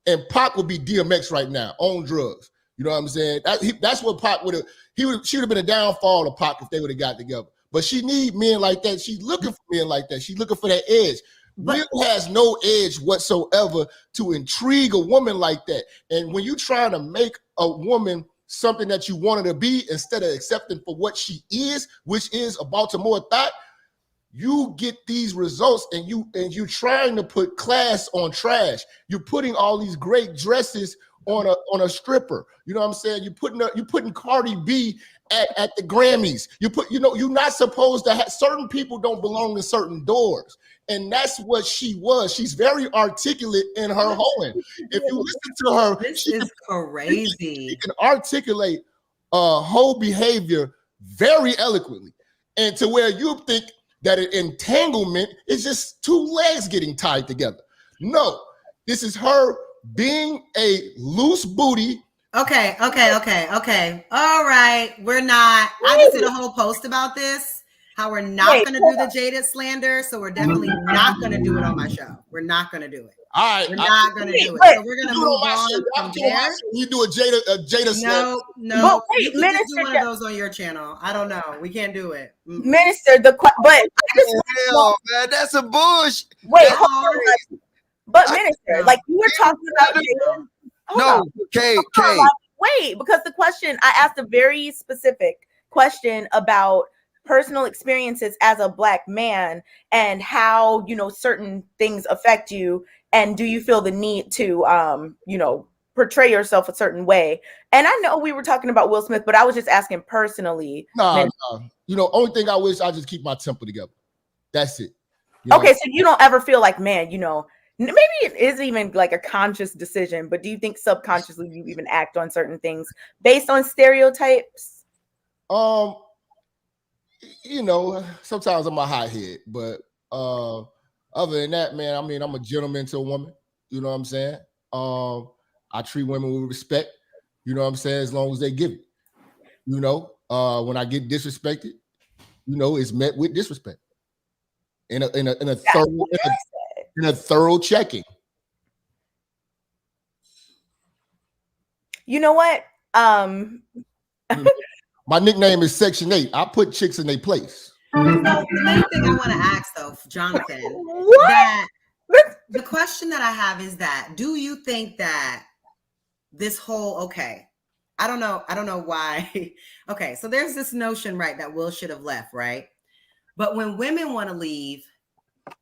D: and Pac would be DMX right now on drugs. You know what I'm saying? That's what Pac would have. She would have been a downfall of Pac if they would have got together. But she need men like that. She's looking for men like that. She's looking for that edge. Will has no edge whatsoever to intrigue a woman like that. And when you're trying to make a woman something that you want her to be instead of accepting for what she is, which is a Baltimore thought, you get these results, and you're trying to put class on trash. You're putting all these great dresses on a stripper. You know what I'm saying? You're putting Cardi B at the Grammys. You're not supposed to have, certain people don't belong to certain doors. And that's what she was. She's very articulate in her hoeing. If you listen to her,
E: this is crazy.
D: She can articulate whole behavior very eloquently, and to where you think that an entanglement is just 2 legs getting tied together. No, this is her being a loose booty.
E: Okay. All right. We're not. I just did a whole post about this. How we're not going to do the jaded slander. So we're definitely not going to do it on my show. We're not going to do it.
D: All right.
E: We're not going to do it. So we're going to move on from there.
D: You do a Jada slander.
E: No.
C: Wait,
E: you can just do one of those on your channel. I don't know. We can't do it.
C: Minister,
G: man, that's a bush.
C: Wait, hold on. But Minister, like you were talking about Jada. Wait, because the question, I asked a very specific question about personal experiences as a Black man and how, certain things affect you. And do you feel the need to, portray yourself a certain way? And I know we were talking about Will Smith, but I was just asking personally.
D: No. Only thing I wish I just keep my temper together. That's it.
C: Okay, so you don't ever feel like, man, maybe it is even like a conscious decision, but do you think subconsciously you even act on certain things based on stereotypes?
D: Sometimes I'm a hothead, but other than that, man, I mean, I'm a gentleman to a woman. You know what I'm saying? I treat women with respect. You know what I'm saying? As long as they give it. When I get disrespected, it's met with disrespect. In a thorough checking.
C: You know what?
D: My nickname is Section 8. I put chicks in their place.
E: So the main thing I want to ask, though, Jonathan, the question that I have is that, do you think that this whole, I don't know why. Okay, so there's this notion, right, that Will should have left, right? But when women want to leave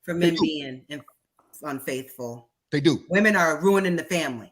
E: for men being unfaithful,
D: they do.
E: Women are ruining the family,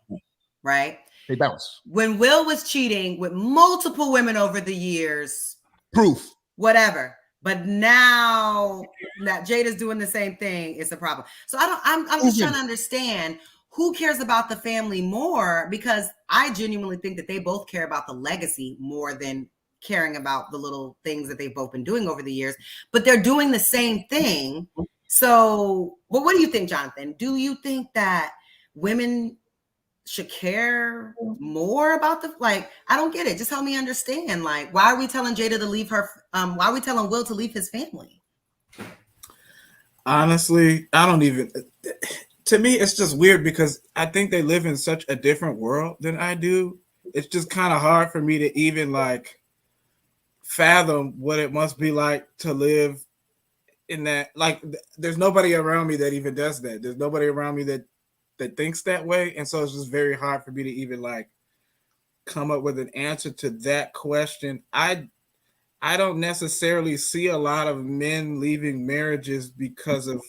E: right?
D: They bounce.
E: When Will was cheating with multiple women over the years,
D: proof,
E: whatever. But now that Jada's doing the same thing, it's a problem. So I'm just trying to understand who cares about the family more, because I genuinely think that they both care about the legacy more than caring about the little things that they've both been doing over the years. But they're doing the same thing. So, well, what do you think, Jonathan? Do you think that women should care more about I don't get it. Just help me understand. Like, why are we telling Jada to leave her? Why are we telling Will to leave his family?
F: Honestly, I don't even, to me, it's just weird because I think they live in such a different world than I do. It's just kind of hard for me to even fathom what it must be like to live in that. There's nobody around me that even does that. There's nobody around me that thinks that way, and so it's just very hard for me to even come up with an answer to that question. I don't necessarily see a lot of men leaving marriages because of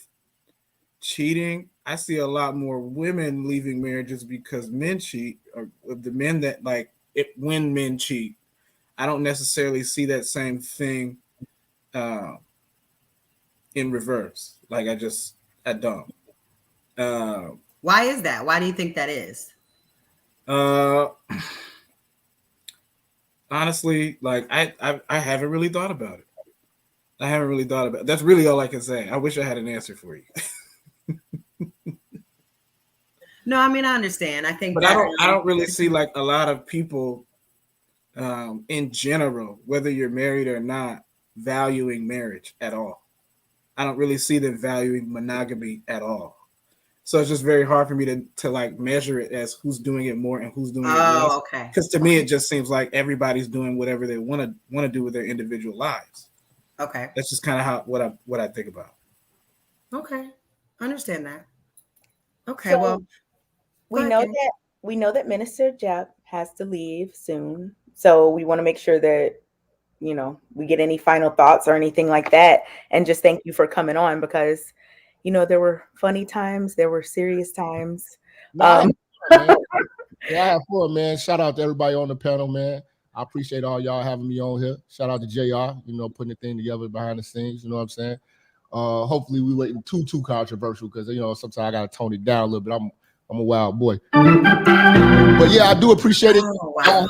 F: cheating. I see a lot more women leaving marriages because men cheat, or the men that when men cheat. I don't necessarily see that same thing in reverse. I don't.
E: Why is that? Why do you think that is?
F: Honestly, I haven't really thought about it. That's really all I can say. I wish I had an answer for you.
E: No, I mean I understand. I think,
F: but I don't really see like a lot of people, in general, whether you're married or not, valuing marriage at all. I don't really see them valuing monogamy at all. So it's just very hard for me to like measure it as who's doing it more and who's doing it less.
E: Okay.
F: Because to me, it just seems like everybody's doing whatever they want to do with their individual lives.
E: Okay.
F: That's just kind of what I think about.
E: Okay, I understand that. Okay,
C: So
E: well,
C: we
E: go
C: know
E: ahead,
C: that Minister Jeff has to leave soon. So we want to make sure that we get any final thoughts or anything like that. And just thank you for coming on because there were funny times, there were serious times.
D: I have fun, man. Shout out to everybody on the panel, man. I appreciate all y'all having me on here. Shout out to JR, putting the thing together behind the scenes. You know what I'm saying? Hopefully we wasn't too controversial because sometimes I gotta tone it down a little bit. I'm a wild boy. But yeah, I do appreciate it.
E: Oh, wow.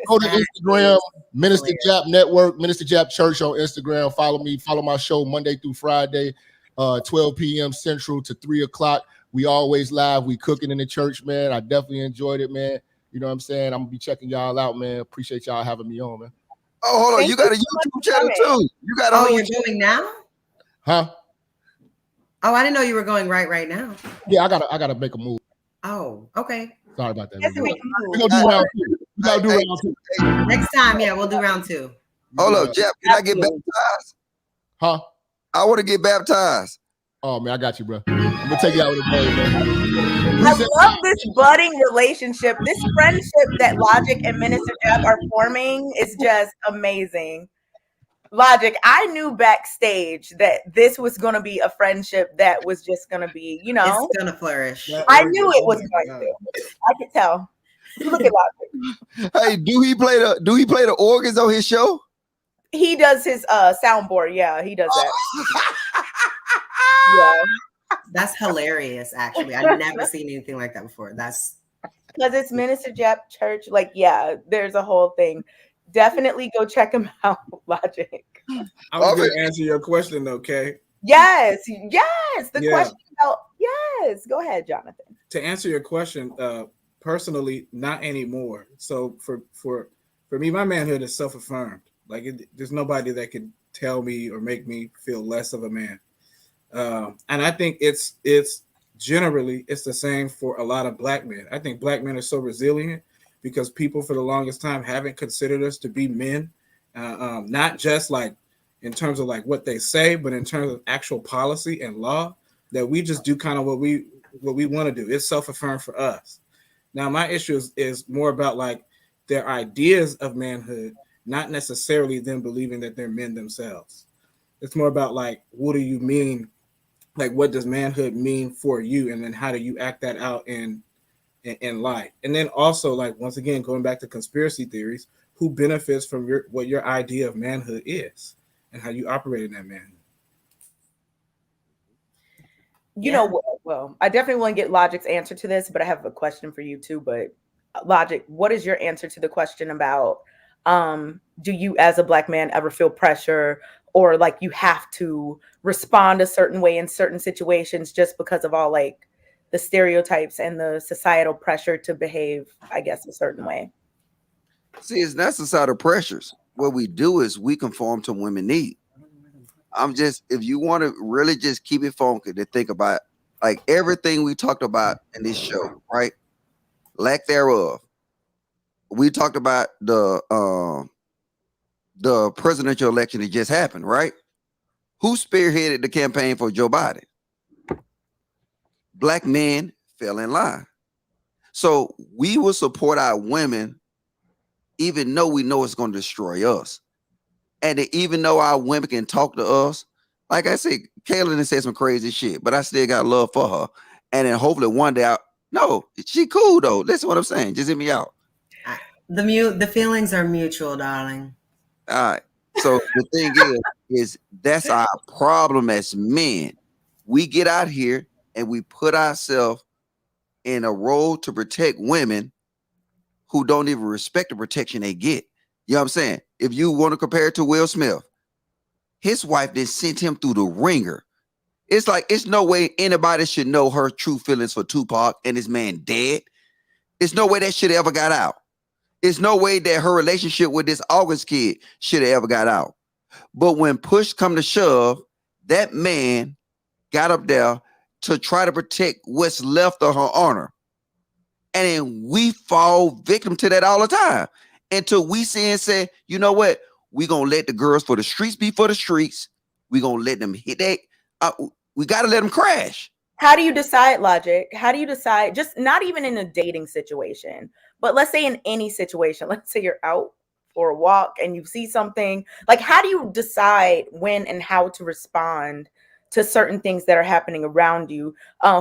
D: Go to Instagram, Minister Jap Network, Minister Jap Church on Instagram. Follow me, follow my show Monday through Friday, 12 p.m. Central to 3 o'clock. We always live. We cooking in the church, man. I definitely enjoyed it, man. You know what I'm saying? I'm gonna be checking y'all out, man. Appreciate y'all having me on, man.
G: Oh, hold on. You got a YouTube channel too. You got a
E: Oh,
G: whole
E: you're doing now?
D: Huh?
E: Oh, I didn't know you were going right now.
D: Yeah, I gotta make a move.
E: Oh, okay.
D: Sorry about that.
C: Yes,
D: We're
C: we
D: gonna do round two. We gotta do round two.
E: Next time, yeah, we'll do round 2.
G: Hold up, Jeff. Can I get baptized?
D: Huh?
G: I want to get baptized.
D: Oh man, I got you, bro. I'm gonna take you out with a bowl, man.
C: I love this budding relationship. This friendship that Logic and Minister Jeff are forming is just amazing. Logic, I knew backstage that this was going to be a friendship that was just going to be,
E: It's going to flourish.
C: I knew it was going to. I could tell. Look at Logic.
G: Hey, do he play the organs on his show?
C: He does his soundboard. Yeah, he does that. Yeah.
E: That's hilarious, actually. I've never seen anything like that before. That's
C: because it's Minister Jap Church. Like, yeah, there's a whole thing. Definitely go check him out, Logic.
F: I was going to answer your question, though, Kay.
C: Yes. The question about Go ahead, Jonathan.
F: To answer your question, personally, not anymore. So for me, my manhood is self-affirmed. Like there's nobody that can tell me or make me feel less of a man. And I think it's generally the same for a lot of black men. I think black men are so resilient because people for the longest time haven't considered us to be men, not just like in terms of like what they say, but in terms of actual policy and law, that we just do kind of what we want to do. It's self-affirmed for us. Now, my issue is more about like their ideas of manhood, not necessarily them believing that they're men themselves. It's more about like, what do you mean? Like, what does manhood mean for you? And then how do you act that out in life? And then also, like, once again, going back to conspiracy theories, who benefits from what your idea of manhood is and how you operate in that manhood?
C: You know, well, I definitely want to get Logic's answer to this, but I have a question for you too. But Logic, what is your answer to the question about do you as a black man ever feel pressure or like you have to respond a certain way in certain situations just because of all like the stereotypes and the societal pressure to behave, I guess, a certain way?
G: See, it's not societal pressures. What we do is we conform to women need. If you want to really just keep it funky to think about like everything we talked about in this show, right? Lack thereof. We talked about the presidential election that just happened, right? Who spearheaded the campaign for Joe Biden? Black men fell in line. So we will support our women even though we know it's going to destroy us. And even though our women can talk to us, like I said, Kayla said some crazy shit, but I still got love for her. And then hopefully one day, she cool though. Listen what I'm saying. Just hit me out.
E: The feelings are mutual, darling.
G: All right. So the thing is that's our problem as men. We get out here and we put ourselves in a role to protect women who don't even respect the protection they get. You know what I'm saying? If you want to compare it to Will Smith, his wife then sent him through the ringer It's like it's no way anybody should know her true feelings for Tupac and this man dead. There's no way that shit ever got out. There's no way that her relationship with this August kid should have ever got out. But when push come to shove, that man got up there to try to protect what's left of her honor. And then we fall victim to that all the time until we see and say, you know what? We gonna let the girls for the streets be for the streets. We gonna let them hit that. We gotta let them crash.
C: How do you decide, Logic? How do you decide, just not even in a dating situation, but let's say in any situation, let's say you're out for a walk and you see something, like how do you decide when and how to respond to certain things that are happening around you?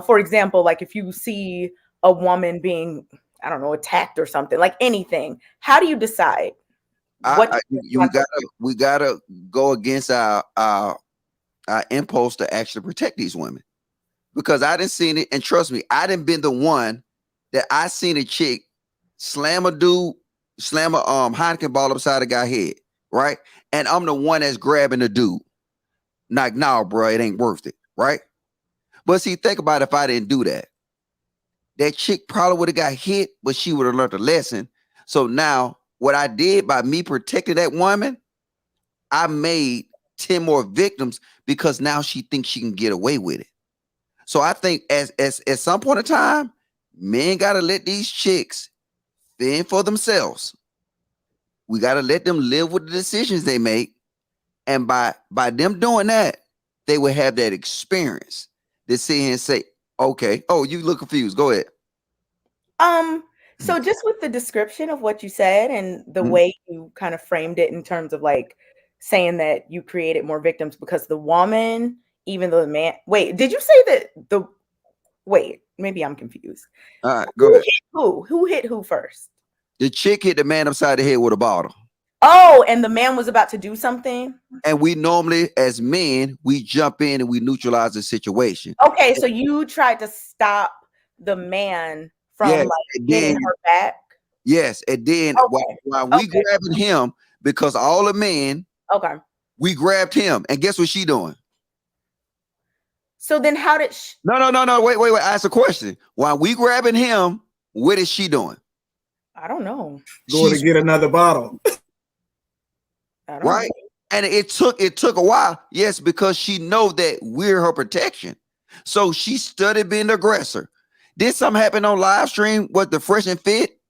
C: For example, like if you see a woman being, I don't know, attacked or something, like anything, how do you decide?
G: We gotta go against our impulse to actually protect these women. Because I didn't see it, and trust me, I didn't been the one that I seen a chick slam a Heineken ball upside a guy's head, right? And I'm the one that's grabbing the dude. Like, nah, bro, it ain't worth it, right? But see, think about if I didn't do that. That chick probably would have got hit, but she would have learned a lesson. So now, what I did by me protecting that woman, I made 10 more victims because now she thinks she can get away with it. So I think as at some point in time, men gotta let these chicks fend for themselves. We gotta let them live with the decisions they make, and by them doing that, they will have that experience to sit here and say, "Okay, oh, you look confused. Go ahead."
C: So just with the description of what you said and the way you kind of framed it in terms of like saying that you created more victims because the woman. Even though the man, wait, did you say that maybe I'm confused.
G: All right, go ahead.
C: Who hit who first?
G: The chick hit the man upside the head with a bottle.
C: Oh, and the man was about to do something?
G: And we normally, as men, we jump in and we neutralize the situation.
C: Okay, so you tried to stop the man from hitting her back?
G: Yes, and then while we grabbing him, because all the men, we grabbed him. And guess what she doing?
C: So then how did she...
G: No. Wait. I asked a question. While we grabbing him, what is she doing?
C: I don't know.
F: Going to get another bottle.
G: Right? And it took a while. Yes, because she know that we're her protection. So she studied being the aggressor. Did something happen on live stream with the Fresh and Fit?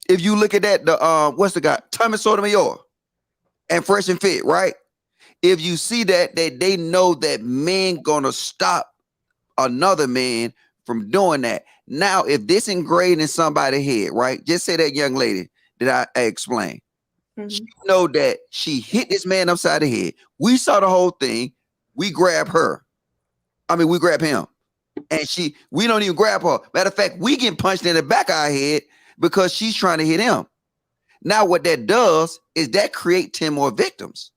G: If you look at that, what's the guy? Tommy Sotomayor and Fresh and Fit, right? If you see that they know that men gonna stop another man from doing that. Now, if this ingrained in somebody's head, right? Just say that young lady that I explained. She know that she hit this man upside the head. We saw the whole thing. We grab her. We grab him. And we don't even grab her. Matter of fact, we get punched in the back of our head because she's trying to hit him. Now, what that does is that create 10 more victims.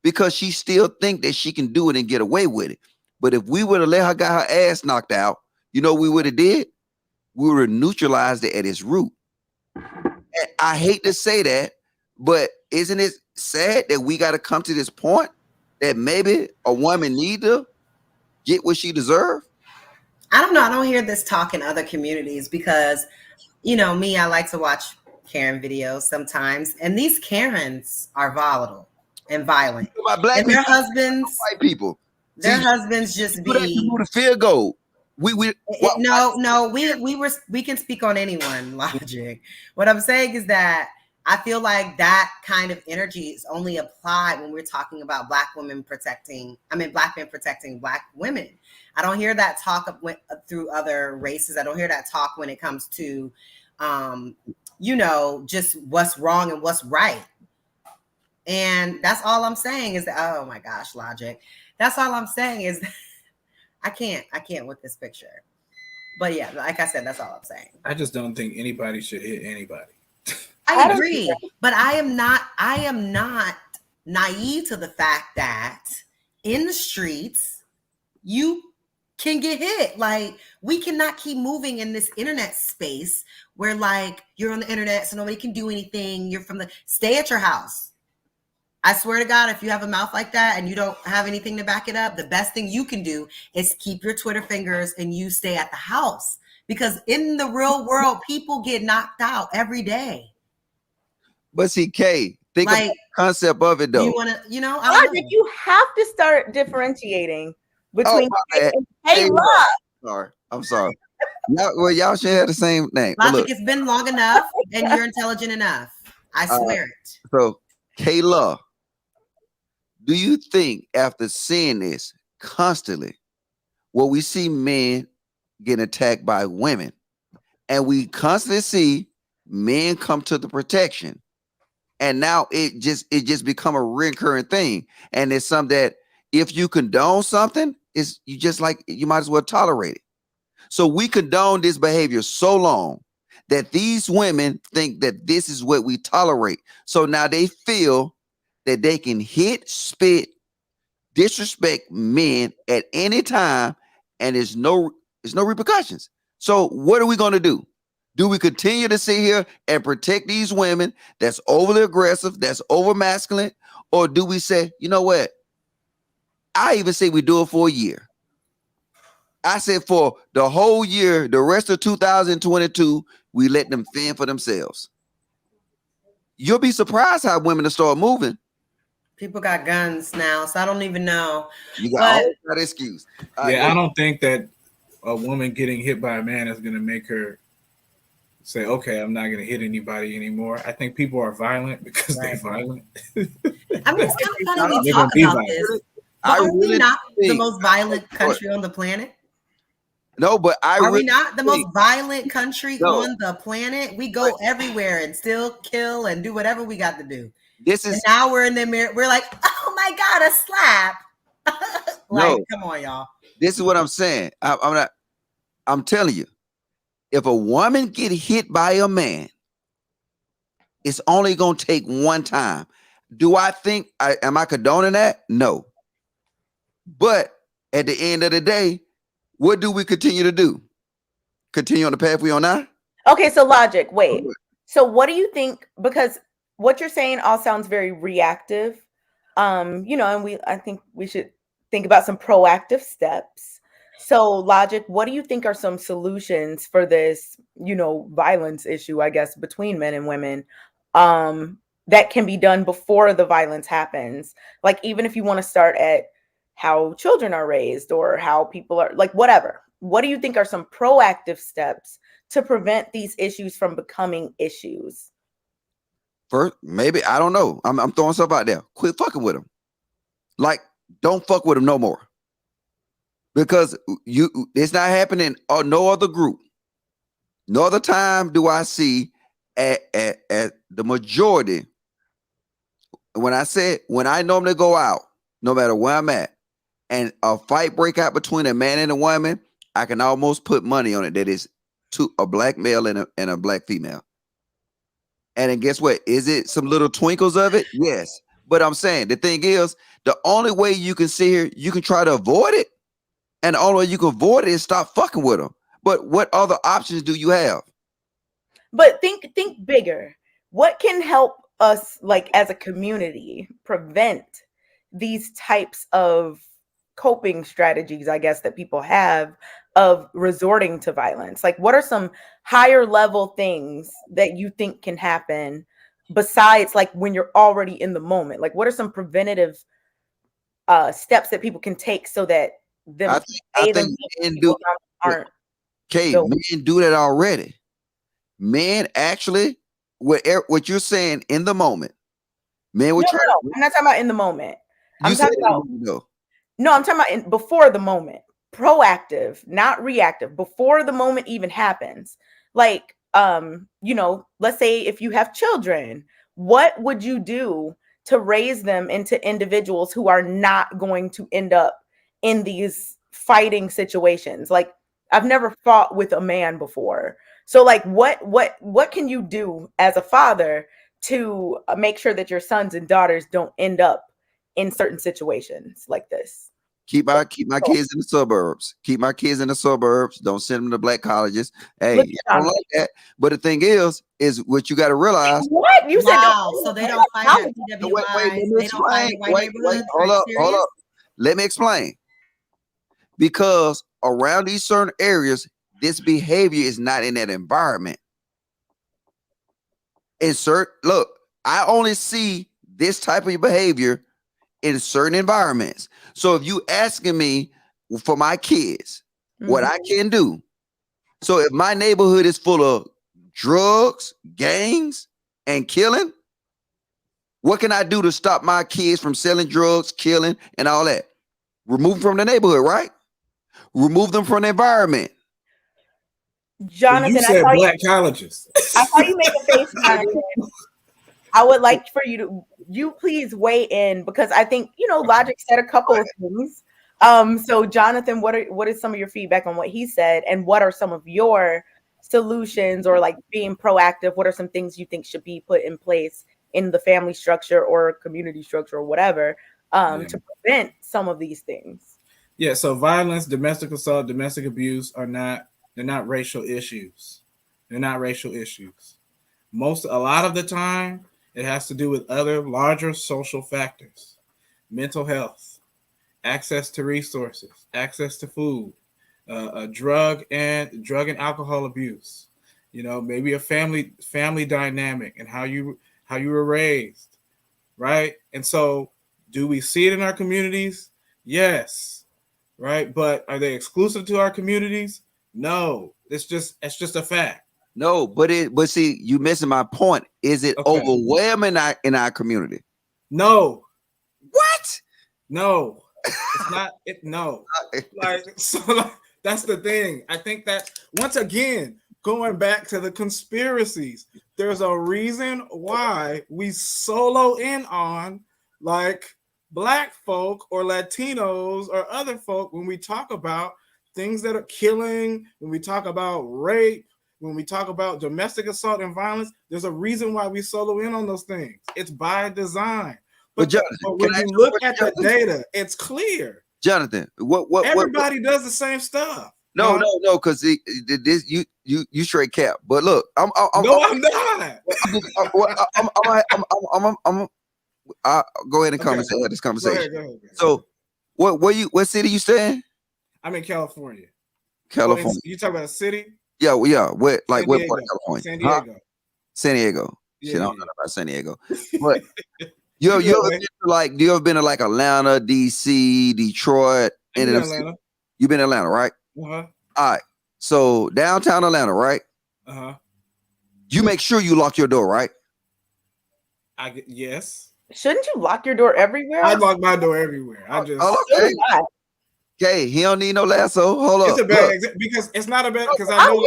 G: Because she still think that she can do it and get away with it. But if we would have let her get her ass knocked out, you know what we would have did? We would have neutralized it at its root. And I hate to say that, but isn't it sad that we got to come to this point that maybe a woman need to get what she deserves?
E: I don't know. I don't hear this talk in other communities because, me, I like to watch Karen videos sometimes. And these Karens are volatile and violent.
G: Black
E: and their husbands,
G: white people,
E: their husbands just be
G: the field goal. We
E: can speak on anyone, Logic. What I'm saying is that I feel like that kind of energy is only applied when we're talking about Black men protecting Black women. I don't hear that talk through other races. I don't hear that talk when it comes to, just what's wrong and what's right. And that's all I'm saying is that, oh my gosh, Logic. That's all I'm saying is I can't with this picture. But yeah, like I said, that's all I'm saying.
F: I just don't think anybody should hit anybody.
E: I agree, but I am not naive to the fact that in the streets you can get hit. Like, we cannot keep moving in this internet space where like you're on the internet so nobody can do anything. You're stay at your house. I swear to God, if you have a mouth like that and you don't have anything to back it up, the best thing you can do is keep your Twitter fingers and you stay at the house. Because in the real world, people get knocked out every day.
G: But see, Kay, think about
E: Like,
G: the concept of it
E: do you
G: though.
E: want to, you know, I don't
C: Logic,
E: know.
C: you have to start differentiating between
G: my bad.
C: hey,
G: Kayla.
C: love.
G: Sorry, I'm sorry. Y'all should have the same name. But
E: Logic,
G: look,
E: it's been long enough and you're intelligent enough. I swear it.
G: so Kayla, do you think after seeing this constantly, well, we see men getting attacked by women, and we constantly see men come to the protection, and now it just become a recurring thing, and it's something that if you condone something, it's you might as well tolerate it. So we condone this behavior so long that these women think that this is what we tolerate. So now they feel that they can hit, spit, disrespect men at any time, and there's no repercussions. So what are we going to do? Do we continue to sit here and protect these women that's overly aggressive, that's over masculine, or do we say, you know what? I even say we do it for a year. I said for the whole year, the rest of 2022, we let them fend for themselves. You'll be surprised how women will start moving.
E: People got guns now, so I don't even know.
G: You got
E: But
G: all that excuse.
F: I don't think that a woman getting hit by a man is going to make her say, okay, I'm not going to hit anybody anymore. I think people are violent because they're violent.
E: I mean, it's kind of funny we
F: They're
E: talk
F: gonna be
E: about
F: violent.
E: this.
G: I
E: But are we
G: really
E: not the
G: think-
E: most violent country on the planet?
G: No, but
E: Are we not the most
G: think-
E: violent country
G: No.
E: on the planet? We go everywhere and still kill and do whatever we got to do.
G: This
E: And
G: is
E: now we're in the mirror. We're like, oh my God, a slap. Like,
G: No.
E: come on, y'all.
G: this is what I'm saying. I'm telling you, if a woman get hit by a man, it's only gonna take one time. Do I think am I condoning that? No. But at the end of the day, what do we continue to do? Continue on the path we on now?
C: Okay, so Logic, wait. So what do you think? Because what you're saying all sounds very reactive. And I think we should think about some proactive steps. So Logic, what do you think are some solutions for this, violence issue, I guess, between men and women, that can be done before the violence happens? Like, even if you want to start at how children are raised or how people are, like, whatever. What do you think are some proactive steps to prevent these issues from becoming issues?
G: First, maybe I don't know. I'm throwing stuff out there. Quit fucking with them. Like, don't fuck with them no more. Because it's not happening on no other group. No other time do I see at the majority. When I normally go out, no matter where I'm at, and a fight break out between a man and a woman, I can almost put money on it that is a black male and a black female. And then guess what? Is it some little twinkles of it? Yes. But I'm saying the thing is, the only way you can sit here, you can try to avoid it. And the only way you can avoid it is stop fucking with them. But what other options do you have?
C: But think bigger. What can help us, like, as a community, prevent these types of coping strategies, I guess, that people have of resorting to violence? Like, what are some higher level things that you think can happen besides, like, when you're already in the moment? Like, what are some preventative steps that people can take so that
G: I think men do. Men do that already. Men actually, what you're saying in the moment, men will try.
C: No, I'm not talking about in the moment. I'm talking about No, I'm talking about before the moment. Proactive, not reactive. Before the moment even happens. Like, let's say if you have children, what would you do to raise them into individuals who are not going to end up in these fighting situations? Like, I've never fought with a man before. So, like, what can you do as a father to make sure that your sons and daughters don't end up in certain situations like this?
G: Keep my kids in the suburbs. Keep my kids in the suburbs. Don't send them to black colleges. Hey,
C: Look,
G: I don't like that. But the thing is what you got to realize.
C: what you said?
E: Wow, so they don't fight at
G: Wait, let
E: PWIs.
G: me
E: They don't fight
G: explain.
E: in white neighborhoods.
G: Hold up. Let me explain. Because around these certain areas, this behavior is not in that environment. Look, I only see this type of behavior in certain environments. So if you asking me for my kids, what I can do. So if my neighborhood is full of drugs, gangs, and killing, what can I do to stop my kids from selling drugs, killing, and all that? Remove them from the neighborhood, right? Remove them from the environment.
C: Jonathan,
F: you said black colleges.
C: I saw you make a face, Jonathan. I would like for you please weigh in, because I think, Logic said a couple of things. So Jonathan, what is some of your feedback on what he said, and what are some of your solutions, or like being proactive? What are some things you think should be put in place in the family structure or community structure or whatever to prevent some of these things?
F: Yeah, so violence, domestic assault, domestic abuse they're not racial issues. They're not racial issues. A lot of the time, it has to do with other larger social factors: mental health, access to resources, access to food, drug and alcohol abuse. Maybe a family dynamic and how you were raised, right? And so, do we see it in our communities? Yes, right. But are they exclusive to our communities? No. It's just a fact.
G: No, but see, you missing my point. Is it overwhelming in our community?
F: No.
G: What?
F: No, it's not. No. That's the thing. I think that, once again, going back to the conspiracies, there's a reason why we solo in on like black folk or Latinos or other folk when we talk about things that are killing, when we talk about rape, when we talk about domestic assault and violence. There's a reason why we solo in on those things. It's by desigin. But when you look at the data, it's clear.
G: Jonathan,
F: everybody does the same stuff.
G: No, because this you straight cap. But look, I'm not. I'll go ahead and have this conversation.
F: Go ahead.
G: So, what city you stay in?
F: I'm in California.
G: California.
F: You talk about a city?
G: Yeah. What part of California?
F: San Diego.
G: Huh? San Diego.
F: Yeah,
G: Shit, I don't know about San Diego. But you ever been to like Atlanta, DC, Detroit?
F: Atlanta.
G: You've been in Atlanta, right?
F: Uh-huh.
G: All right. So downtown Atlanta, right?
F: Uh-huh.
G: You make sure you lock your door, right?
F: Yes.
C: Shouldn't you lock your door everywhere?
F: I lock my door everywhere.
G: Okay, he don't need no lasso. Hold
F: up. It's a bad
G: example
F: because it's not a bad, because I know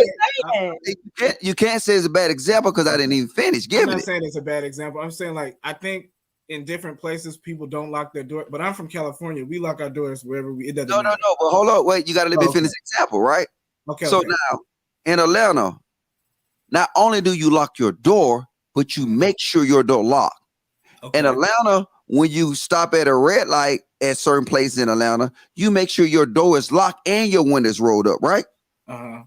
G: you can't say it's a bad example because I didn't even finish giving it.
F: I'm not saying it's a bad example. I'm saying, like, I think in different places people don't lock their door, but I'm from California. We lock our doors wherever it doesn't matter.
G: No. But hold on, wait. You got to let me finish the example, right?
F: Okay.
G: So now in Atlanta, not only do you lock your door, but you make sure your door locked. Okay. In Atlanta, when you stop at a red light at certain places in Atlanta, you make sure your door is locked and your windows rolled up, right?
F: Uh-huh.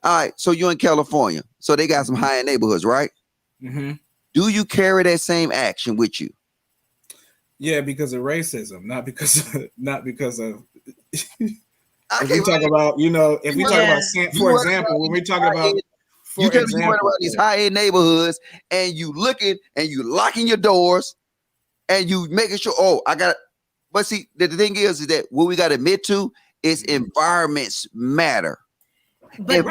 G: All right. So you're in California. So they got some high-end neighborhoods, right?
F: Mm-hmm.
G: Do you carry that same action with you?
F: Yeah, because of racism, not because of if we talk about, if we talk about, for example, when we talk about,
G: you went around these high-end neighborhoods and you looking and you locking your doors and you making sure, I got it. But see, the thing is that what we got to admit to is environments matter.
E: But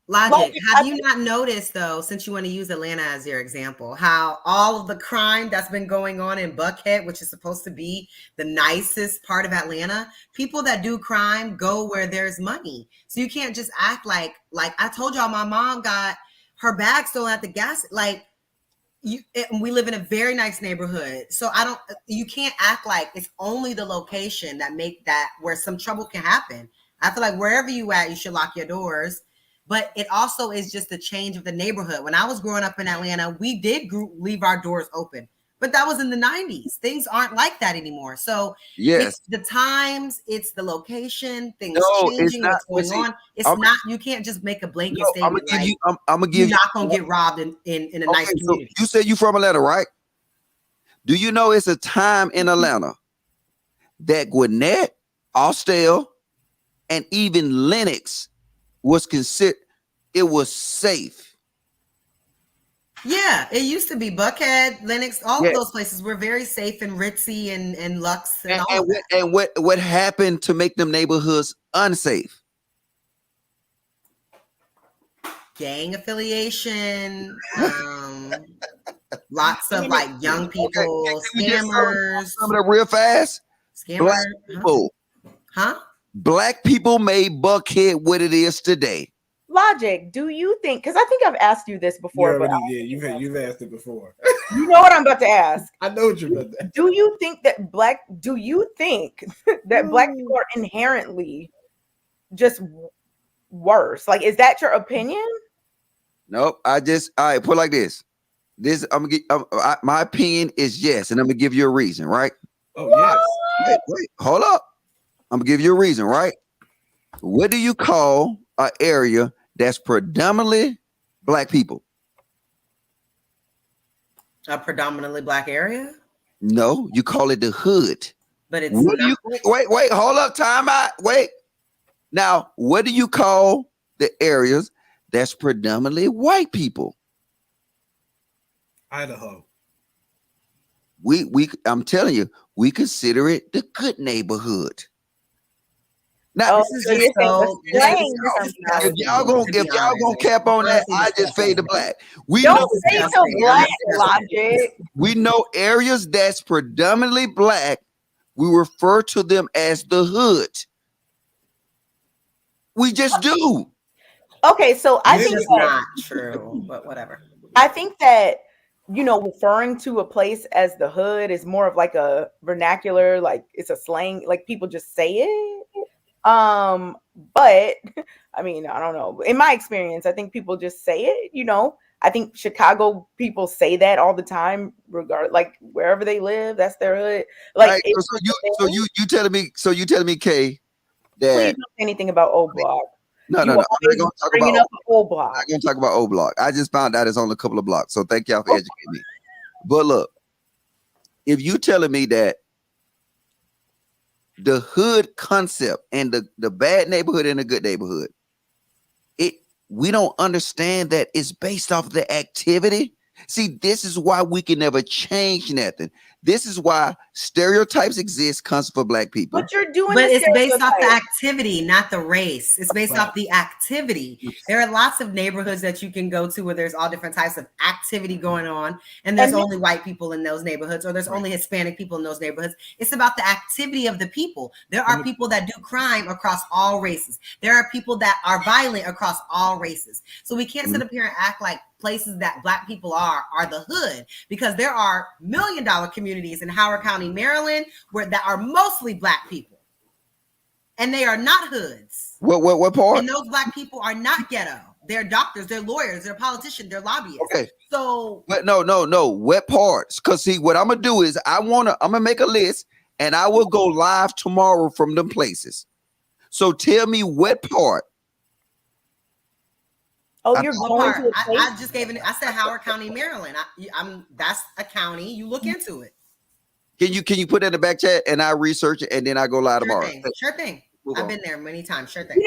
E: Logic, have you not noticed, though, since you want to use Atlanta as your example, how all of the crime that's been going on in Buckhead, which is supposed to be the nicest part of Atlanta, people that do crime go where there's money. So you can't just act like I told y'all, my mom got her bag stolen at the gas. We live in a very nice neighborhood. So you can't act like it's only the location that make that where some trouble can happen. I feel like wherever you at, you should lock your doors. But it also is just the change of the neighborhood. When I was growing up in Atlanta, we did leave our doors open. But that was in the 90s. Things aren't like that anymore. So
G: Yes.
E: it's the times, it's the location, things
G: No, it's
E: changing,
G: not.
E: what's going
G: See,
E: on. It's
G: I'm-
E: not, you can't just make a blanket
G: No, I'm
E: statement
G: gonna give
E: like
G: you. I'm gonna give
E: you're
G: you.
E: not gonna get robbed in a nice
G: So
E: community.
G: you said you from Atlanta, right? Do you know it's a time in Atlanta that Gwinnett, Austell, and even Lenox was considered, it was safe.
E: Yeah, it used to be Buckhead, Lenox, all
G: Yeah.
E: of those places were very safe and ritzy and Lux and all of that.
G: And what happened to make them neighborhoods unsafe?
E: Gang affiliation, lots of like young people, scammers.
G: Some of them real fast. Black people.
E: Huh?
G: Black people made Buckhead what it is today.
C: Logic, do you think, because I think I've asked you this before, but
F: you've asked it before.
C: You know what I'm about to ask.
F: I know what you're about to ask.
C: Do you think that black people are inherently just worse? Like, is that your opinion?
G: Nope. All right, put it like this. My opinion is yes, and I'm gonna give you a reason, right?
F: Oh, yes.
G: Wait, hold up. I'm gonna give you a reason, right? What do you call an area that's predominantly black people?
E: A predominantly black area?
G: No, you call it the hood.
E: But it's
G: wait, hold up, time out. Wait. Now, what do you call the areas that's predominantly white people?
F: Idaho.
G: I'm telling you, we consider it the good neighborhood. Now, if y'all gonna cap on that, I just fade to black.
C: Don't say so black, Logic.
G: We know areas that's predominantly black, we refer to them as the hood. We just do.
C: Okay, so I think
E: it's not true, but whatever.
C: I think that, referring to a place as the hood is more of like a vernacular, like it's a slang, like people just say it. But I mean, I don't know. In my experience, I think people just say it, I think Chicago people say that all the time, like wherever they live, that's their hood. Like,
G: right, so you telling me, Kay, that
C: please don't say anything about old block.
G: No. I'm not gonna talk about
C: old block.
G: I'm not gonna talk about old block. I just found out it's only a couple of blocks. So thank y'all for educating me. But look, if you telling me that the hood concept and the bad neighborhood and the good neighborhood, we don't understand that it's based off the activity. See, this is why we can never change nothing. This is why stereotypes exist for black people.
C: But you're doing
E: But it's based off the activity, not the race. It's based off the activity. There are lots of neighborhoods that you can go to where there's all different types of activity going on, and there's only white people in those neighborhoods, or there's only Hispanic people in those neighborhoods. It's about the activity of the people. There are people that do crime across all races. There are people that are violent across all races. So we can't sit up here and act like places that black people are the hood, because there are $1 million communities in Howard County, Maryland, that are mostly black people, and they are not hoods.
G: What part?
E: And those black people are not ghetto. They're doctors, they're lawyers, they're politicians, they're lobbyists.
G: Okay.
E: So,
G: but no. What parts? Because see, what I'm gonna do is I'm gonna make a list, and I will go live tomorrow from them places. So tell me what part.
C: Oh, you're going to a place?
E: I just gave it. I said Howard County, Maryland. That's a county. You look into it. Can
G: you put that in the back chat and I research it and then I go live tomorrow?
E: Sure thing. I've been there many times. Sure thing.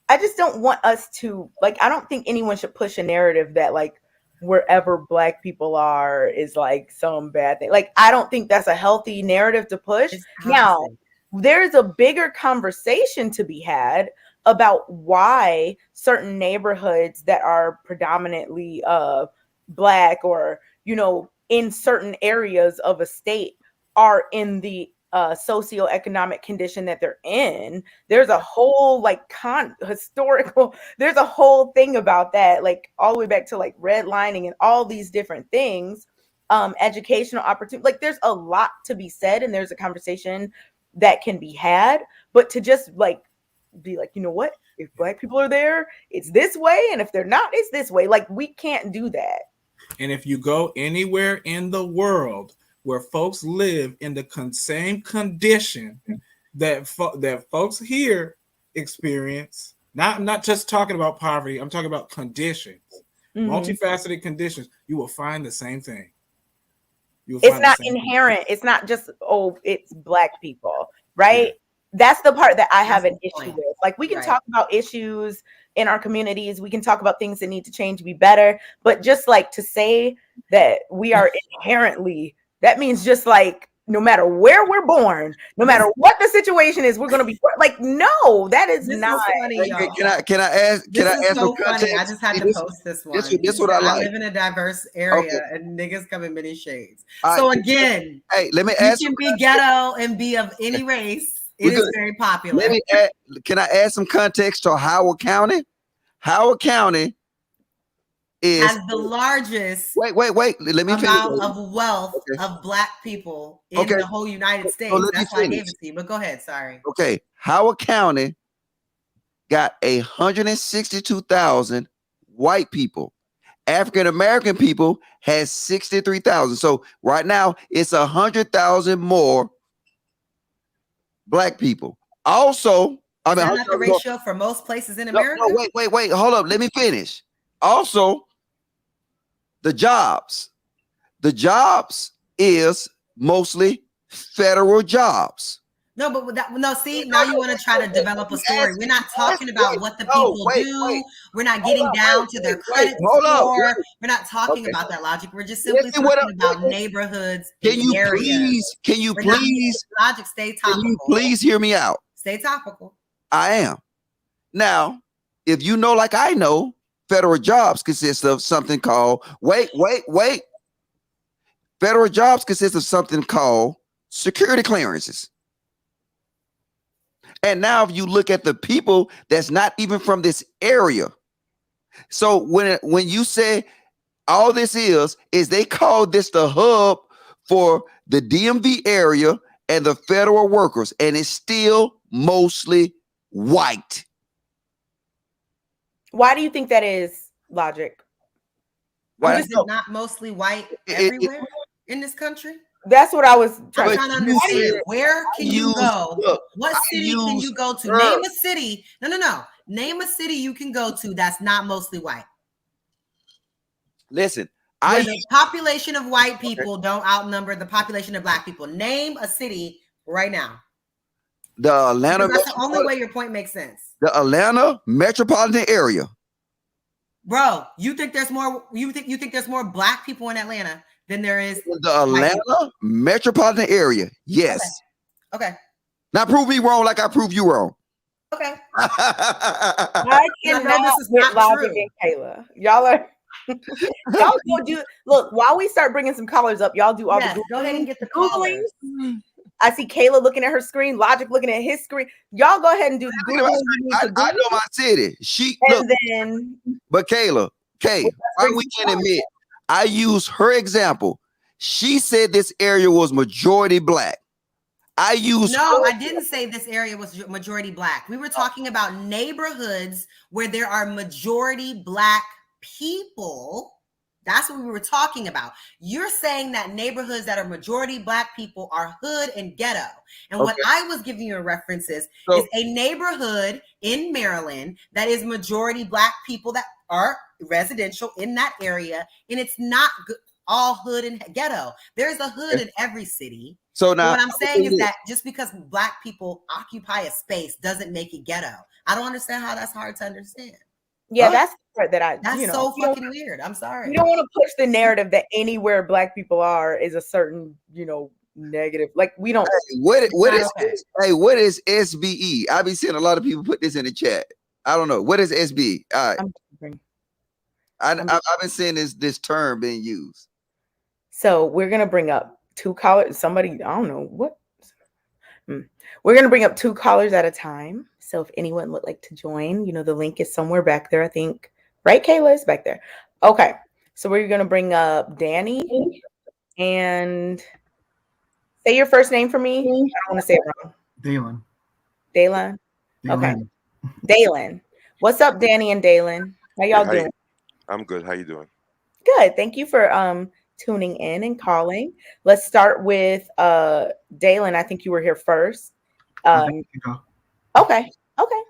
C: I just don't want us to, like, I don't think anyone should push a narrative that like wherever black people are is like some bad thing. Like, I don't think that's a healthy narrative to push. Now, there's a bigger conversation to be had about why certain neighborhoods that are predominantly black or, in certain areas of a state are in the socioeconomic condition that they're in. There's a whole there's a whole thing about that, like all the way back to like redlining and all these different things, educational opportunity. Like, there's a lot to be said, and there's a conversation that can be had, but to just like be like, you know what, if black people are there, it's this way, and if they're not, it's this way. Like, we can't do that.
F: And if you go anywhere in the world where folks live in the same condition that folks here experience, I'm not just talking about poverty, I'm talking about conditions, multifaceted conditions, you will find the same thing.
C: It's not inherent. It's not just, it's Black people, right? Yeah. That's the part that I have an issue with. Like, we can talk about issues in our communities. We can talk about things that need to change to be better. But just like to say that we are inherently, that means just like, no matter where we're born, no matter what the situation is, we're going to be like, no, that is not.
E: Funny,
G: can I ask? Can I ask
E: so
G: some context?
E: Funny. I just had to post this one.
G: This what I like.
E: I live in a diverse area, and niggas come in many shades.
G: All
E: so
G: right.
E: Again,
G: hey, let me ask.
E: You can be ghetto and be of any race. It is very popular.
G: Can I add some context to Howard County? Howard County has
E: the largest
G: wait. Let me
E: amount of wealth of Black people in the whole United States. That's why I gave it to you. But go ahead. Sorry.
G: Okay. Howard County got 162,000 white people. African American people has 63,000. So right now it's 100,000 more Black people. Also,
E: I mean, not the ratio for most places in America.
G: No, wait. Hold up. Let me finish. Also, the jobs is mostly federal jobs.
E: No, but see, now you want to try to develop a story. We're not talking about what the people do. We're not getting down to their credit score. We're not talking about that logic. We're just simply talking about neighborhoods.
G: Can you please
E: logic? Stay topical.
G: Can you please hear me out?
E: Stay topical.
G: I am. Now, if you know, like I know, federal jobs consist of something called federal jobs consist of something called security clearances. And now if you look at the people that's not even from this area. So when you say all this is they call this the hub for the DMV area and the federal workers, and it's still mostly white.
C: Why do you think that is, Logic?
E: Why is it not mostly white everywhere in this country?
C: That's what I was
E: trying to understand. Where can you go? What city can you go to? Name a city. No. Name a city you can go to that's not mostly white.
G: Listen,
E: the population of white people don't outnumber the population of Black people. Name a city right now.
G: The Atlanta.
E: That's the only way your point makes sense.
G: The Atlanta metropolitan area.
E: Bro, you think there's more? You think there's more Black people in Atlanta than there is
G: the Atlanta metropolitan area? Yes.
E: Okay.
G: Now prove me wrong, like I prove you wrong.
E: Okay.
C: I cannot with Logic and Kayla. Y'all go do. Look, while we start bringing some callers up, y'all do all the
E: go ahead and get the callers.
C: I see Kayla looking at her screen, Logic looking at his screen. Y'all go ahead and do the Googling.
G: I know my city. But Kayla, why we can't admit, I use her example. She said this area was majority Black. I
E: didn't say this area was majority Black. We were talking about neighborhoods where there are majority Black people. That's what we were talking about. You're saying that neighborhoods that are majority Black people are hood and ghetto. And what I was giving you a reference is a neighborhood in Maryland that is majority Black people that are residential in that area. And it's not all hood and ghetto. There's a hood in every city.
G: So now
E: what I'm saying is that just because Black people occupy a space doesn't make it ghetto. I don't understand how that's hard to understand.
C: Yeah, that's the part that
E: that's so fucking weird. I'm sorry.
C: You don't want to push the narrative that anywhere Black people are is a certain, negative. Like we don't.
G: What is SBE? I've been seeing a lot of people put this in the chat. I don't know. What is SBE? All right. I've been seeing this term being used.
C: So we're gonna bring up two callers. Somebody, I don't know what. We're gonna bring up two callers at a time. So if anyone would like to join, the link is somewhere back there. I think, right, Kayla? It's back there. Okay. So we're gonna bring up Danny and say your first name for me. I don't want to say it wrong. Dalen. Okay. Dalen. What's up, Danny and Dalen? How y'all doing?
H: I'm good. How you doing?
C: Good. Thank you for tuning in and calling. Let's start with Dalen. I think you were here first. Okay. Okay.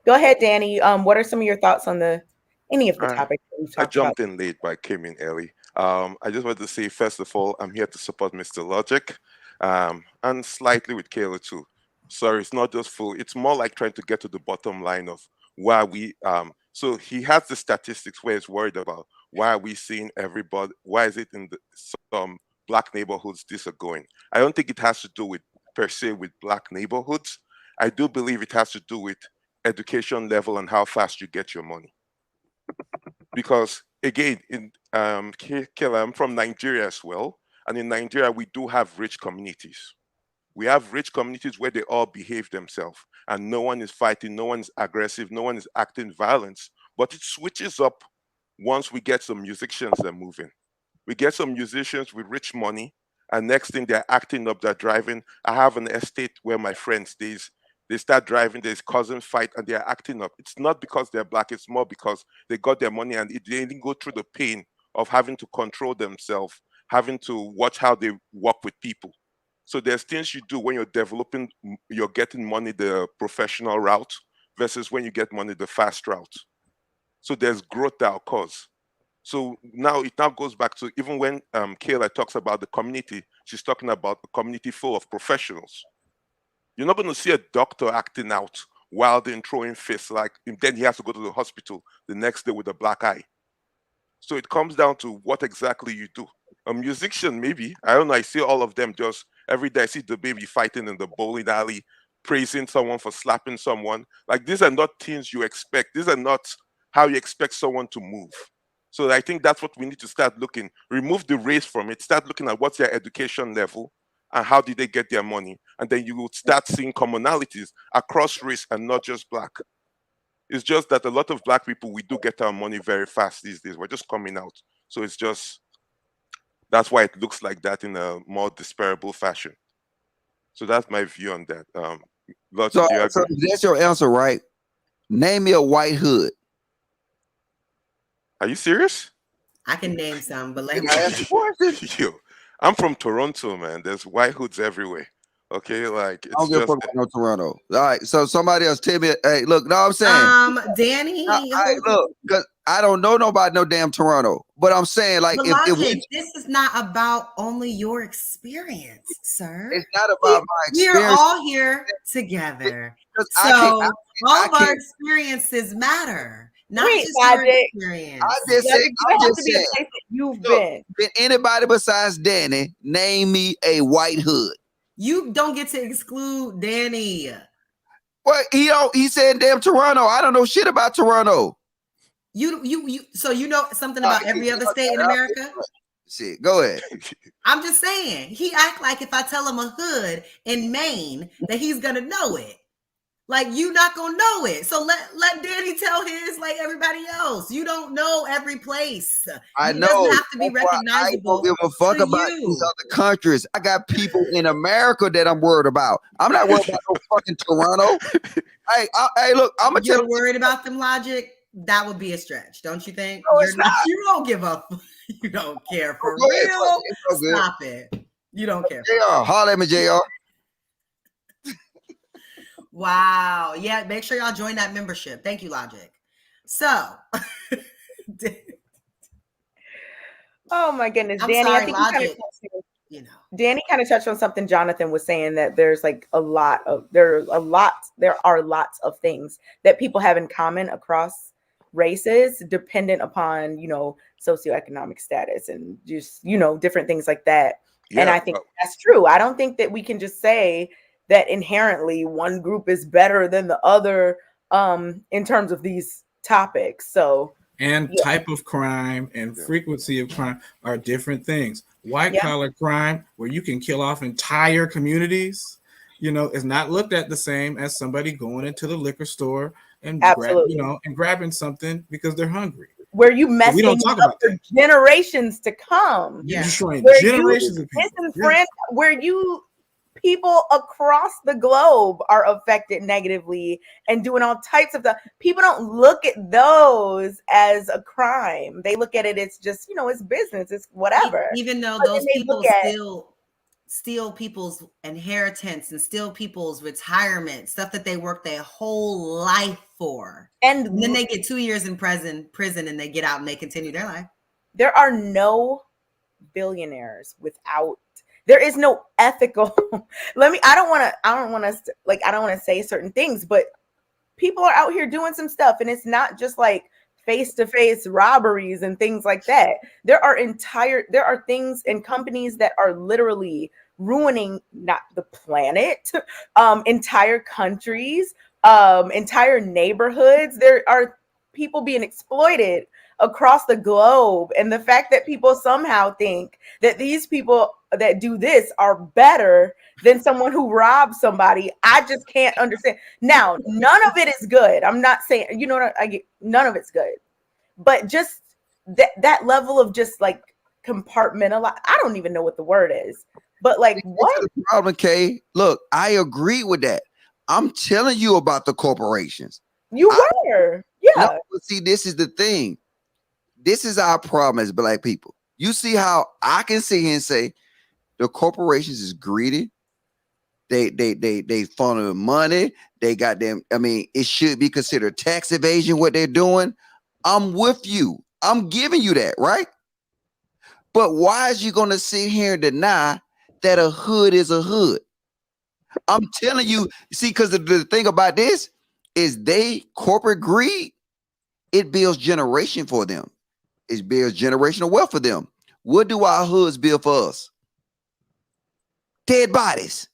C: Go ahead, Danny. What are some of your thoughts on any of the topics that we've
H: I
C: talked about?
H: jumped in late, but I came in early. I just wanted to say, first of all, I'm here to support Mr. Logic, and slightly with Kayla too. Sorry, it's not just full. It's more like trying to get to the bottom line of why we. So he has the statistics where he's worried about why are we seeing everybody? Why is it in some black neighborhoods this are going? I don't think it has to do with per se with black neighborhoods. I do believe it has to do with education level and how fast you get your money. Because again, in Kayla, I'm from Nigeria as well, and in Nigeria we do have rich communities. We have rich communities where they all behave themselves, and no one is fighting, no one is aggressive, no one is acting violence. But it switches up once we get some musicians that are moving. We get some musicians with rich money, and next thing they're acting up, they're driving. I have an estate where my friend stays. They start driving, there's cousins fight, and they're acting up. It's not because they're black, it's more because they got their money and they didn't go through the pain of having to control themselves, having to watch how they work with people. So there's things you do when you're developing, you're getting money the professional route versus when you get money the fast route. So there's growth that occurs. So now it now goes back to even when Kayla talks about the community, she's talking about a community full of professionals. You're not going to see a doctor acting out wild and throwing fists like, and then he has to go to the hospital the next day with a black eye. So it comes down to what exactly you do. A musician, maybe, I don't know, I see all of them just every day. I see the baby fighting in the bowling alley, praising someone for slapping someone. Like, these are not things you expect. These are not how you expect someone to move. So I think that's what we need to start looking. Remove the race from it. Start looking at what's their education level and how did they get their money. And then you will start seeing commonalities across race and not just black. It's just that a lot of black people, we do get our money very fast these days. We're just coming out. So it's just, that's why it looks like that in a more disparable fashion. So that's my view on that.
G: So if that's your answer, right? Name me a white hood.
H: Are you serious?
E: I can name some, but let me
H: Yo, I'm from Toronto, man. There's white hoods everywhere. Okay, like it's
G: I don't give a fuck about no Toronto. All right, so somebody else tell me. Hey, look, no, I'm saying,
E: Danny,
G: look, because I don't know nobody no damn Toronto, but I'm saying like
E: this is not about only your experience, sir.
G: It's not about my experience.
E: We're all here together, so all of our experiences matter. Not just your experience.
G: I just said,
C: you've been.
G: Anybody besides Danny, name me a white hood.
E: You don't get to exclude Danny.
G: Well, he said damn Toronto. I don't know shit about Toronto.
E: So you know something about every other state in America?
G: Shit, go ahead.
E: I'm just saying, he act like if I tell him a hood in Maine that he's gonna know it. Like, you not gonna know it. So let Danny tell his like everybody else. You don't know every place.
G: I know.
E: It doesn't have to be recognizable.
G: I don't give a fuck about these other countries. I got people in America that I'm worried about. I'm not worried about no fucking Toronto. Hey, look, I'm gonna tell you.
E: You're worried about them, Logic? That would be a stretch, don't you think?
G: No, it's not.
E: You don't give up. You don't care for real. Stop it. You don't care.
G: JR, holler at me, JR.
E: Wow. Yeah, make sure y'all join that membership. Thank you, Logic. So,
C: oh my goodness,
E: I'm
C: Danny,
E: sorry,
C: I think
E: Logic,
C: Danny kind of touched on something Jonathan was saying, that there's like there are lots of things that people have in common across races, dependent upon, socioeconomic status and just, different things like that. Yeah, and I think that's true. I don't think that we can just say that inherently one group is better than the other in terms of these topics. So,
F: and type of crime and frequency of crime are different things. White collar crime, where you can kill off entire communities, is not looked at the same as somebody going into the liquor store and grabbing something because they're hungry.
C: Where you messing up for generations to come.
F: You're destroying generations of people.
C: Where you people across the globe are affected negatively and doing all types of stuff. People don't look at those as a crime. They look at it as just, it's business, it's whatever.
E: Even though
C: But
E: those
C: then they
E: people
C: look at-
E: still steal people's inheritance and steal people's retirement, stuff that they worked their whole life for. And then they get 2 years in prison and they get out and they continue their life.
C: There are no billionaires without, there is no ethical I don't want to say certain things, but people are out here doing some stuff, and it's not just like face-to-face robberies and things like that. There are things and companies that are literally ruining not the planet, entire countries, entire neighborhoods. There are people being exploited across the globe, and the fact that people somehow think that these people that do this are better than someone who robs somebody, I just can't understand. Now, none of it is good. I'm not saying, none of it's good, but just that level of just like compartmentalize. I don't even know what the word is, but like, what
G: the problem, Kay? Look, I agree with that. I'm telling you about the corporations.
C: You were, yeah.
G: No, see, this is the thing. This is our problem as Black people. You see how I can sit here and say the corporations is greedy. They funnel money. They got them. I mean, it should be considered tax evasion what they're doing. I'm with you. I'm giving you that, right? But why is you gonna sit here and deny that a hood is a hood? I'm telling you, see, because the thing about this is corporate greed, it builds generation for them. It builds generational wealth for them. What do our hoods build for us? Dead bodies,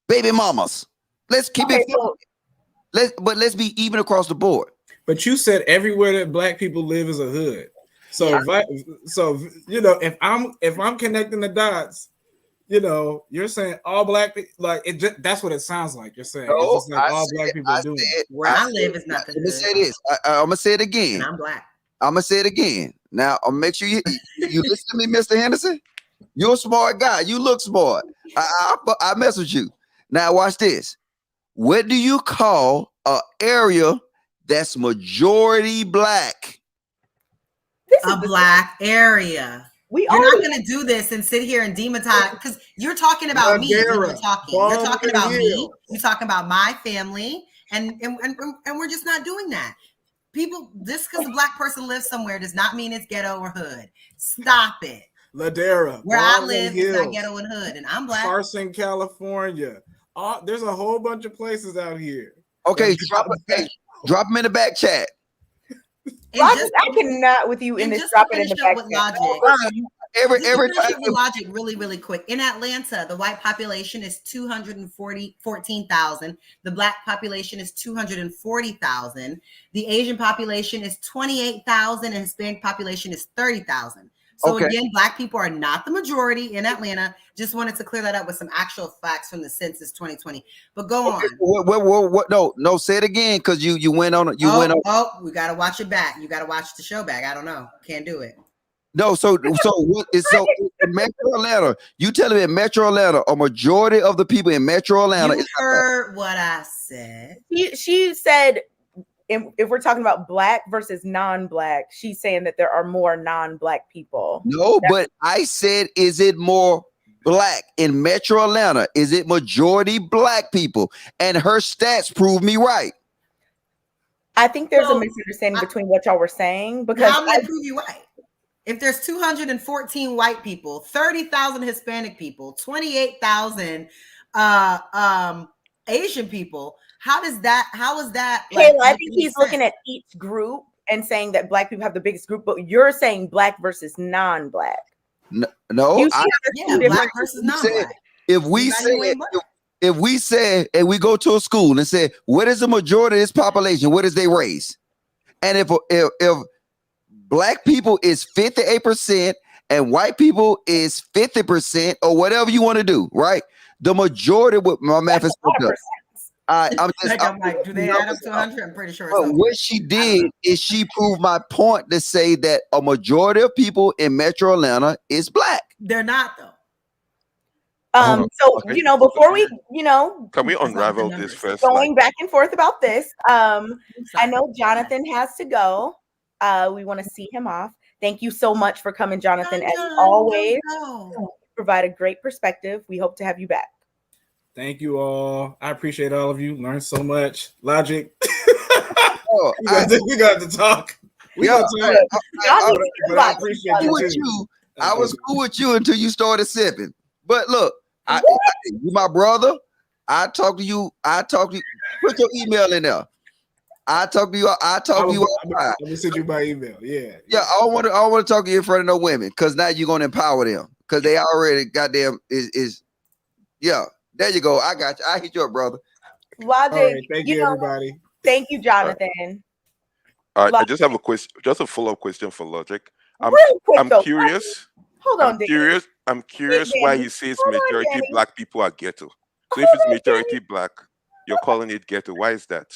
G: baby mamas. Let's keep it. Let's be even across the board.
F: But you said everywhere that Black people live is a hood. So, if I'm connecting the dots, you're saying all Black people, like that's what it sounds like. You're saying it's just like all Black people are doing it.
E: Where I live is not the
G: Let me say this. I'm gonna say it again.
E: And I'm Black.
G: I'm gonna say it again. Now, I'll make sure you listen to me, Mr. Henderson. You're a smart guy. You look smart. I mess with you. Now, watch this. What do you call an area that's majority Black?
E: A Black area. You're not going to do this and sit here and demonize, because you're talking about me. You're talking about me. You're talking about my family, and we're just not doing that. People, just because a Black person lives somewhere does not mean it's ghetto or hood. Stop it.
F: Ladera,
E: where I live is not ghetto and hood, and I'm Black.
F: Carson, California. There's a whole bunch of places out here.
G: Okay, drop them in the back chat.
C: I cannot with you in this. Drop it in the back
E: chat.
G: Every time.
E: Logic, really quick. In Atlanta, the white population is 214,000. The Black population is 240,000. The Asian population is 28,000, and Hispanic population is 30,000. So again, Black people are not the majority in Atlanta. Just wanted to clear that up with some actual facts from the census 2020. But go on.
G: What? No. Say it again, because you went on.
E: Oh, we gotta watch it back. You gotta watch the show back. I don't know. Can't do it.
G: No. So what is in Metro Atlanta? You telling me in Metro Atlanta, a majority of the people in Metro Atlanta.
E: You heard what I said.
C: She said. If we're talking about Black versus non-Black, she's saying that there are more non-Black people.
G: No, but I said, is it more Black in Metro Atlanta? Is it majority Black people? And her stats prove me right.
C: I think there's a misunderstanding between what y'all were saying, because
E: I'm gonna prove you right. If there's 214 white people, 30,000 Hispanic people, 28,000 Asian people. How is that?
C: Kayla, I think he's looking at each group and saying that Black people have the biggest group, but you're saying Black versus non-Black.
G: No,
E: Black versus non-Black.
G: If we say, and we go to a school and say, what is the majority of this population? What is their race? And if Black people is 58% and white people is 50%, or whatever you want to do, right? The majority, what my math is. I'm
E: like, do they add up to 100? I'm pretty sure.
G: What she did is she proved my point to say that a majority of people in Metro Atlanta is Black.
E: They're not, though.
C: So
H: Okay.
C: you know, before we, you know,
H: Can we
E: That's all
H: unravel
E: the
H: this
E: numbers.
H: first?
C: going back and forth about this, I
E: Sorry.
C: know Jonathan has to go. We want to see him off. Thank you so much for coming, Jonathan. As always, provide a great perspective. We hope to have you back.
F: Thank you all. I appreciate all of you. Learned so much. Logic.
G: Oh,
F: we got to talk. We got to talk. But I appreciate you
G: with
F: too.
G: you. I was cool with you until you started sipping. But look, you my brother. I talk to you. Put your email in there. I talk to you.
F: I'm gonna send you my email. Yeah.
G: I want to talk to you in front of no women, because now you're gonna empower them, because they already goddamn is. Yeah, there you go. I got you. I hit you up, brother.
C: Logic.
F: All right, thank you, everybody.
C: Thank you, Jonathan.
H: All right, I just have a question, just a follow-up question for Logic. I'm curious.
C: Hold on,
H: I'm curious why he says majority black people are ghetto. So if it's majority black, you're calling it ghetto. Why is that?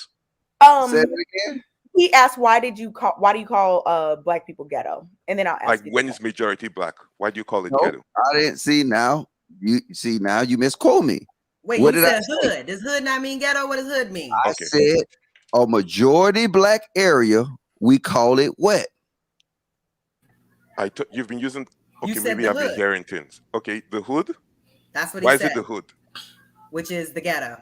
G: Say it again.
C: He asked, why do you call black people ghetto? And then I'll ask
H: Like, when it's majority black, why do you call it ghetto?
G: I didn't see now. You see now you misquote me.
E: Wait,
G: what
E: you
G: did
E: said
G: I say?
E: hood. Does hood not mean ghetto? What does hood mean?
G: I said a majority black area, we call it what?
H: You've been using.
E: You
H: Okay,
E: said
H: maybe
E: the
H: I've been
E: hood.
H: hearing things. Okay, the hood.
E: That's what he
H: Why
E: said.
H: is it the hood?
E: Which is the ghetto.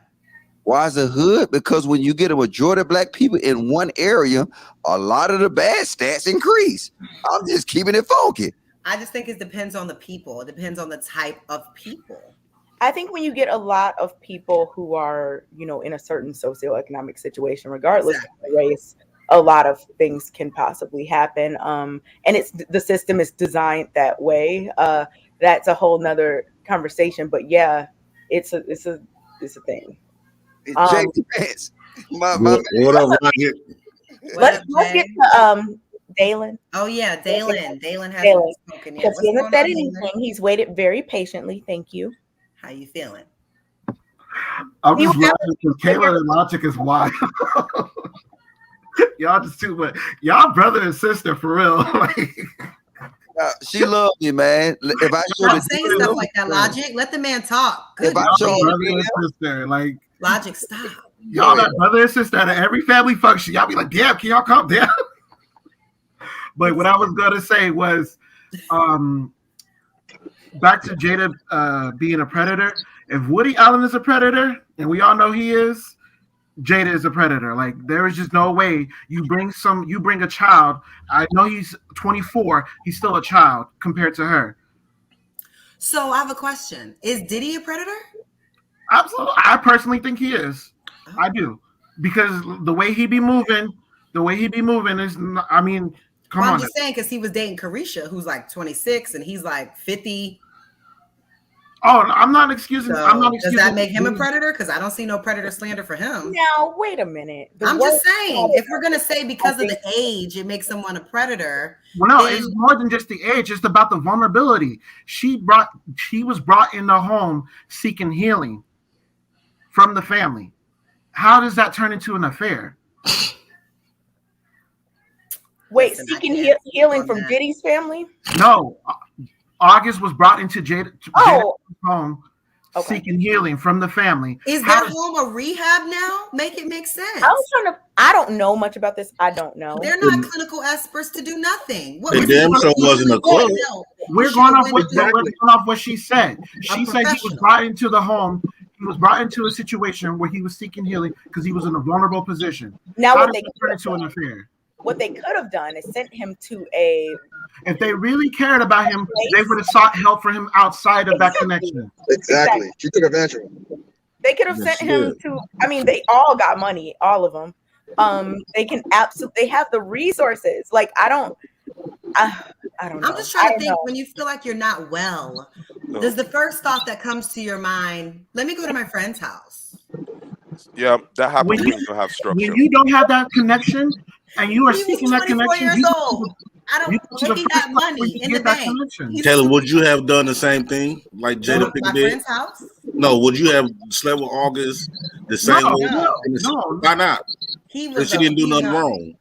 G: Why is it hood? Because when you get a majority of black people in one area, a lot of the bad stats increase. I'm just keeping it funky.
E: I just think it depends on the people. It depends on the type of people.
C: I think when you get a lot of people who are, you know, in a certain socioeconomic situation, regardless of the race, a lot of things can possibly happen. And the system is designed that way. That's a whole nother conversation. But yeah, it's a thing.
G: It's Pants.
I: What up, Roger?
C: Let's get to Dalen.
E: Oh yeah, Dalen. Dalen hasn't
C: Dalen.
E: spoken yet.
C: Because he hasn't said anything. He's waited very patiently. Thank you.
E: How you feeling?
J: I'm just laughing because Kayla and Logic is wild. Y'all just too much. Y'all brother and sister for real.
G: She loved me, man. If I
E: Stop saying stuff like that, Logic. Let the man talk. Good.
J: If I show brother and sister, like
E: Logic, stop.
J: Y'all got brother and sister at every family function. Y'all be like, damn, can y'all calm down? But what I was gonna say was, back to Jada being a predator. If Woody Allen is a predator, and we all know he is, Jada is a predator. Like, there is just no way you bring a child. I know he's 24. He's still a child compared to her.
E: So I have a question. Is Diddy a predator?
J: Absolutely. I personally think he is. Oh. I do. Because the way he be moving is, I mean, come on.
E: I'm just saying, because he was dating Carisha, who's like 26, and he's like 50.
J: Oh, I'm not excusing.
E: So, does that make him a predator? Because I don't see no predator slander for him.
C: Now, wait a minute.
E: I'm just saying, if we're gonna say because of the age, it makes someone a predator.
J: Well, no, it's more than just the age. It's about the vulnerability. She was brought in the home seeking healing from the family. How does that turn into an affair?
C: Wait, seeking healing from Diddy's family?
J: No. August was brought into Jada's home seeking healing from the family.
E: Is their home a rehab now? Make it make sense.
C: I don't know much about this. I don't know.
E: They're not clinical experts to do nothing.
I: They damn sure wasn't a club.
J: We're going off what she said. She said he was brought into the home. He was brought into a situation where he was seeking healing because he was in a vulnerable position.
C: Now,
J: how did they turn into an affair?
C: What they could have done is sent him to a.
J: If they really cared about him, they would have sought help for him outside of that connection.
K: Exactly. She took advantage of him.
C: They could have sent him to. I mean, they all got money, all of them. They can absolutely. They have the resources. Like I don't know.
E: I'm just trying to think. When you feel like you're not well, does the first thought that comes to your mind? Let me go to my friend's house.
H: Yeah, that happens when you don't have structure.
J: When you don't have that connection, and you are seeking that connection,
E: I don't think he got money in the bank.
I: Taylor, would you have done the same thing like Jada Pinkett did?
E: Friend's house?
I: No, would you have slept with August the same way?
J: No.
I: Why not?
E: He was.
I: She didn't do nothing wrong.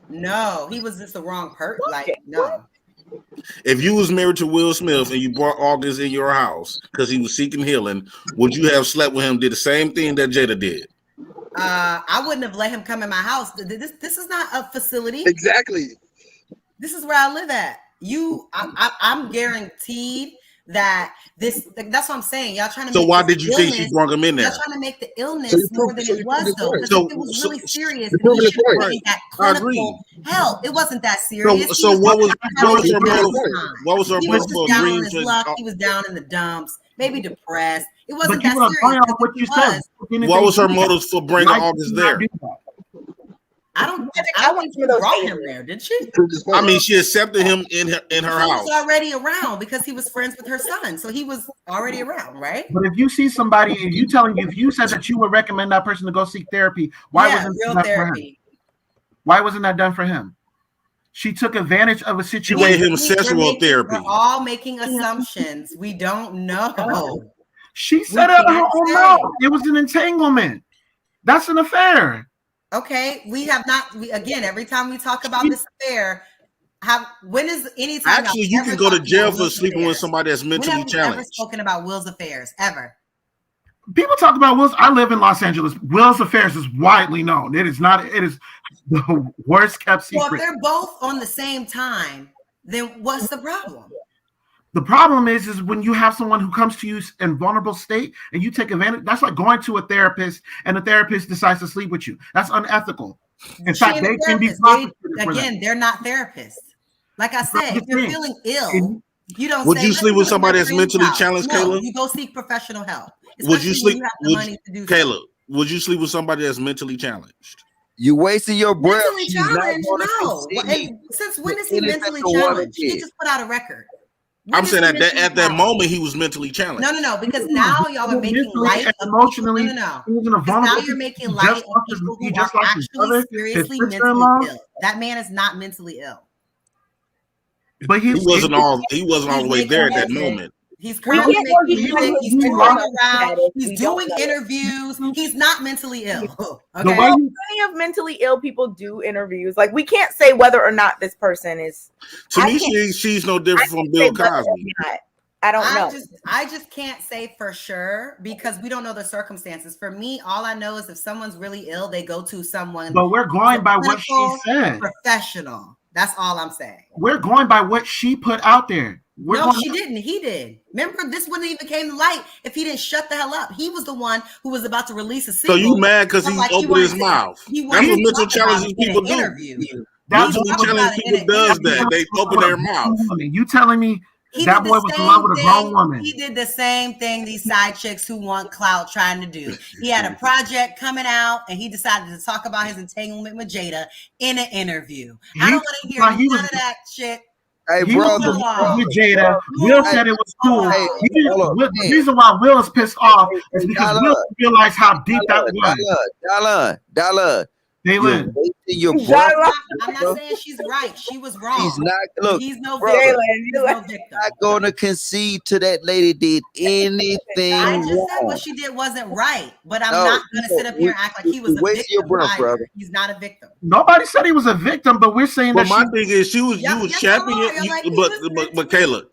E: No, he was just the wrong person. Like no.
I: If you was married to Will Smith and you brought August in your house because he was seeking healing, would you have slept with him? Did the same thing that Jada did?
E: I wouldn't have let him come in my house. This is not a facility.
K: Exactly.
E: This is where I live at. I'm guaranteed that this. That's what I'm saying. Y'all trying to.
I: So
E: make
I: why
E: this
I: did you say she brought him in there?
E: Y'all trying to make the illness
K: So you
E: more
K: prove-
E: than
K: so
E: it
K: you
E: was,
K: prove
E: though.
K: this
E: Because
I: right.
E: if it was really serious,
K: you
E: then we
K: proving this
E: should
K: right.
E: be that
I: I
E: clinical
I: agree.
E: help. It wasn't that serious.
I: So what was
K: having
I: her
K: a bad
I: motive?
K: time.
I: What was her
E: He was
I: motive
E: just
I: for
E: down on
I: agreeing
E: his
I: to?
E: luck. He was down in the dumps, maybe depressed. It
J: But
E: wasn't
J: you
E: that
J: were
E: serious.
J: going on
E: 'Cause
J: what
E: if
J: you
E: it
J: said.
E: was,
I: What was her motive for bringing
J: Why did
I: August
J: you not
I: there?
J: do that?
E: I don't
C: I want
E: think
C: some
E: she
C: of those
E: brought him
C: answers.
E: there, did she?
K: Prove this
I: I
K: point.
I: mean, she accepted him in her
E: He
I: house.
E: was already around because he was friends with her son, so he was already around, right?
J: But if you see somebody, if you said that you would recommend that person to go seek therapy, why wasn't
E: real
J: that for him?
E: therapy?
J: Why wasn't that done for him? She took advantage of a
I: She
J: situation.
I: gave him sexual therapy.
E: We're all making assumptions. We don't know.
J: She said it out of her
E: can't
J: own
E: say.
J: mouth. It was an entanglement. That's an affair.
E: Okay, we have not. Again, every time we talk about this affair, when is any time?
I: Actually, you can go to jail for sleeping with somebody that's
E: When
I: mentally
E: have we ever
I: challenged.
E: spoken about Will's affairs ever?
J: People talk about Will's. I live in Los Angeles. Will's affairs is widely known. It is not. It is the worst kept
E: Well, if
J: secret.
E: they're both on the same time, then what's the problem?
J: The problem is when you have someone who comes to you in vulnerable state and you take advantage. That's like going to a therapist and the therapist decides to sleep with you. That's unethical. In fact, they can be prosecuted for that.
E: Again, they're not therapists. Like I said, if you're feeling ill, you don't.
I: Would
E: say,
I: you sleep with somebody that's mentally challenged,
E: no,
I: Kayla?
E: you go seek professional help.
I: Would you sleep?
E: When you have the money to do
I: Kayla, would you sleep with somebody that's mentally challenged?
G: You wasting your breath.
E: Mentally
G: She's not
E: challenged?
G: gonna
E: No.
G: concede.
E: And since when is he
G: Anything
E: mentally
G: the woman
E: challenged? He
G: did.
E: just put out a record.
I: I'm saying at that moment he was mentally challenged.
E: No, because now y'all are making
J: Mentally
E: light
J: and
E: of
J: emotionally,
E: people. No.
J: he was in a
E: Because now
J: vulnerable.
E: you're making
J: he
E: light
J: just
E: of
J: lost his-
E: people
J: he
E: who
J: just
E: are
J: lost his
E: actually
J: brother, his
E: seriously
J: sister-in-law.
E: mentally ill. That man is not mentally ill.
J: But
I: he wasn't all the way there at that
E: music.
I: moment.
E: He's currently
C: can't
E: making
C: know
E: music.
C: he's
E: He's
C: mentally
E: touring
C: ill.
E: around.
C: We
E: He's
C: don't
E: doing
C: know.
E: interviews. He's not mentally ill.
J: The
E: Okay.
J: way you,
C: Plenty of mentally ill people do interviews. Like we can't say whether or not this person is.
I: To
C: I
I: me,
C: can't-
I: she's no different from
C: say
I: Bill
C: whether or
I: Cosby.
C: not. I don't know.
E: I just can't say for sure because we don't know the circumstances. For me, all I know is if someone's really ill, they go to someone.
J: but we're going by what she said.
E: Professional. That's all I'm saying.
J: We're going by what she put out there.
E: No, she didn't. He did. Remember, this wouldn't even came to light if he didn't shut the hell up. He was the one who was about to release a
I: So
E: single.
I: you mad because he opened his mouth? That's what mental challenging people do. Mentally challenged people does that. They open their mouth.
J: You telling me that boy was in love with a grown woman?
E: He did the same thing these side chicks who want clout trying to do. He had a project coming out and he decided to talk about his entanglement with Jada in an interview. I don't want to hear none of that shit.
G: Hey,
J: He
G: brother.
J: was with Jada. Will said it was cool.
G: Hey,
J: The reason why Will is pissed off is because Will realized how deep that was.
G: Dollar.
J: Jalen.
G: You're wasting your breath.
E: I'm not saying she's right. She was wrong.
G: She's not. Look,
E: he's no
G: brother,
E: victim. He's no victim.
G: not gonna concede to that lady did anything
E: I just
G: wrong.
E: said what she did wasn't right, but I'm
G: No,
E: not going to sit up here and act like he was a
G: waste
E: victim.
G: your breath,
E: either.
G: brother.
E: He's not a victim.
J: Nobody said he was a victim, but we're saying
I: But
J: that
I: my thing is, you was championing, but Kayla,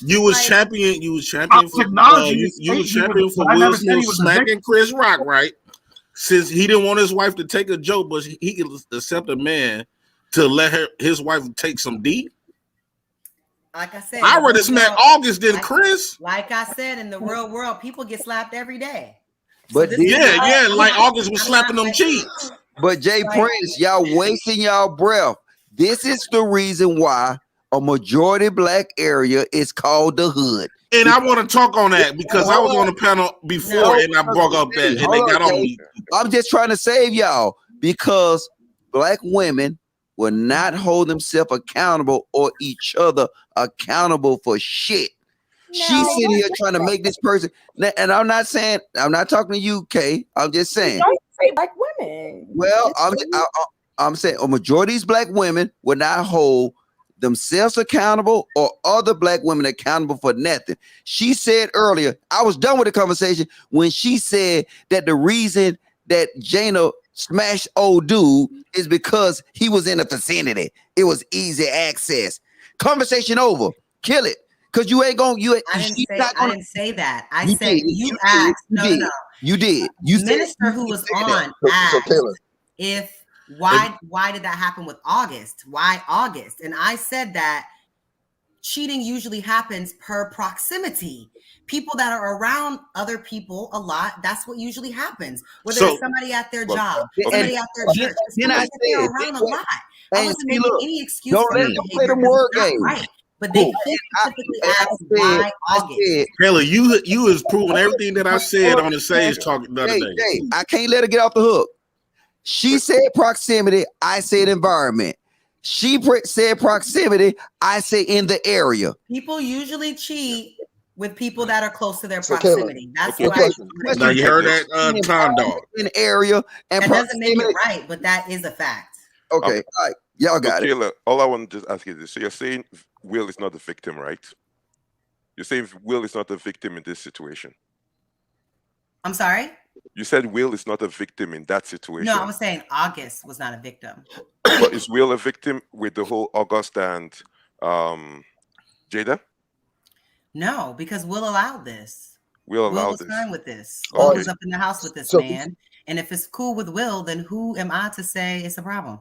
I: you was championing for
J: technology.
I: you was championing for Will Smith smacking Chris Rock, right? Since he didn't want his wife to take a joke, but he could accept a man to let his wife take some D.
E: Like I said,
I: I rather smack August than Chris.
E: Like I said, in the real world, people get slapped every day.
G: But
I: like August was slapping them cheeks.
G: But Jay Prince, y'all wasting y'all breath. This is the reason why a majority black area is called the hood.
I: And I want to talk on that because I was on the panel before and I brought up that and they got on me.
G: I'm just trying to save y'all because black women will not hold themselves accountable or each other accountable for shit. She's sitting here trying to make this person, and I'm not talking to you, Kay. I'm just saying.
C: Don't say black women.
G: Well, I'm saying a majority of these black women will not hold themselves accountable or other black women accountable for nothing. She said earlier, I was done with the conversation when she said that the reason that Jana smashed old dude is because he was in the vicinity. It was easy access. Conversation over. Kill it. Because you ain't gonna
E: I didn't say that. I said you asked. No.
G: You did. You
E: Minister who was on asked if why did that happen with August? Why August? And I said that cheating usually happens per proximity. People that are around other people a lot, that's what usually happens. Whether it's somebody at their job, somebody at their church, they're around a lot. I wasn't making any excuse for their behavior. It's not right. But they specifically asked why August.
I: Kayla, you is proving everything that I said on the Sage Talk the other day.
G: I can't let her get off the hook. She said proximity, I said environment. She said proximity, I say in the area.
E: People usually cheat with people that are close to their proximity. That's
I: now you heard that Tom Dog.
G: In area and
E: that doesn't make it right, but that is a fact.
G: Okay, all right. Y'all got
H: it. All I want to just ask you this. So you're saying Will is not the victim, right? You're saying Will is not the victim in this situation.
E: I'm sorry?
H: You said Will is not a victim in that situation.
E: No, I was saying August was not a victim.
H: But is Will a victim with the whole August and Jada?
E: No, because Will allowed this.
H: Will
E: was fine with this. Will was up in the house with this man. And if it's cool with Will, then who am I to say it's a problem?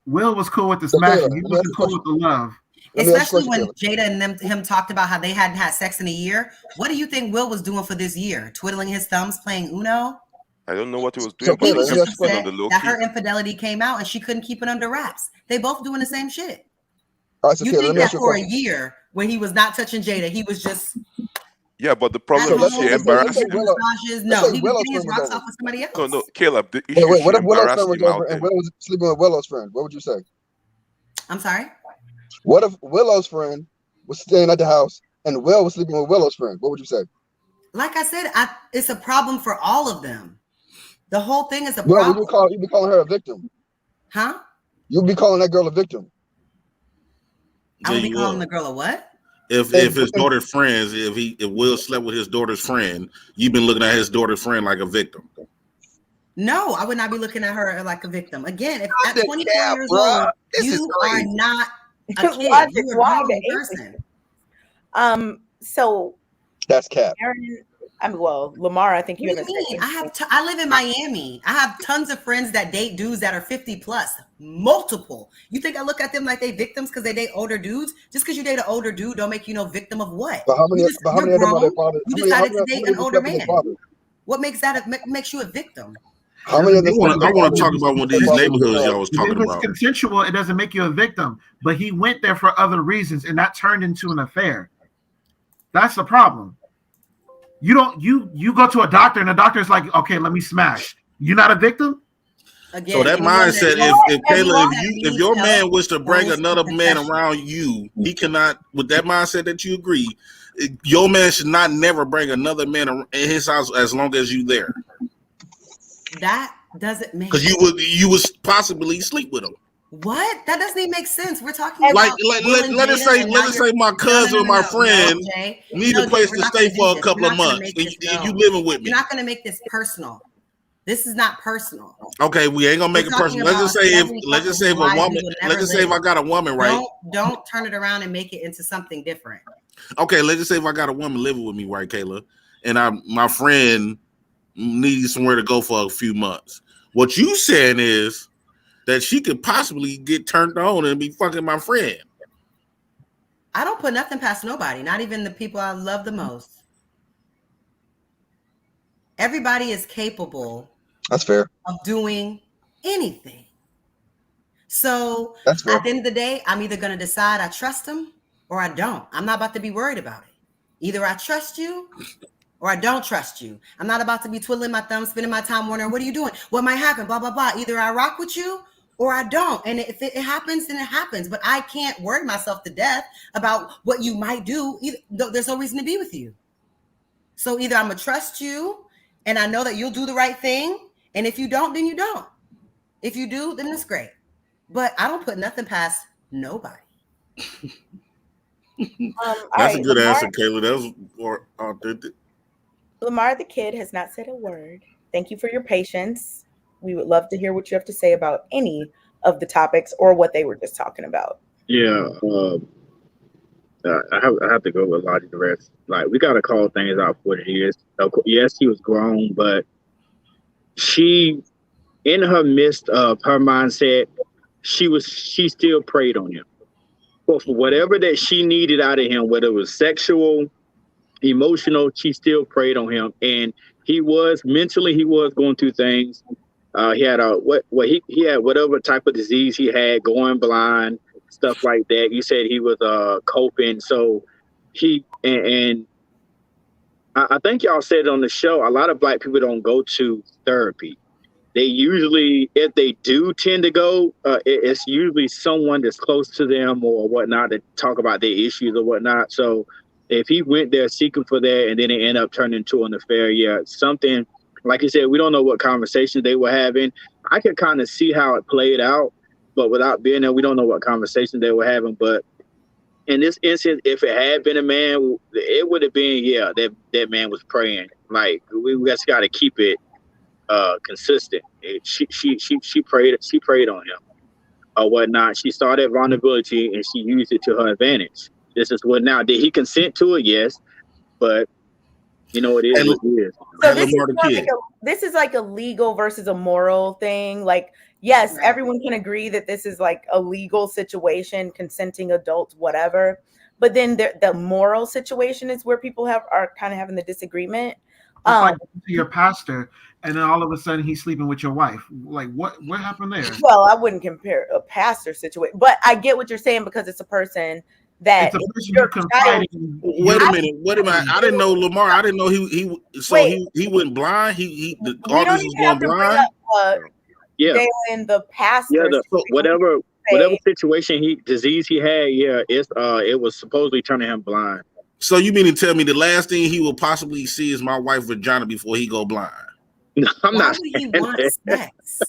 J: Will was cool with the smashing. He wasn't cool with the love.
E: Especially when Jada and him talked about how they hadn't had sex in a year. What do you think Will was doing for this year? Twiddling his thumbs, playing Uno?
H: I don't know what he was doing.
E: He was just upset that her infidelity came out and she couldn't keep it under wraps. They both doing the same shit. You think that for a year, when he was not touching Jada, he was just...
H: Yeah, but the problem is she embarrassed him.
E: No, he was getting his rocks off with somebody else.
H: No, Caleb, the issue
K: what if Willow's friend was over and Will was sleeping with Willow's friend? What would you say?
E: I'm sorry?
K: What if Willow's friend was staying at the house and Will was sleeping with Willow's friend? What would you say?
E: Like I said, it's a problem for all of them. The whole thing is a problem.
K: You'd be calling her a victim.
E: Huh?
K: You'd be calling that girl a victim.
E: I would be calling the girl a what?
I: If his daughter's friends, if Will slept with his daughter's friend, you've been looking at his daughter's friend like a victim.
E: No, I would not be looking at her like a victim. Again, if at 24 years old, you are not a kid. You're a grown person.
C: So
K: that's cap.
C: Lamar, I think you haven't said.
E: I live in Miami. I have tons of friends that date dudes that are 50 plus, multiple. You think I look at them like they victims because they date older dudes? Just because you date an older dude don't make you no victim of what?
K: But how many of them
E: you decided to date an older man. What makes you a victim?
K: How many of them?
I: I want to talk about one of these neighborhoods y'all was talking about.
J: If it's consensual, it doesn't make you a victim. But he went there for other reasons, and that turned into an affair. That's the problem. You go to a doctor, and the doctor's like, okay, let me smash. You're not a victim?
E: Again,
I: so that mindset, if Kayla, if your man was to bring another man around you, he cannot, with that mindset that you agree, your man should not never bring another man in his house as long as you there.
E: That doesn't make
I: because you would possibly sleep with him.
E: What? That doesn't even make sense. We're talking
I: like
E: about
I: let us say my cousin or my friend need a place to stay for a couple of months. You living with me.
E: You're not going to make this personal. This is not personal.
I: Okay, we ain't gonna make it personal. Let's just say if a woman, let's just say if I got a woman, right?
E: Don't turn it around and make it into something different.
I: Okay, let's just say if I got a woman living with me, right, Kayla, and my friend needs somewhere to go for a few months. What you saying is that she could possibly get turned on and be fucking my friend.
E: I don't put nothing past nobody, not even the people I love the most. Everybody is capable.
K: That's fair.
E: Of doing anything. So
K: at the
E: end of the day, I'm either going to decide I trust him or I don't. I'm not about to be worried about it. Either I trust you or I don't trust you. I'm not about to be twiddling my thumbs, spending my time wondering, what are you doing? What might happen? Blah, blah, blah. Either I rock with you or I don't. And if it happens, then it happens. But I can't worry myself to death about what you might do. There's no reason to be with you. So either I'm going to trust you and I know that you'll do the right thing. And if you don't, then you don't. If you do, then it's great. But I don't put nothing past nobody.
I: That's a good answer, Kayla. That was more authentic.
C: Lamar the kid has not said a word. Thank you for your patience. We would love to hear what you have to say about any of the topics or what they were just talking about.
L: Yeah, I have to go with Lottie the rest. Like, we gotta call things out for what it is. Yes, he was grown, but she, in her midst of her mindset, she still preyed on him. Well, for whatever that she needed out of him, whether it was sexual, emotional, she still preyed on him. And he was going through things. He had he had whatever type of disease he had, going blind, stuff like that. You said he was coping. So and I think y'all said on the show, a lot of Black people don't go to therapy. They usually, if they do tend to go, it's usually someone that's close to them or whatnot to talk about their issues or whatnot. So if he went there seeking for that and then it ended up turning into an affair, yeah, something, like you said, we don't know what conversations they were having. I could kind of see how it played out, but without being there, we don't know what conversations they were having. But in this instance, if it had been a man, it would have been, yeah, that man was praying. Like, we just got to keep it consistent. She prayed on him or whatnot. She saw that vulnerability and she used it to her advantage. This is what now. Did he consent to it? Yes, but you know, it is what it is.
C: So this is like a legal versus a moral thing. Like, yes, everyone can agree that this is like a legal situation, consenting adults, whatever. But then the moral situation is where people are kind of having the disagreement.
J: Like your pastor, and then all of a sudden he's sleeping with your wife. Like, what happened there?
C: Well, I wouldn't compare a pastor situation, but I get what you're saying because it's a person that.
I: Wait a minute. I didn't know Lamar. I didn't know he went blind. He August was going blind.
C: Dalen, the pastor.
L: Yeah, whatever situation disease he had, yeah, it was supposedly turning him blind.
I: So you mean to tell me the last thing he will possibly see is my wife's vagina before he go blind?
L: No, I'm not.
E: Why would he want sex?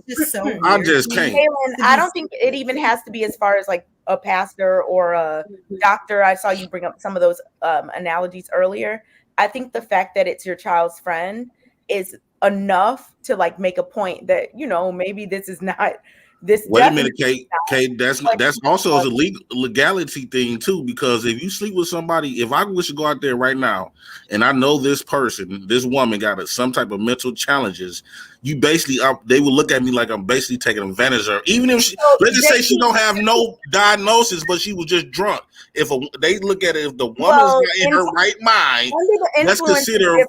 E: Just so weird.
I: I just can't.
C: Kayla, I don't think it even has to be as far as like a pastor or a doctor. I saw you bring up some of those analogies earlier. I think the fact that it's your child's friend is enough to like make a point that, you know, maybe this is not this.
I: Wait a minute, Kate. That's also a legality thing too, because if you sleep with somebody, if I wish to go out there right now and I know this person, this woman got some type of mental challenges, you basically they will look at me like I'm basically taking advantage of her. Even if let's just say she don't have no diagnosis, but she was just drunk. If they look at it, if the woman's not in her right mind, let's consider.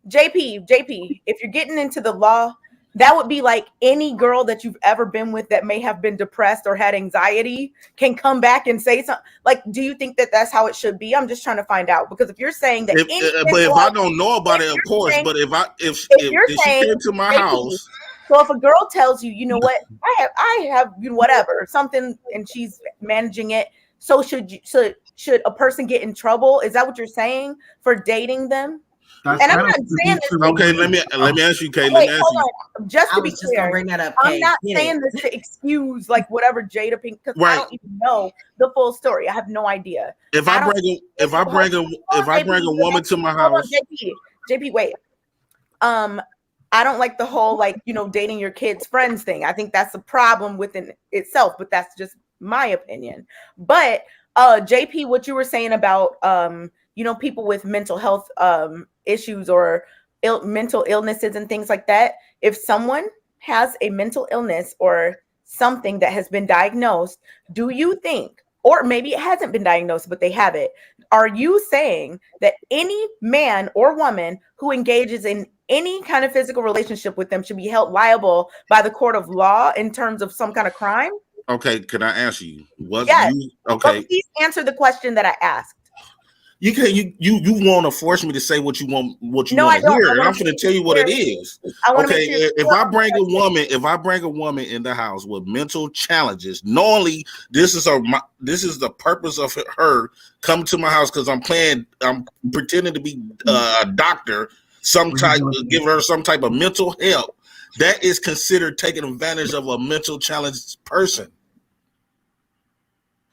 C: JP, if you're getting into the law, that would be like any girl that you've ever been with that may have been depressed or had anxiety can come back and say something. Like, do you think that that's how it should be? I'm just trying to find out, because if you're saying that,
I: if I don't know about it, of course. But if she came to my house,
C: so if a girl tells you, you know what, I have whatever something, and she's managing it, so should a person get in trouble? Is that what you're saying for dating them? And I'm not saying this.
I: Okay, let me ask you, Kayla.
C: Wait, hold on. Just to be clear,
E: bring that up,
C: I'm not saying this to excuse like whatever Jada Pink, because I don't even know the full story. I have no idea.
I: If I bring a woman to my house,
C: JP, wait. I don't like the whole like, you know, dating your kids' friends thing. I think that's a problem within itself, but that's just my opinion. But JP, what you were saying about you know, people with mental health issues or mental illnesses and things like that. If someone has a mental illness or something that has been diagnosed, do you think, or maybe it hasn't been diagnosed, but they have it, are you saying that any man or woman who engages in any kind of physical relationship with them should be held liable by the court of law in terms of some kind of crime?
I: Okay, can I answer you?
C: Yes. Okay. Please answer the question that I asked.
I: You can you want to force me to say what you want want to hear, and I'm going to tell you what it is. Okay, if I bring a woman in the house with mental challenges, knowingly this is the purpose of her coming to my house, because I'm pretending to be a doctor, give her some type of mental help. That is considered taking advantage of a mental challenged person.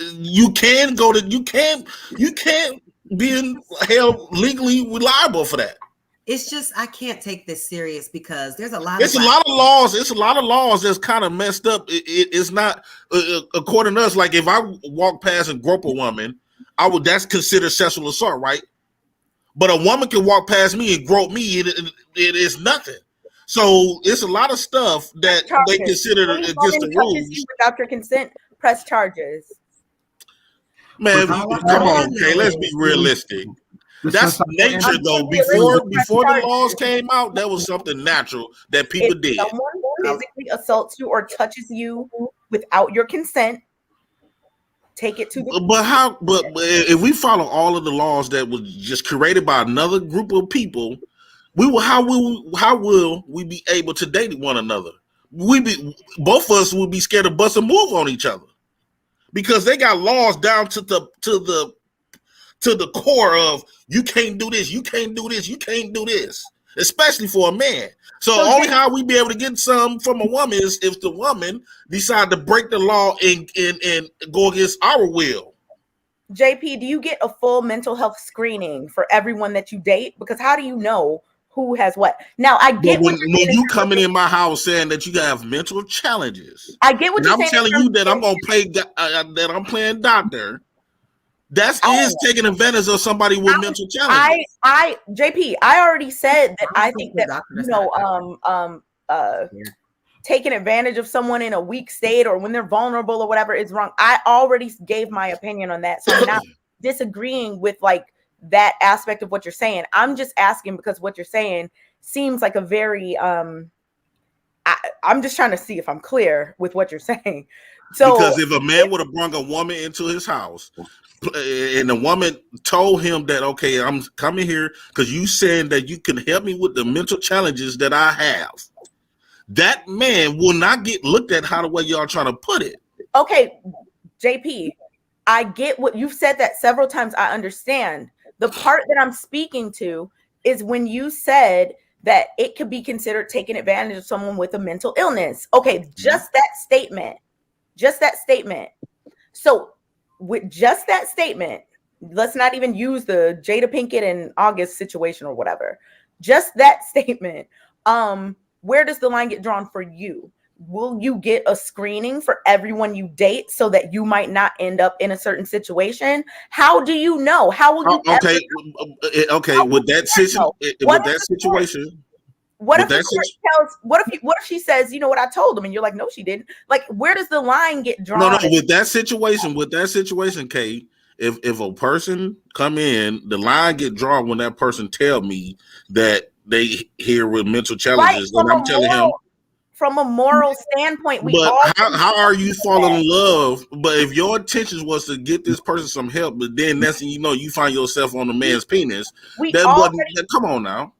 I: You can't being held legally liable for that.
E: It's just, I can't take this serious because there's a lot.
I: It's a lot of laws. It's a lot of laws that's kind of messed up. It's not according to us. Like if I walk past and grope a woman, that's considered sexual assault, right? But a woman can walk past me and grope me, it is nothing. So it's a lot of stuff that they consider
C: Any
I: against
C: woman
I: the
C: touches
I: rules.
C: you without your consent, press charges.
I: Man, come on, okay, let's be realistic. That's nature, though. Before the laws came out, that was something natural that people did.
C: If someone physically assaults you or touches you without your consent, take it to the.
I: But if we follow all of the laws that was just created by another group of people, how will we be able to date one another? Both of us would be scared to bust a move on each other because they got laws down to the core of you can't do this, you can't do this, you can't do this, especially for a man. So only how we be able to get some from a woman is if the woman decide to break the law and go against our will.
C: JP, do you get a full mental health screening for everyone that you date? Because how do you know who has what? Now I get
I: when you coming in my house saying that you have mental challenges.
C: I get what you're saying.
I: I'm telling you that I'm gonna play that I'm playing doctor. That is taking advantage of somebody with mental challenges.
C: JP, I already said that I think that taking advantage of someone in a weak state or when they're vulnerable or whatever is wrong. I already gave my opinion on that, so I'm not disagreeing with like that aspect of what you're saying. I'm just asking because what you're saying seems like a very I'm just trying to see if I'm clear with what you're saying. So
I: because if a man would have brought a woman into his house and the woman told him that, okay, I'm coming here because you saying that you can help me with the mental challenges that I have, that man will not get looked at how the way y'all trying to put it.
C: Okay, JP, I get what you've said that several times. I understand. The part that I'm speaking to is when you said that it could be considered taking advantage of someone with a mental illness. Okay, just that statement. So with just that statement, let's not even use the Jada Pinkett and August situation or whatever. Just that statement. Where does the line get drawn for you? Will you get a screening for everyone you date so that you might not end up in a certain situation? How do you know? How will you?
I: Okay. With that situation.
C: What if she says, you know what, I told him, and you're like, no, she didn't. Like, where does the line get drawn?
I: No, with that situation, Kay, if a person come in, the line get drawn when that person tell me that they here with mental challenges, and I'm telling him.
C: From a moral standpoint,
I: how are you falling in love? But if your intentions was to get this person some help, but then next thing you know, you find yourself on a man's penis. Come on now.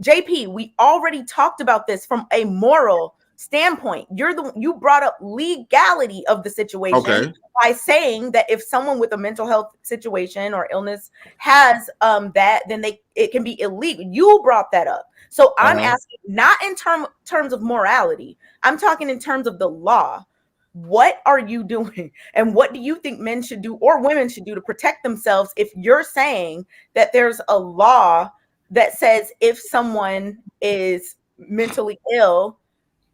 C: JP, we already talked about this from a moral standpoint. You brought up legality of the situation by saying that if someone with a mental health situation or illness has that, then it can be illegal. You brought that up. So I'm asking not in terms of morality. I'm talking in terms of the law. What are you doing? And what do you think men should do or women should do to protect themselves if you're saying that there's a law that says if someone is mentally ill,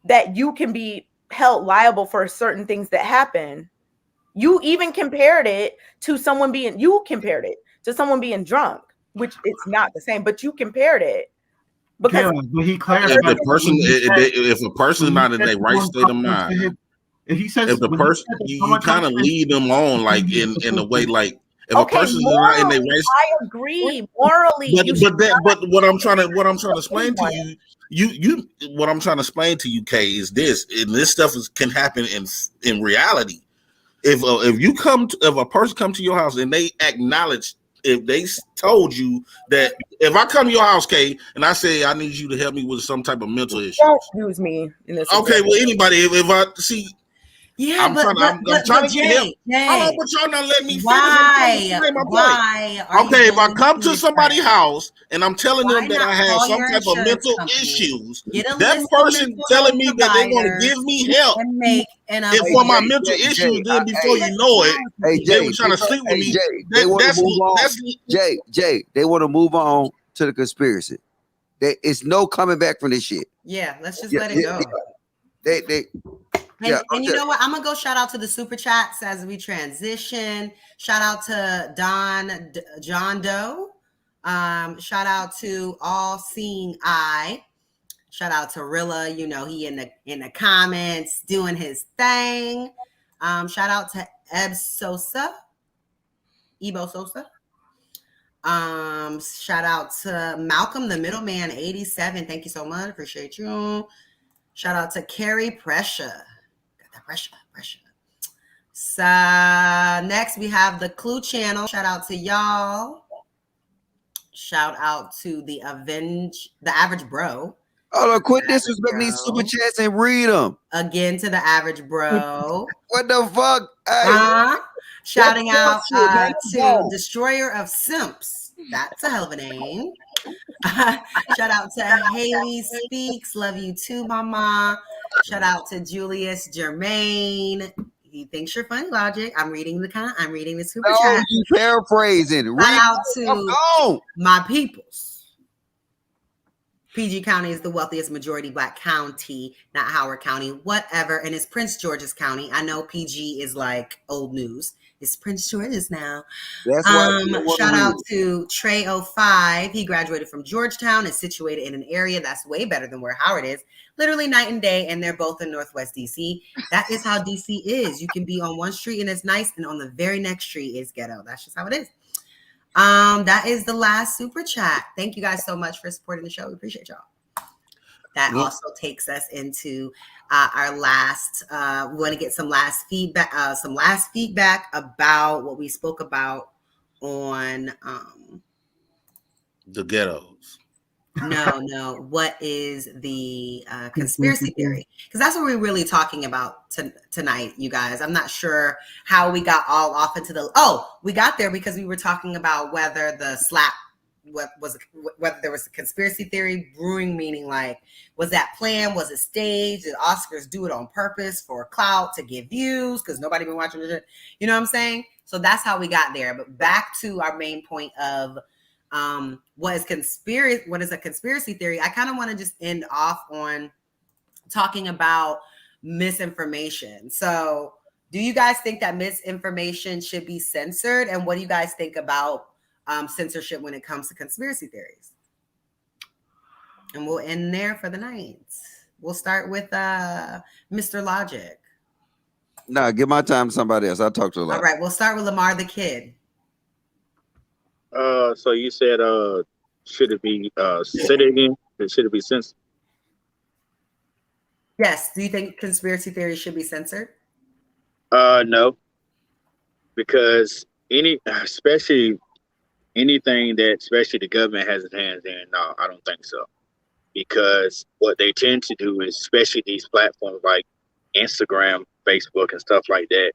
C: that you can be held liable for certain things that happen? You even compared it to someone being drunk, which it's not the same, but you compared it. Because
I: if a person not in their right state of mind, if the person you kind of lead them on like in a way like if a person is not in their right,
C: I agree morally.
I: But what I'm trying to explain to you, what I'm trying to explain to you, Kay, is this, and this stuff can happen in reality. If a person come to your house and they acknowledge. If they told you that if I come to your house, Kay, and I say I need you to help me with some type of mental issue,
C: don't use me in this.
I: Okay, well, anybody, if I see, I'm trying to get him. Hold on, but y'all not letting me finish.
E: Why?
I: Okay, if I come to somebody's house and I'm telling them that I have some type of mental issues, that person telling me that they're going to give me help and for my mental issues, then before you know it, they were trying to sleep with me.
G: They want to move on to the conspiracy. It's no coming back from this shit.
E: Yeah, let's just let it go. And you know what? I'm gonna go shout out to the super chats as we transition. Shout out to John Doe. Shout out to All Seeing Eye. Shout out to Rilla. You know, he in the comments doing his thing. Shout out to Ebo Sosa. Shout out to Malcolm, the middleman, 87. Thank you so much. Appreciate you. Shout out to Carrie Pressure. Got that pressure. So next we have the Clue channel. Shout out to y'all. Shout out to the Average Bro.
G: Oh, no, quit disrespecting these super chats and read them.
E: Again to the Average Bro.
G: What the fuck? Hey,
E: shouting out to Destroyer of Simps. That's a hell of a name. Shout out to Haley Speaks. Love you too, mama. Shout out to Julius Germain. He thinks you're funny, Logic. I'm reading the super chat.
G: You paraphrasing.
E: Shout out to my peoples. PG County is the wealthiest majority Black county, not Howard County, whatever. And it's Prince George's County. I know PG is like old news. It's Prince George's now.
G: That's
E: shout out to Trey05. He graduated from Georgetown, is situated in an area that's way better than where Howard is. Literally night and day, and they're both in Northwest DC. That is how DC is. You can be on one street and it's nice, and on the very next street is ghetto. That's just how it is. That is the last super chat. Thank you guys so much for supporting the show. We appreciate y'all. That also takes us into our last. We want to get some last feedback. About what we spoke about on
I: the ghettos.
E: No. What is the conspiracy theory? Because that's what we're really talking about tonight, you guys. I'm not sure how we got all off into we got there because we were talking about whether the slap, whether there was a conspiracy theory brewing, meaning like, was that planned? Was it staged? Did Oscars do it on purpose for clout to get views? Because nobody been watching it. You know what I'm saying? So that's how we got there. But back to our main point of what is a conspiracy theory? I kind of want to just end off on talking about misinformation. So do you guys think that misinformation should be censored? And what do you guys think about censorship when it comes to conspiracy theories? And we'll end there for the night. We'll start with Mr. Logic.
G: Nah, give my time to somebody else. I'll talk to a lot.
E: All right, we'll start with Lamar the Kid.
L: So you said, should it be said again? Should it be censored?
E: Yes. Do you think conspiracy theories should be censored?
L: No, because especially anything that especially the government has its hands in, no, I don't think so. Because what they tend to do is, especially these platforms like Instagram, Facebook, and stuff like that,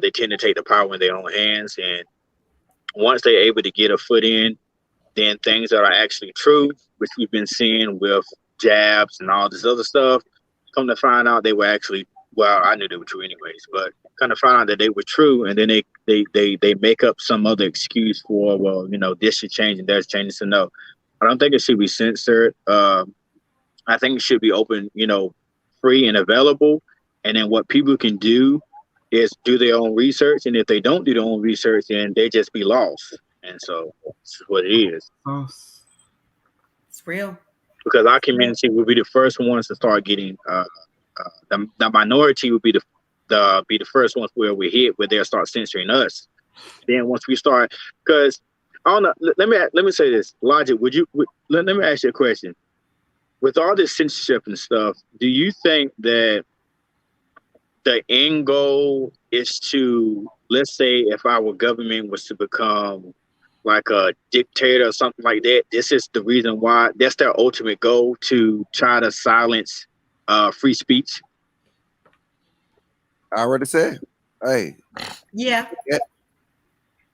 L: they tend to take the power in their own hands. And once they're able to get a foot in, then things that are actually true, which we've been seeing with jabs and all this other stuff, come to find out they were actually, well, I knew they were true anyways, but kind of find out that they were true, and then they make up some other excuse for, well, you know, this should change and that's changing. So no, I don't think it should be censored. I think it should be open, you know, free and available. And then what people can do is do their own research. And if they don't do their own research, then they just be lost. And so that's what it is.
E: It's real.
L: Because our community will be the first ones to start getting, the minority will be the first ones where we hit, where they'll start censoring us. Then once we start, because I don't know, let me say this, Logic, let me ask you a question. With all this censorship and stuff, do you think that the end goal is to, let's say if our government was to become like a dictator or something like that, this is the reason why, that's their ultimate goal, to try to silence free speech?
G: I already said, hey.
E: Yeah.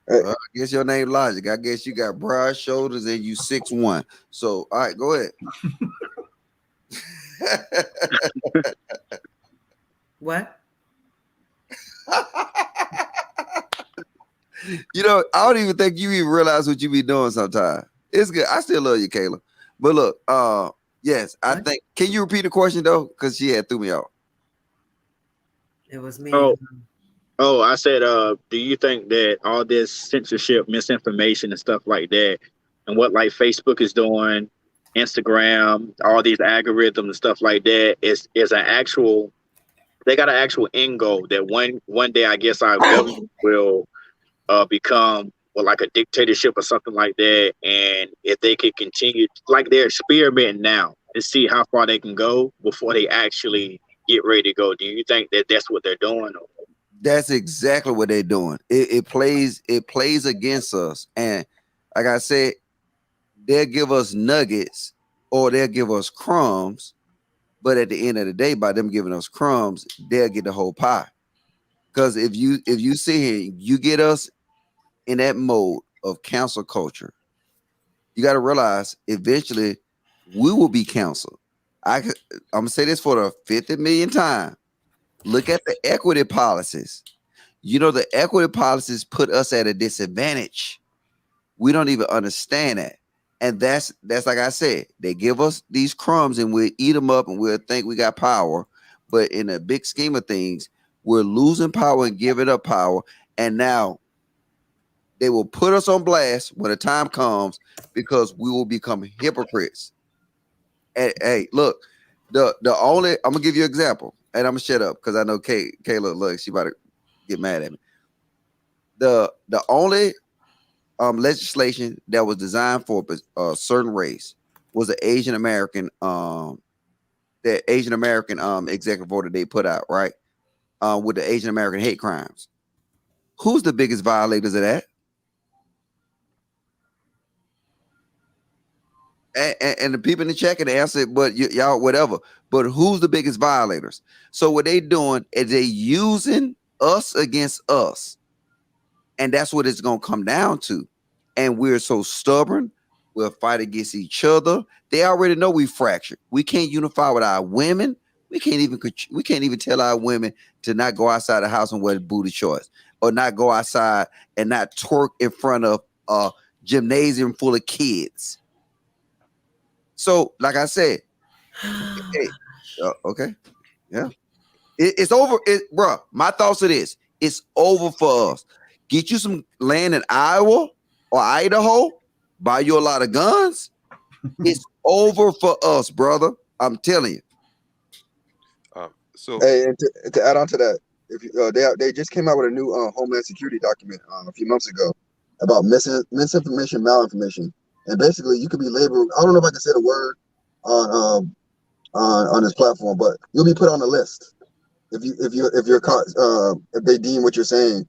G: I guess your name Logic. I guess you got broad shoulders and you 6'1". So, all right, go ahead.
E: What?
G: You know, I don't even think you even realize what you be doing sometimes. It's good. I still love you, Kayla. But look, yes, I think, can you repeat the question though? Because she had threw me off.
E: It was me.
L: Oh, I said, do you think that all this censorship, misinformation, and stuff like that, and what like Facebook is doing, Instagram, all these algorithms and stuff like that, is an actual? They got an actual end goal that one day, I guess our government will become well, like a dictatorship or something like that, and if they could continue, like they're experimenting now to see how far they can go before they actually get ready to go. Do you think that that's what they're doing?
G: That's exactly what they're doing. It plays against us, and like I said, they'll give us nuggets or they'll give us crumbs, but at the end of the day, by them giving us crumbs, they'll get the whole pie. Because if you sit here, you get us in that mode of cancel culture, you got to realize eventually we will be canceled. I'm gonna say this for the 50 millionth time. Look at the equity policies. You know, the equity policies put us at a disadvantage. We don't even understand that. And that's like I said, they give us these crumbs and we'll eat them up and we'll think we got power. But in the big scheme of things, we're losing power and giving up power. And now they will put us on blast when the time comes because we will become hypocrites. And, hey, look, the only, I'm going to give you an example. And I'm going to shut up because I know Kayla, look, she about to get mad at me. The only legislation that was designed for a certain race was the Asian American executive order they put out, right? With the Asian American hate crimes. Who's the biggest violators of that? And the people in the chat can answer it, but y'all, whatever. But who's the biggest violators? So what they doing is they using us against us. And that's what it's going to come down to. And we're so stubborn. We'll fight against each other. They already know we fractured. We can't unify with our women. We can't even tell our women to not go outside the house and wear booty shorts or not go outside and not twerk in front of a gymnasium full of kids. So, like I said, okay, yeah, it's over. Bro, my thoughts are this: it's over for us. Get you some land in Iowa or Idaho. Buy you a lot of guns. It's over for us, brother. I'm telling you.
K: Hey, and to add on to that, if you, they just came out with a new Homeland Security document a few months ago about misinformation, malinformation. And basically, you could be labeled. I don't know if I can say the word on this platform, but you'll be put on the list if you're caught if they deem what you're saying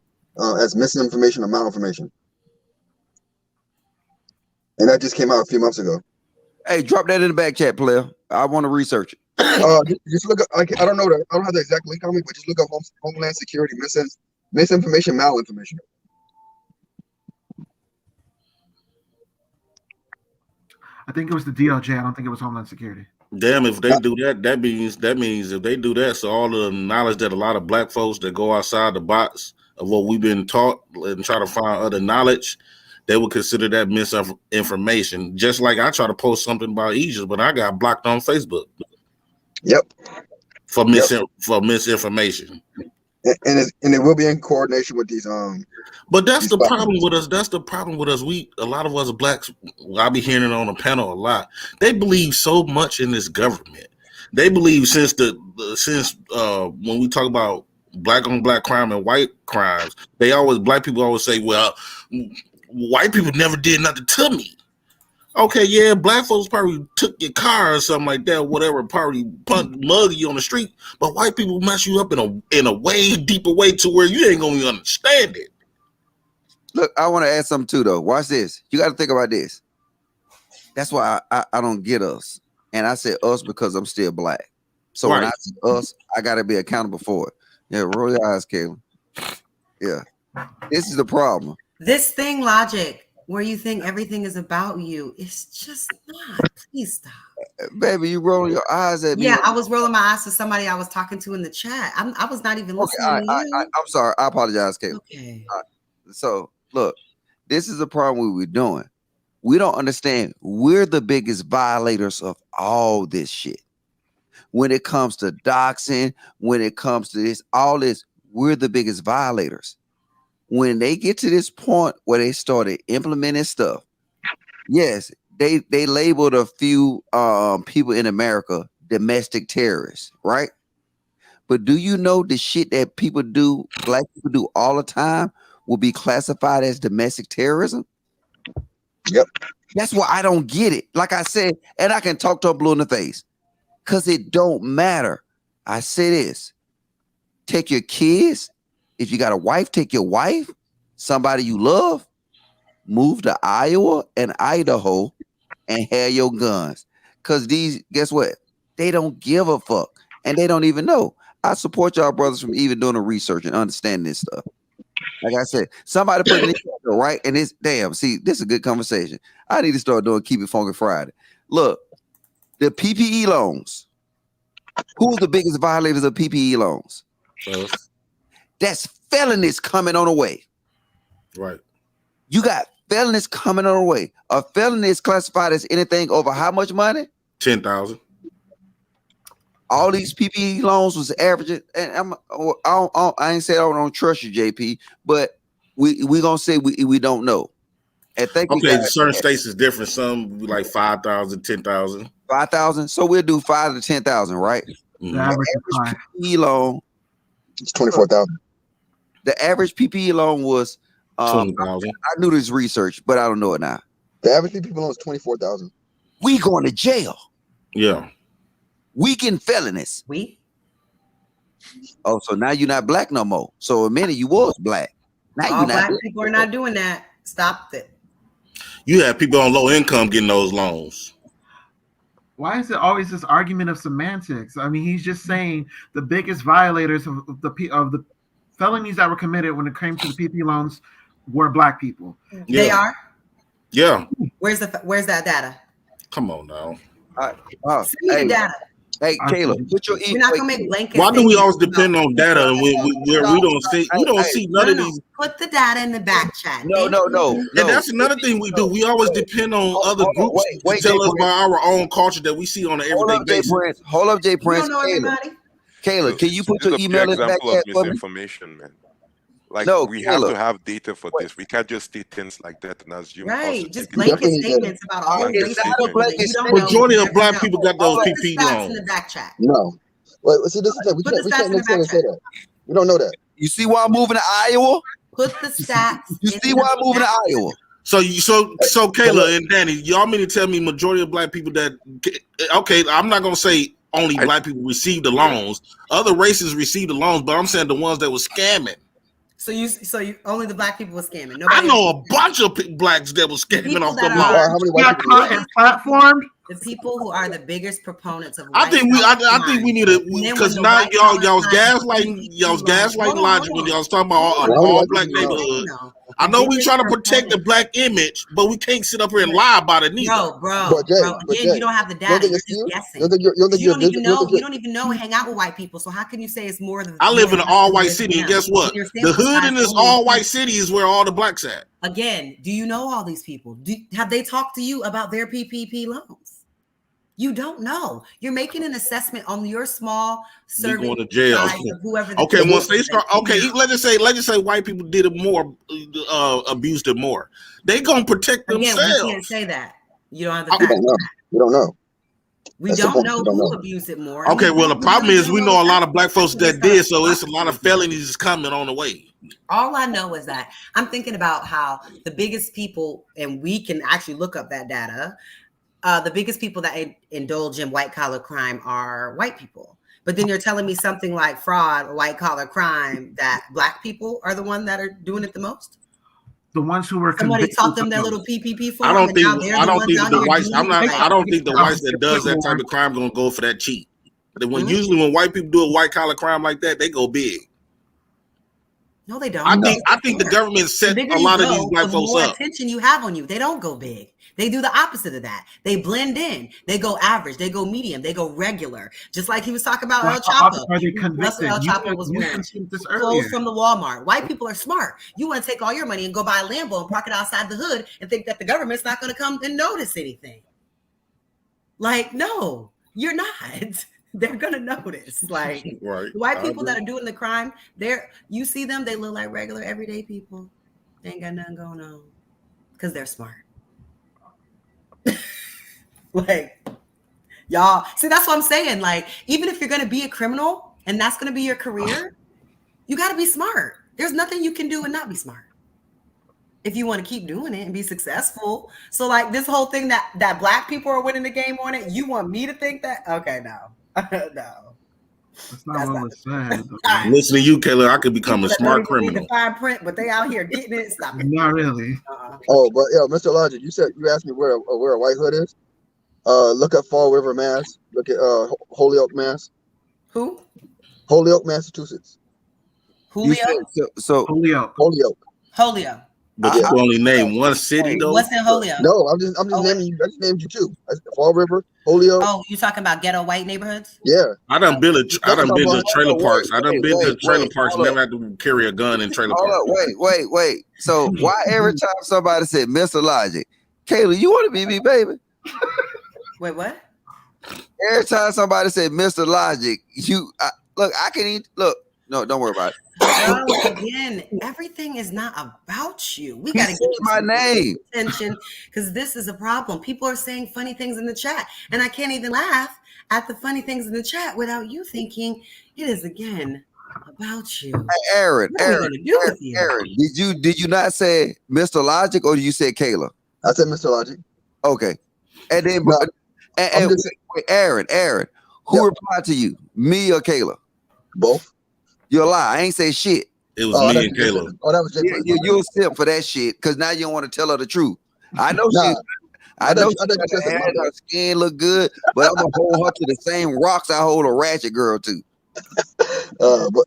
K: as misinformation or malinformation. And that just came out a few months ago.
G: Hey, drop that in the back chat, player. I want to research it.
K: Just look up. I don't know I don't have the exact link on me, but just look up Homeland Security misinformation, malinformation.
J: I think it was the DOJ. I don't think it was Homeland Security.
I: Damn, if they do that, that means if they do that, so all of the knowledge that a lot of black folks that go outside the box of what we've been taught and try to find other knowledge, they would consider that misinformation. Just like I try to post something about Egypt, but I got blocked on Facebook.
K: Yep.
I: For misinformation.
K: And it will be in coordination with these
I: But that's the problem with us. That's the problem with us. A lot of us blacks, I be hearing it on the panel a lot. They believe so much in this government. They believe since when we talk about black on black crime and white crimes, black people always say, well, white people never did nothing to me. Okay, yeah, black folks probably took your car or something like that, whatever, probably mug you on the street, but white people mess you up in a way deeper way to where you ain't gonna even understand it.
G: Look, I want to add something too, though. Watch this. You got to think about this. That's why I don't get us. And I said us because I'm still black. So when I say us, I got to be accountable for it. Yeah, roll your eyes, Kayla. Yeah. This is the problem.
E: This thing, Logic, where you think everything is about you, it's just not. Please stop.
G: Baby, you rolling your eyes at me.
E: Yeah, I was rolling my eyes to somebody I was talking to in the chat. I was not even listening to you.
G: I'm sorry. I apologize, Kayla.
E: Okay.
G: So, look, this is the problem we're doing. We don't understand. We're the biggest violators of all this shit. when it comes to doxing, when it comes to this, all this, we're the biggest violators. When they get to this point where they started implementing stuff, yes, they labeled a few people in America domestic terrorists, right? But do you know the shit that people do, black people do all the time, will be classified as domestic terrorism?
K: Yep.
G: That's why I don't get it. Like I said, and I can talk to a blue in the face, because it don't matter. I say this: take your kids. If you got a wife, take your wife, somebody you love, move to Iowa and Idaho and have your guns. Because these, guess what? They don't give a fuck. And they don't even know. I support y'all brothers from even doing the research and understanding this stuff. Like I said, somebody put it in the right, and it's damn. See, this is a good conversation. I need to start doing Keep It Funky Friday. Look, the PPE loans. Who's the biggest violators of PPE loans? That's felonies coming on the way.
I: Right.
G: You got felonies coming on the way. A felony is classified as anything over how much money?
I: 10,000.
G: All these PPE loans was averaging, and I ain't say I don't trust you, JP, but we gonna say we don't know. And
I: okay, certain states is different. Some like 5,000, 10,000.
G: 5,000. So we'll do 5,000 to 10,000, right?
J: The average
G: PPE loan.
K: It's 24,000.
G: The average PPE loan was
I: 20,000.
G: I knew this research, but I don't know it now.
K: The average PPE loan is 24,000.
G: We going to jail.
I: Yeah.
G: We getting felonies. Oh, so now you're not black no more. So a minute you was black. Now
E: All
G: you
E: black
G: not.
E: people are not doing that. Stop it.
I: You have people on low income getting those loans.
J: Why is it always this argument of semantics? I mean, he's just saying the biggest violators of the felonies that were committed when it came to the PPP loans were black people.
E: They are.
I: Yeah.
E: Where's that data?
I: Come on now.
E: Send me the data.
G: Hey, Kayla, put your
E: We're not gonna make blanket.
I: Why do we always depend on data and we don't see none of these?
E: Put the data in the back chat.
G: No.
I: And that's another thing we do. We always depend on other groups to tell us about our own culture that we see on an everyday basis.
G: Hold up, Jay Prince.
E: You don't know everybody.
G: Kayla, can you put your email in the back
H: example
G: chat
H: of
G: for me?
H: misinformation, man. Like we
G: Kayla.
H: have to have data for this. We can't just state things like that and assume.
E: Right, just blanket statements about all the races.
I: Majority of black people got those PPP loans.
E: In the back chat.
K: No. Wait, see, this is the thing. We can't necessarily say that. We don't know that.
G: You see why I'm moving to Iowa?
E: Put the stats.
G: You see why I'm moving to Iowa?
I: So Kayla and Danny, y'all mean to tell me majority of black people that okay, I'm not gonna say only black people received the loans. Other races received the loans, but I'm saying the ones that were scamming.
E: So you only the black people were scamming.
I: I know a bunch of blacks that was scamming off the
J: loans. Platformed.
E: The people who are the biggest proponents of
I: I think we need to, because now y'all was gaslighting logic when y'all was talking about all black neighborhood. I know we trying to protect the black image, but we can't sit up here and lie about it neither.
E: Bro. Again, you don't have the data. You're just guessing. You don't even know and hang out with white people. So how can you say it's more than?
I: I live in an all-white city, and guess what? The hood in this all-white city is where all the blacks at.
E: Again, do you know all these people? Have they talked to you about their PPP loans? You don't know. You're making an assessment on your small survey.
I: Going to jail.
E: Okay,
I: once they start. Okay, let's just say white people did it more, abused it more. They gonna protect themselves.
E: Again, we can't say that. You don't have the facts.
K: We don't know.
E: We don't know who abused it more.
I: Okay, well, the problem is we know a lot of black folks that did, so it's a lot of felonies coming on the way.
E: All I know is that I'm thinking about how the biggest people, and we can actually look up that data. The biggest people that indulge in white collar crime are white people. But then you're telling me something like fraud, white collar crime, that black people are the ones that are doing it the most?
J: The ones who were
E: somebody taught them that little PPP form.
I: I don't think the whites. I don't think the whites that does that type of crime gonna go for that cheap. Usually when white people do a white collar crime like that, they go big.
E: No, they don't.
I: I think the government set a lot of these black folks
E: up. The more
I: attention
E: you have on you, they don't go big. They do the opposite of that. They blend in. They go average. They go medium. They go regular. Just like he was talking about El Chapo. That's what El Chapo was wearing. Clothes from the Walmart. White people are smart. You want to take all your money and go buy a Lambo and park it outside the hood and think that the government's not going to come and notice anything. Like, no, you're not. they're gonna notice. Like
I: Right.
E: white
I: I
E: people that
I: agree.
E: are doing the crime, you see them, they look like regular everyday people. They ain't got nothing going on because they're smart. Like, y'all, see, that's what I'm saying. Like, even if you're gonna be a criminal and that's gonna be your career, you gotta be smart. There's nothing you can do and not be smart if you want to keep doing it and be successful. So, like, this whole thing that black people are winning the game on it, you want me to think that? Okay, no. No.
J: That's not what was said.
I: Listen to you, Kayla. I could become a
E: People that
I: smart
E: don't even read
I: criminal.
E: the fine print, but they out here getting it. Stop it.
J: Not really.
K: Oh, but yeah, Mr. Logic, you asked me where a White Hood is. Look at Fall River, Mass. Look at Holyoke, Mass.
E: Who?
K: Holyoke, Massachusetts.
E: Julio?
J: Holyoke.
E: Holyoke.
I: But you can only name one city, though.
E: What's in Holyoke?
K: No, I'm just naming you. I just named you two. Fall River, Holyoke.
E: Oh, you talking about ghetto white neighborhoods?
K: Yeah.
I: I done been to trailer parks. I done been to trailer
G: wait,
I: parks.
G: hold
I: Never had to carry a gun in trailer
G: Hold
I: parks.
G: up, wait. So why every time somebody said Mr. Logic, Kayla, you want to be me, baby?
E: Wait, what?
G: Every time somebody said Mr. Logic, I can eat. Look, no, don't worry about it.
E: Bro, again, everything is not about you. We got to get
G: my name
E: attention because this is a problem. People are saying funny things in the chat, and I can't even laugh at the funny things in the chat without you thinking it is again about you.
G: Hey, Aaron,
E: what are we gonna do with you?
G: Aaron, did you not say Mr. Logic or did you say Kayla?
K: I said Mr. Logic.
G: Okay, and then wait, Aaron, who replied to you, me or Kayla?
K: Both.
G: You're a lie. I ain't say shit.
I: It was me and Kayla.
K: Oh, that was Jake.
G: You're a simp for that shit because now you don't want to tell her the truth. I know she. I know her skin look good, but I'm gonna hold her to the same rocks I hold a ratchet girl to.
K: But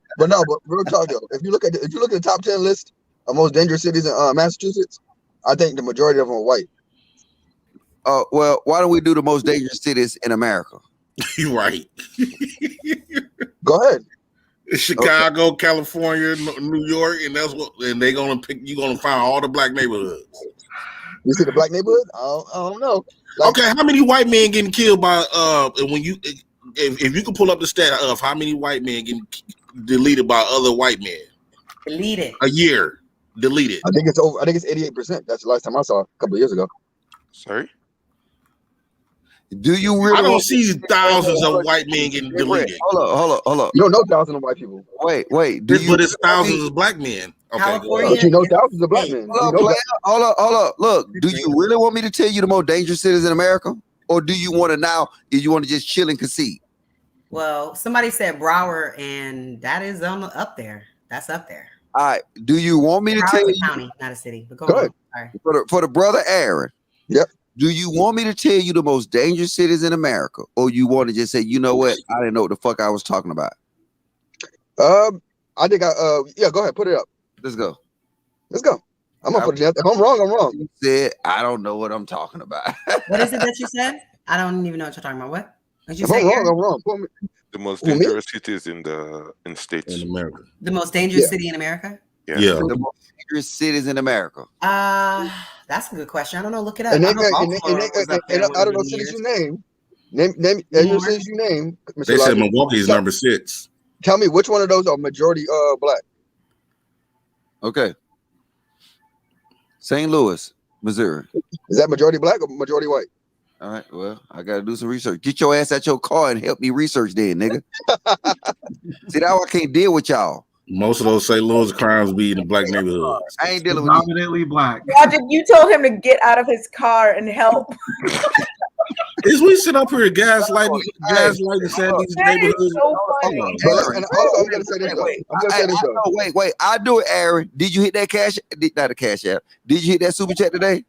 K: real talk though, if you look at the top 10 list of most dangerous cities in Massachusetts, I think the majority of them are white.
G: Well, why don't we do the most dangerous cities in America?
I: You're right.
K: Go ahead.
I: Chicago, California, New York, and they're gonna pick. You're gonna find all the black neighborhoods.
K: You see the black neighborhood? I don't know.
I: Okay, how many white men getting killed by when you if you can pull up the stat of how many white men getting deleted by other white men?
E: Deleted
I: a year. Deleted.
K: I think it's over. I think it's 88%. That's the last time I saw it, a couple of years ago.
H: Sorry.
G: Do you really?
I: I don't see thousands of white men getting deleted.
G: Hold up.
K: You don't know thousands of white people.
G: Wait.
I: But it's thousands of black men. Okay,
K: but you know thousands of black men.
G: Hold up. Look, do you really want me to tell you the most dangerous cities in America, or do you want to you want to just chill and concede?
E: Well, somebody said Broward, and that is up there. That's up there.
G: All right. Do you want me to tell you?
E: County, not a city. But go ahead. Sorry.
G: For the brother Aaron.
K: Yep.
G: Do you want me to tell you the most dangerous cities in America, or you want to just say, you know what, I didn't know what the fuck I was talking about?
K: I think go ahead, put it up.
G: Let's go.
K: I'm gonna put it up. If I'm wrong, I'm wrong.
G: You said I don't know what I'm talking about.
E: What is it that you said? I don't even know what you're talking about. What?
K: If I'm wrong, I'm wrong.
H: The most dangerous cities in states
I: in America.
E: The most dangerous city in America?
G: Yeah. The most dangerous cities in America.
E: That's a good question. I don't know. Look it up.
K: And out of those cities you name your cities you name. Mr.
I: They said
K: Logic,
I: Milwaukee is number 6.
K: Tell me which one of those are majority black.
G: Okay. St. Louis, Missouri.
K: Is that majority black or majority white?
G: All right. Well, I gotta do some research. Get your ass at your car and help me research then, nigga. See, now I can't deal with y'all.
I: Most of those St. Louis crimes be in the black neighborhoods.
G: I ain't dealing with
J: Dominantly black.
C: Logic, you told him to get out of his car and help.
I: Is we sit up here gaslighting saying these neighborhoods?
K: And also, I'm gonna say this though.
G: Wait. I do it, Aaron. Did you hit that not a cash app? Did you hit that super chat today?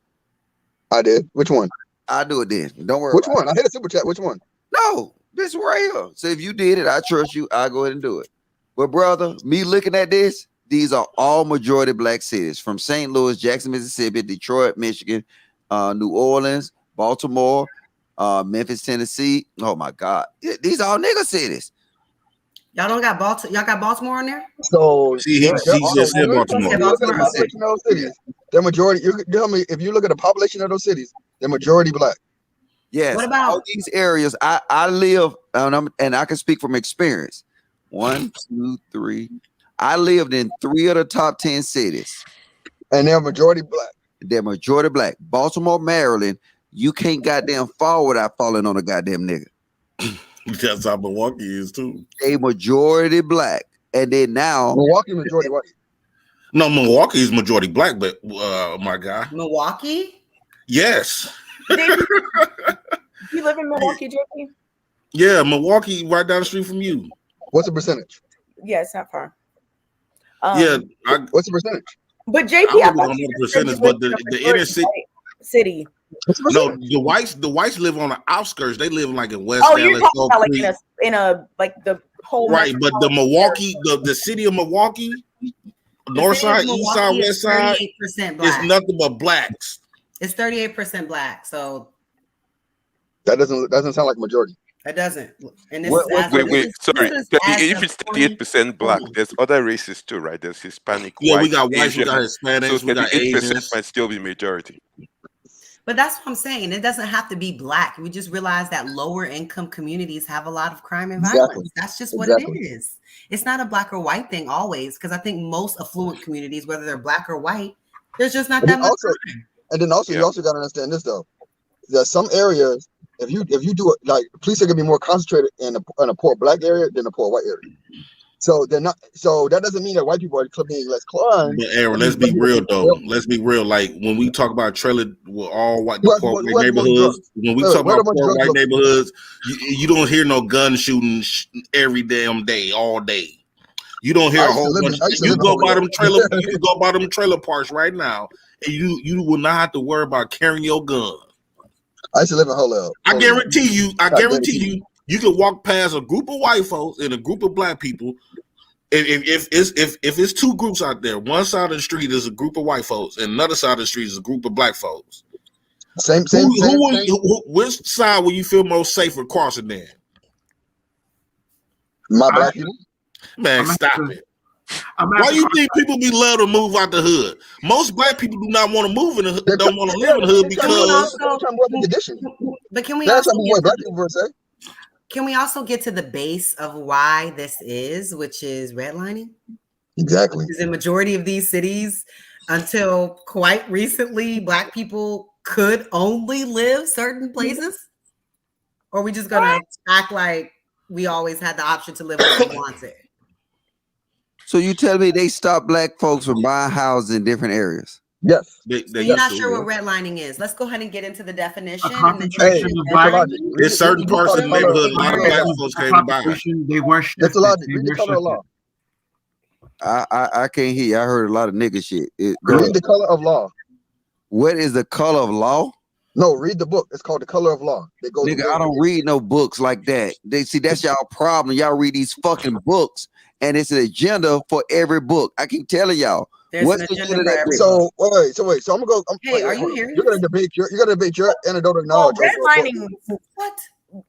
K: I did. Which one?
G: I'll do it then. Don't worry.
K: Which one? I hit a super chat. Which one?
G: No, this right here. So if you did it, I trust you. I'll go ahead and do it. But brother, me looking at this, these are all majority black cities from St. Louis, Jackson, Mississippi, Detroit, Michigan, New Orleans, Baltimore, Memphis, Tennessee. Oh my God, these are all nigga cities.
E: Y'all don't got Baltimore. Y'all got Baltimore in there.
K: So
I: he just said Baltimore.
K: Population of those cities, they're majority. You tell me if you look at the population of those cities, they're majority black.
G: Yes,
E: What about
G: all these areas? I live, and I can speak from experience. 1, 2, 3. I lived in 3 of the top 10 cities.
K: And they're majority black.
G: They're majority black. Baltimore, Maryland, you can't goddamn fall without falling on a goddamn nigga.
I: That's how Milwaukee is too.
G: They majority black. And then now
K: Milwaukee majority white.
I: No, Milwaukee is majority black, but my guy.
E: Milwaukee?
I: Yes.
C: You live in Milwaukee, JP?
I: Yeah, Milwaukee, right down the street from you.
K: What's the percentage?
C: Yeah, it's not far.
I: Yeah,
K: what's the percentage?
C: But JP,
I: I
C: I
I: don't
C: thought
I: know
C: you
I: the
C: said you
I: percentage, but
C: lived in
I: the
C: a
I: inner city.
C: city.
I: No, the whites live on the outskirts. They live like in West
C: Oh,
I: LA.
C: you're talking about like in a like the whole
I: right, but the Milwaukee, the city of Milwaukee, north side, east side, west side,
E: 38% black.
I: is nothing but blacks.
E: It's 38% black, so
K: that doesn't sound like majority.
E: It doesn't. And this
H: wait, sorry. If it's 38% black, there's other races too, right? There's Hispanic,
I: yeah,
H: white,
I: we got whites,
H: Asian.
I: we got Hispanics,
H: So
I: we got
H: 38%
I: Asians.
H: might still be majority.
E: But that's what I'm saying. It doesn't have to be black. We just realize that lower income communities have a lot of crime and violence.
K: Exactly.
E: That's just what it is. It's not a black or white thing always, because I think most affluent communities, whether they're black or white, there's just not that much crime.
K: And then also, you also got to understand this though. There's some areas, if you do it, like police are gonna be more concentrated in a poor black area than a poor white area. So they're not. So that doesn't mean that white people are committing less crime.
I: But Aaron, let's be real though. Let's be real. Like when we talk about trailer with all white poor white neighborhoods, when we talk about poor white neighborhoods, you don't hear no gun shooting every damn day, all day. You don't hear a whole bunch. You go by them trailer. You can go by them trailer parks right now, and you will not have to worry about carrying your gun.
K: I used to live in Holyoke.
I: I guarantee you, you can walk past a group of white folks and a group of black people. If it's two groups out there, one side of the street is a group of white folks, and another side of the street is a group of black folks.
K: Same.
I: Which side will you feel most safer crossing there?
K: My black people.
I: Man, stop it. Why you think people be love to move out the hood? Most black people do not want to move in the hood, don't want to live in the hood because.
E: But can we
K: That's
E: also
K: what black people say.
E: Can we also get to the base of why this is, which is redlining?
K: Exactly.
E: Because in majority of these cities, until quite recently, black people could only live certain places? Or are we just gonna act like we always had the option to live where we wanted?
G: So you tell me they stop black folks from buying houses in different areas?
K: Yes.
E: So you're not sure what redlining is. Let's go ahead and get into the definition.
I: There's certain parts of the neighborhood a lot of black folks can't buy.
J: They worship.
K: That's a lot. Read the color of law.
G: I can't hear you. I heard a lot of nigga shit.
K: Read the color of law.
G: What is the color of law?
K: No, read the book. It's called The Color of Law. They go.
G: Nigga, I don't read no books like that. That's y'all problem. Y'all read these fucking books, and it's an agenda for every book. I keep telling y'all. What's the agenda that?
K: So wait. So I'm gonna go.
E: Hey, are you hearing?
K: You're gonna debate your anecdotal knowledge.
C: Redlining, what?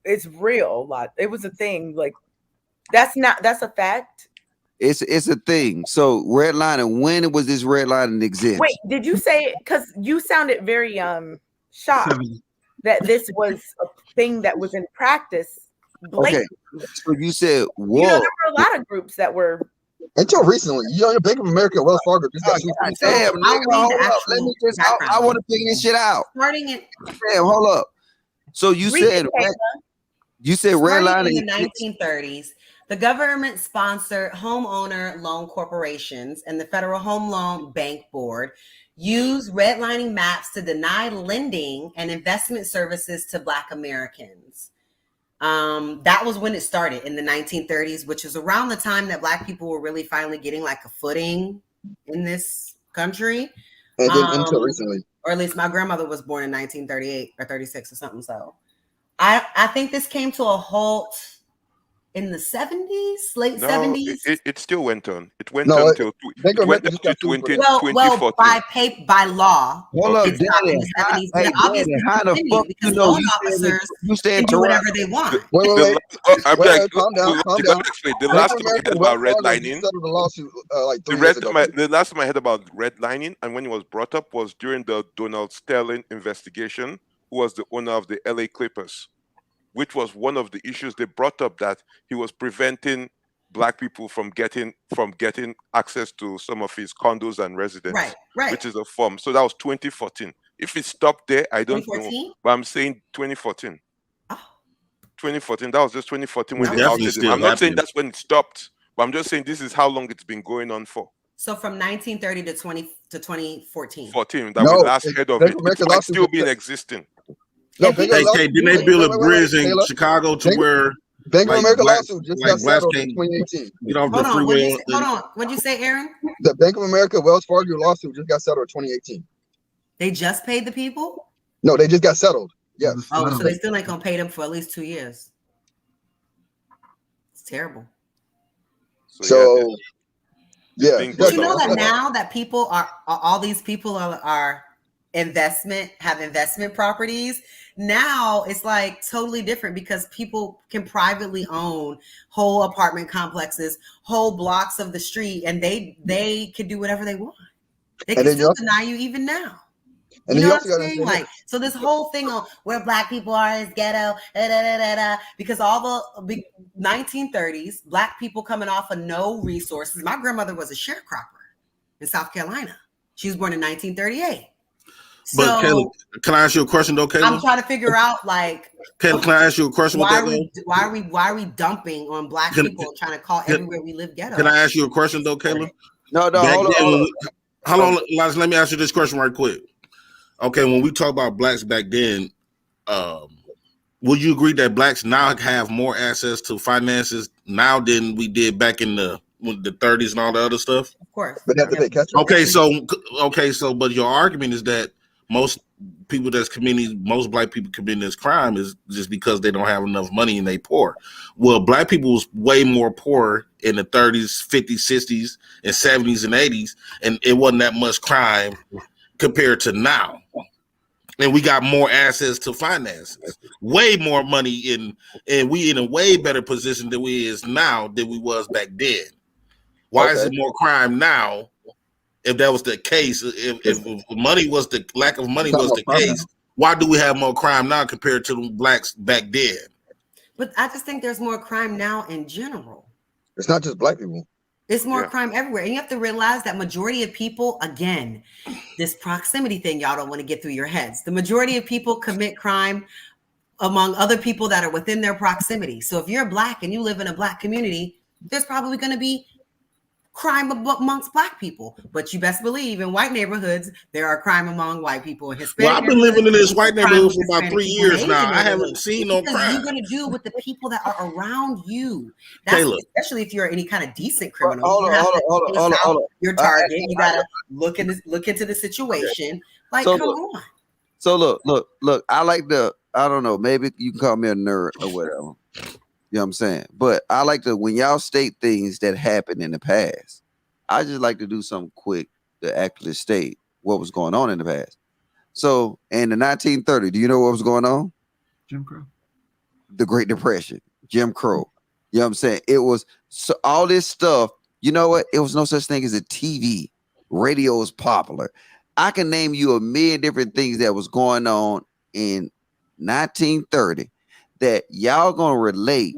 C: It's real. Like it was a thing. Like that's a fact.
G: It's a thing. So redlining. When was this redlining exist?
C: Wait, did you say? Because you sounded very shocked that this was a thing that was in practice.
G: Okay, so you said, "Whoa!"
C: You know, there were a lot of groups that were.
K: Until recently, you know, Bank of America, Wells Fargo just got sued.
G: Damn, nigga, hold up. Let me just. I want to figure this shit out.
E: Starting it.
G: Damn, hold up. So you said redlining
E: in the 1930s. The government-sponsored homeowner loan corporations and the Federal Home Loan Bank Board use redlining maps to deny lending and investment services to Black Americans. That was when it started in the 1930s, which is around the time that Black people were really finally getting like a footing in this country.
K: And then until recently.
E: Or at least my grandmother was born in 1938 or 36 or something. So I think this came to a halt in the 70s, late 70s.
H: It still went on. It went on until 2014.
E: Well, by law.
G: Hold up, Daddy. How the fuck you know you stand
E: do whatever they want?
K: Wait.
H: Calm down. The last time I heard about redlining, the last time I heard about redlining, and when it was brought up was during the Donald Sterling investigation, who was the owner of the LA Clippers, which was one of the issues they brought up, that he was preventing Black people from getting access to some of his condos and residences, which is a form. So that was 2014. If it stopped there, I don't know. But I'm saying 2014. 2014. That was just 2014 when they outed him. I'm not saying that's when it stopped, but I'm just saying this is how long it's been going on for.
E: So from 1930 to 2014.
H: 14. That we last heard of it. It might still be in existing.
I: No, didn't they build a bridge in Chicago to where
K: Bank of America lawsuit just got settled in 2018.
I: Get off the freeway.
E: Hold on. What'd you say, Aaron?
K: The Bank of America Wells Fargo lawsuit just got settled in 2018.
E: They just paid the people?
K: No, they just got settled. Yes.
E: Oh, so they still ain't gonna pay them for at least 2 years. It's terrible.
K: So yeah.
E: But you know that now that people are all these people are have investment properties. Now it's like totally different because people can privately own whole apartment complexes, whole blocks of the street, and they can do whatever they want. They can still deny you even now.
K: And
E: you know what I'm saying? Like, so this whole thing on where Black people are is ghetto, because all the 1930s, Black people coming off of no resources. My grandmother was a sharecropper in South Carolina. She was born in 1938.
I: But
E: So,
I: Kayla, can I ask you a question though, Kayla?
E: I'm trying to figure out, like,
I: Kayla, can I ask you a question?
E: Why are we dumping on Black people and trying to call everywhere we live ghetto?
I: Can I ask you a question though, Kayla?
K: No,
I: hold on. Let me ask you this question right quick. Okay, when we talk about Blacks back then, would you agree that Blacks now have more access to finances now than we did back in the 30s and all the other stuff?
E: Of course.
K: But they have to pay catch up.
I: Okay, so but your argument is that most Black people committing this crime is just because they don't have enough money and they poor. Well, Black people was way more poor in the 30s, 50s, 60s, and 70s and 80s, and it wasn't that much crime compared to now. And we got more access to finances, way more money and we in a way better position than we is now than we was back then. Why is it more crime now? If that was the case, if money was the lack of money was the case, why do we have more crime now compared to the Blacks back then?
E: But I just think there's more crime now in general.
K: It's not just Black people.
E: It's more crime everywhere. And you have to realize that majority of people, again, this proximity thing, y'all don't want to get through your heads. The majority of people commit crime among other people that are within their proximity. So if you're Black and you live in a Black community, there's probably going to be crime amongst Black people. But you best believe in white neighborhoods, there are crime among white people and Hispanic.
I: Well, I've been living in this white neighborhood for about 3 years now. I haven't seen no crime.
E: You're going to do with the people that are around you. That's especially if you're any kind of decent criminal. Hold on. Your target. You got to look into the situation. Like, come on.
G: So look. I don't know. Maybe you can call me a nerd or whatever. You know what I'm saying? But I like to, when y'all state things that happened in the past, I just like to do something quick to actually state what was going on in the past. So in the 1930s, do you know what was going on?
J: Jim Crow.
G: The Great Depression, Jim Crow. You know what I'm saying? It was so all this stuff. You know what? It was no such thing as a TV. Radio was popular. I can name you a million different things that was going on in 1930 that y'all gonna relate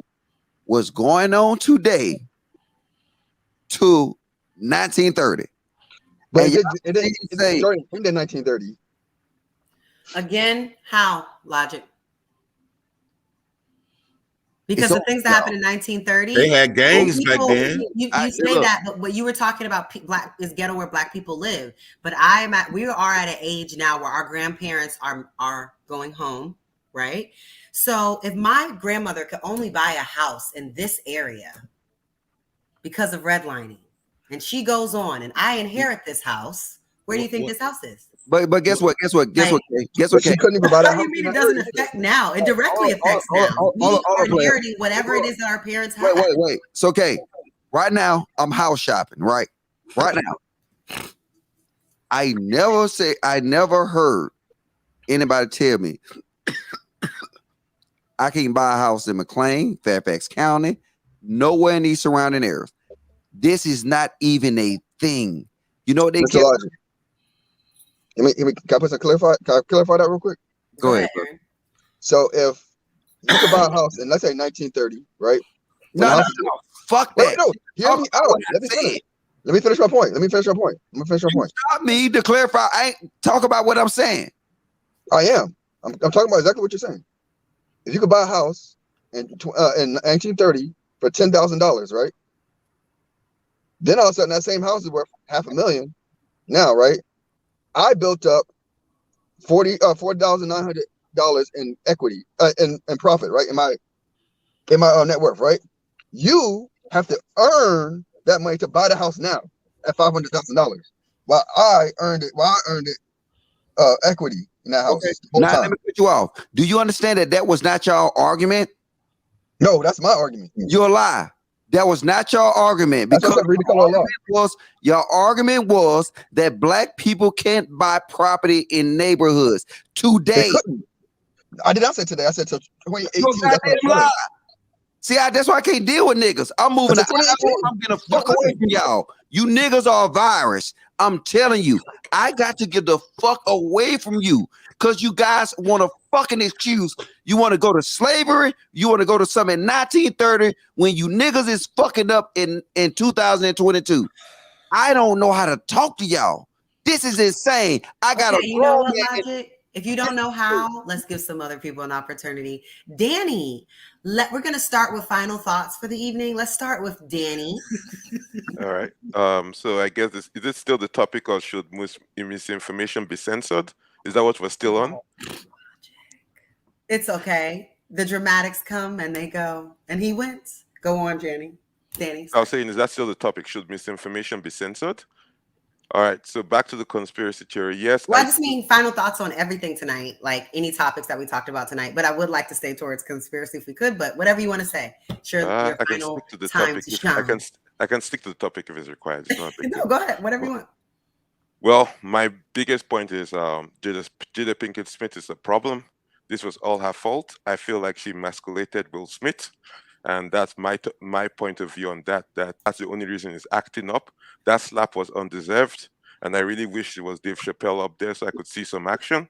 G: what's going on today to 1930.
K: But it didn't start in the 1930s.
E: Again, how? Logic. Because the things that happened in 1930,
I: they had gangs back then.
E: You say that, but what you were talking about Black is ghetto where Black people live. But we are at an age now where our grandparents are going home, right? So if my grandmother could only buy a house in this area because of redlining, and she goes on, and I inherit this house, where do you think this house is?
G: But guess what? Guess what?
K: She couldn't even buy that house.
E: It doesn't affect now. It directly affects now. We are inheriting whatever it is that our parents have.
G: Wait. So okay, right now I'm house shopping. Right now, I never heard anybody tell me I can buy a house in McLean, Fairfax County, nowhere in these surrounding areas. This is not even a thing. You know what they get?
K: Can I clarify that real quick?
G: Go ahead, bro.
K: So if you could buy a house in, let's say 1930, right? When
G: No,
K: the
G: no,
K: house
G: no. Fuck
K: wait,
G: that.
K: no, hear
G: Talk
K: me
G: about
K: out.
G: what
K: Let
G: I
K: me
G: said.
K: finish. Let me finish my point. Let me finish my point. Let me finish my point.
G: Stop me to clarify. I ain't talk about what I'm saying.
K: I am. I'm talking about exactly what you're saying. If you could buy a house in 1930 for $10,000, right? Then all of a sudden that same house is worth $500,000 now, right? I built up $40,900 in equity, in profit, right? In my net worth, right? You have to earn that money to buy the house now at $500,000, while I earned it equity in that house
G: Okay.
K: the whole
G: Now let
K: time.
G: me cut you off. Do you understand that was not your argument?
K: No, that's my argument.
G: You're a lie. That was not your argument,
K: That's what I
G: because
K: said, read the color of law.
G: your argument was that black people can't buy property in neighborhoods
K: They
G: today.
K: couldn't. I did not say today. I said till 2018.
G: You're a
K: That's what
G: goddamn
K: I said.
G: lie. See, that's why I can't deal with niggas. I'm moving.
K: I said 2018.
G: I'm getting the fuck away from y'all. You niggas are a virus. I'm telling you, I got to get the fuck away from you, because you guys want to fucking excuse. You want to go to slavery. You want to go to something in 1930 when you niggas is fucking up in 2022. I don't know how to talk to y'all. This is insane. I got
E: Okay, you know what, Logic? If you don't know how, let's give some other people an opportunity. Danny, we're going to start with final thoughts for the evening. Let's start with Danny.
H: All right. So I guess is it still the topic, or should misinformation be censored? Is that what we're still on?
E: It's okay. The dramatics come and they go, and he wins. Go on, Danny.
H: I was saying, is that still the topic? Should misinformation be censored? All right. So back to the conspiracy theory. Yes.
E: Well, I just mean final thoughts on everything tonight, like any topics that we talked about tonight. But I would like to stay towards conspiracy if we could. But whatever you want to say, sure. Your
H: I can
E: final
H: stick to the
E: time
H: topic.
E: to shine.
H: I can stick to the topic if it's required. It's not a big
E: No,
H: deal.
E: go ahead. Whatever you want.
H: Well, my biggest point is Jada Pinkett Smith is a problem. This was all her fault. I feel like she emasculated Will Smith, and that's my point of view on that. That's the only reason he's acting up. That slap was undeserved, and I really wish it was Dave Chappelle up there so I could see some action.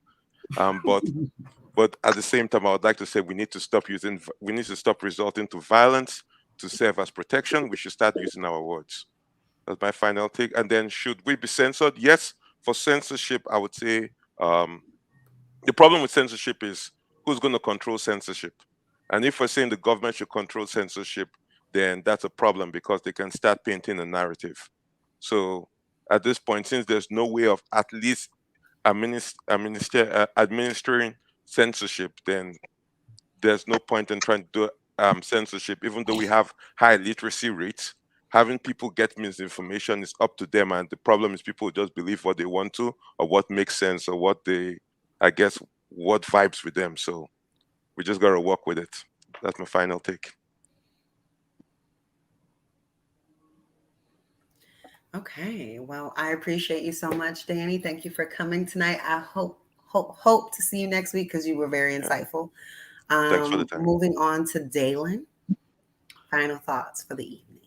H: But at the same time, I would like to say we need to stop resorting to violence to serve as protection. We should start using our words. That's my final take. And then, should we be censored? Yes. For censorship, I would say the problem with censorship is who's going to control censorship. And if we're saying the government should control censorship, then that's a problem, because they can start painting a narrative. So at this point, since there's no way of at least administering censorship, then there's no point in trying to do censorship, even though we have high literacy rates. Having people get misinformation is up to them, and the problem is people just believe what they want to, or what makes sense, or what vibes with them. So we just gotta work with it. That's my final take.
E: Okay, well, I appreciate you so much, Danny. Thank you for coming tonight. I hope to see you next week, because you were very insightful.
H: Thanks for the time.
E: Moving on to Dalen. Final thoughts for the evening.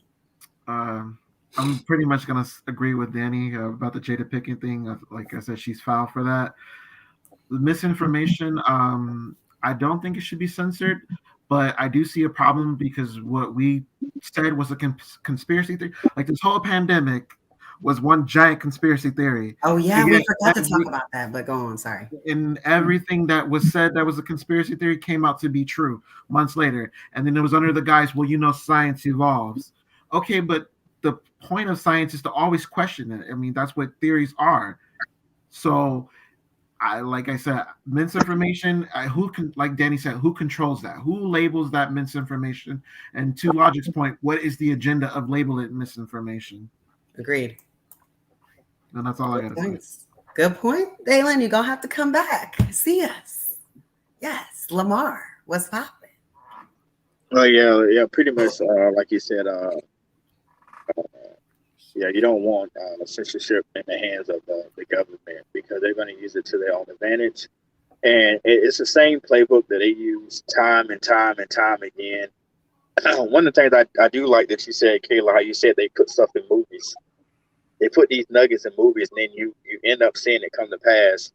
J: I'm pretty much going to agree with Danny about the Jada Pinkett thing. Like I said, she's foul for that. The misinformation, I don't think it should be censored, but I do see a problem, because what we said was a conspiracy theory. Like, this whole pandemic was one giant conspiracy theory.
E: Oh, yeah, we forgot to talk about that, but go on, sorry.
J: And everything that was said that was a conspiracy theory came out to be true months later. And then it was under the guise, well, science evolves. Okay, but the point of science is to always question it. I mean, that's what theories are. So, like I said, misinformation, like Danny said, who controls that? Who labels that misinformation? And to Logic's point, what is the agenda of labeling misinformation?
E: Agreed.
J: And that's all I got to say.
E: Good point. Dalen, you're going to have to come back. See us. Yes. Lamar, what's popping?
L: Oh, yeah, pretty much like you said, you don't want censorship in the hands of the government, because they're going to use it to their own advantage. And it's the same playbook that they use time and time and time again. One of the things I do like that you said, Kayla, how you said they put stuff in movies. They put these nuggets in movies, and then you end up seeing it come to pass.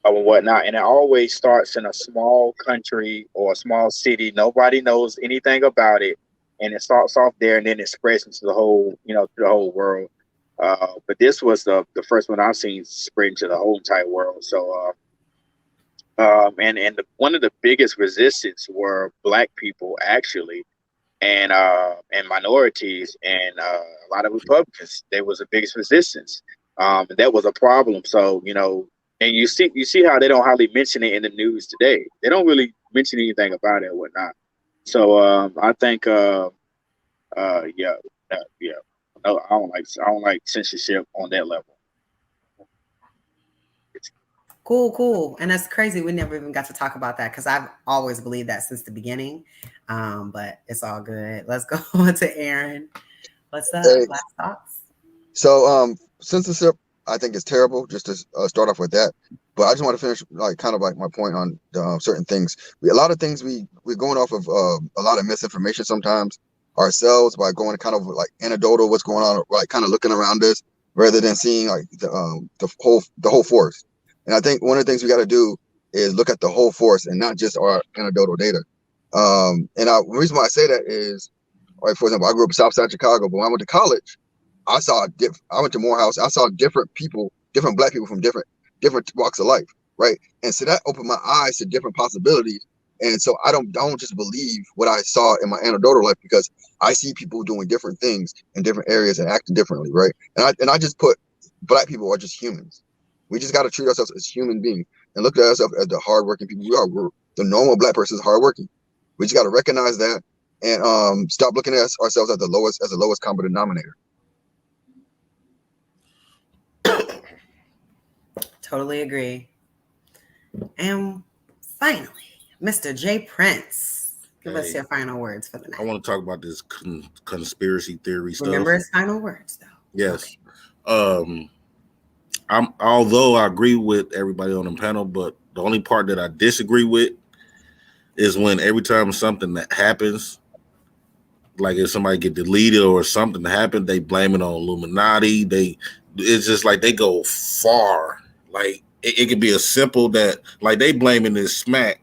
L: or whatnot, and it always starts in a small country or a small city. Nobody knows anything about it, and it starts off there, and then it spreads into the whole, to the whole world. But this was the first one I've seen spread into the whole entire world. So, one of the biggest resistance were Black people, actually, and minorities, and a lot of Republicans. There was the biggest resistance. That was a problem. So, and you see how they don't hardly mention it in the news today. They don't really mention anything about it or whatnot. So I think yeah. No, I don't like censorship on that level.
E: Cool. And that's crazy. We never even got to talk about that because I've always believed that since the beginning. But it's all good. Let's go on to Aaron. What's up?
K: Hey.
E: Last thoughts?
K: So censorship, I think, is terrible. Just to start off with that, but I just want to finish like my point on certain things. A lot of things we're going off of a lot of misinformation sometimes ourselves by going kind of like anecdotal what's going on, like kind of looking around us rather than seeing like the whole force. And I think one of the things we got to do is look at the whole force and not just our anecdotal data. The reason why I say that is, like, for example, I grew up in Southside Chicago, but when I went to college, I went to Morehouse. I saw different people, different Black people from different walks of life, right? And so that opened my eyes to different possibilities. And so I don't just believe what I saw in my anecdotal life, because I see people doing different things in different areas and acting differently, right? And I just put Black people are just humans. We just got to treat ourselves as human beings and look at ourselves as the hardworking people we are. The normal Black person is hardworking. We just got to recognize that and stop looking at ourselves as the lowest common denominator.
E: Totally agree. And finally, Mr. J. Prince, give us your final words for the night.
I: I want to talk about this conspiracy theory stuff.
E: Remember his final words, though.
I: Yes. Okay. Although I agree with everybody on the panel, but the only part that I disagree with is when every time something that happens, like if somebody get deleted or something happened, they blame it on Illuminati. It's just like they go far. Like it could be as simple that, like, they blaming this smack,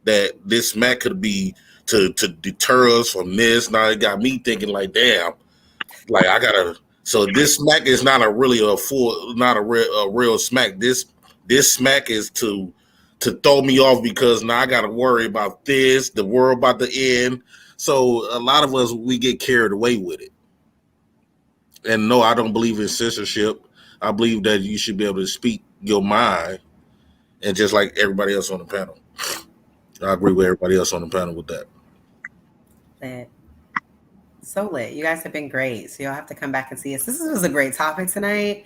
I: that this smack could be to deter us from this. Now it got me thinking, like, damn, like so this smack is not a real smack. This smack is to throw me off, because now I got to worry about this, the world about to end. So a lot of us, we get carried away with it. And no, I don't believe in censorship. I believe that you should be able to speak your mind, and just like everybody else on the panel. I agree with everybody else on the panel with that.
E: Lit. So lit. You guys have been great. So you'll have to come back and see us. This was a great topic tonight.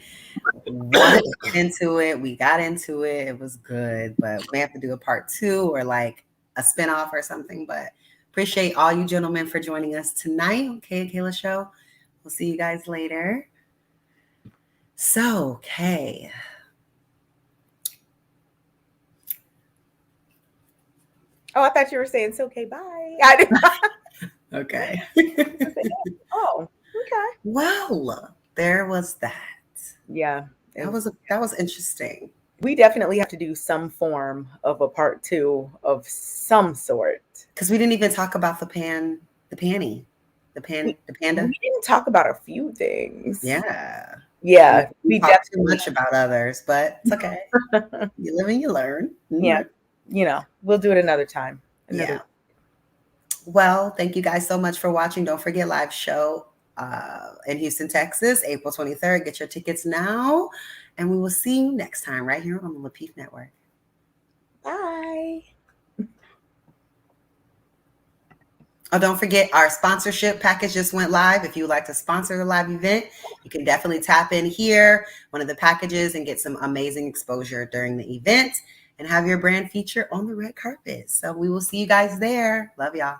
E: We got into it. It was good, but we have to do a part 2 or like a spinoff or something. But appreciate all you gentlemen for joining us tonight on Kay and Kayla Show. We'll see you guys later. So, Kay.
C: Oh, I thought you were saying, so okay, bye.
E: Okay.
C: Oh, okay.
E: Well, there was that.
C: Yeah.
E: That was interesting.
C: We definitely have to do some form of a part 2 of some sort.
E: Because we didn't even talk about the panda.
C: We didn't talk about a few things.
E: Yeah.
C: Yeah.
E: We talk too much about others, but it's okay. You live and you learn.
C: Yeah. We'll do it another time.
E: Yeah. Well, thank you guys so much for watching. Don't forget, live show in Houston, Texas, April 23rd. Get your tickets now. And we will see you next time right here on the Lapeef Network.
C: Bye.
E: Oh, don't forget, our sponsorship package just went live. If you would like to sponsor the live event, you can definitely tap in here, one of the packages, and get some amazing exposure during the event and have your brand feature on the red carpet. So we will see you guys there. Love y'all.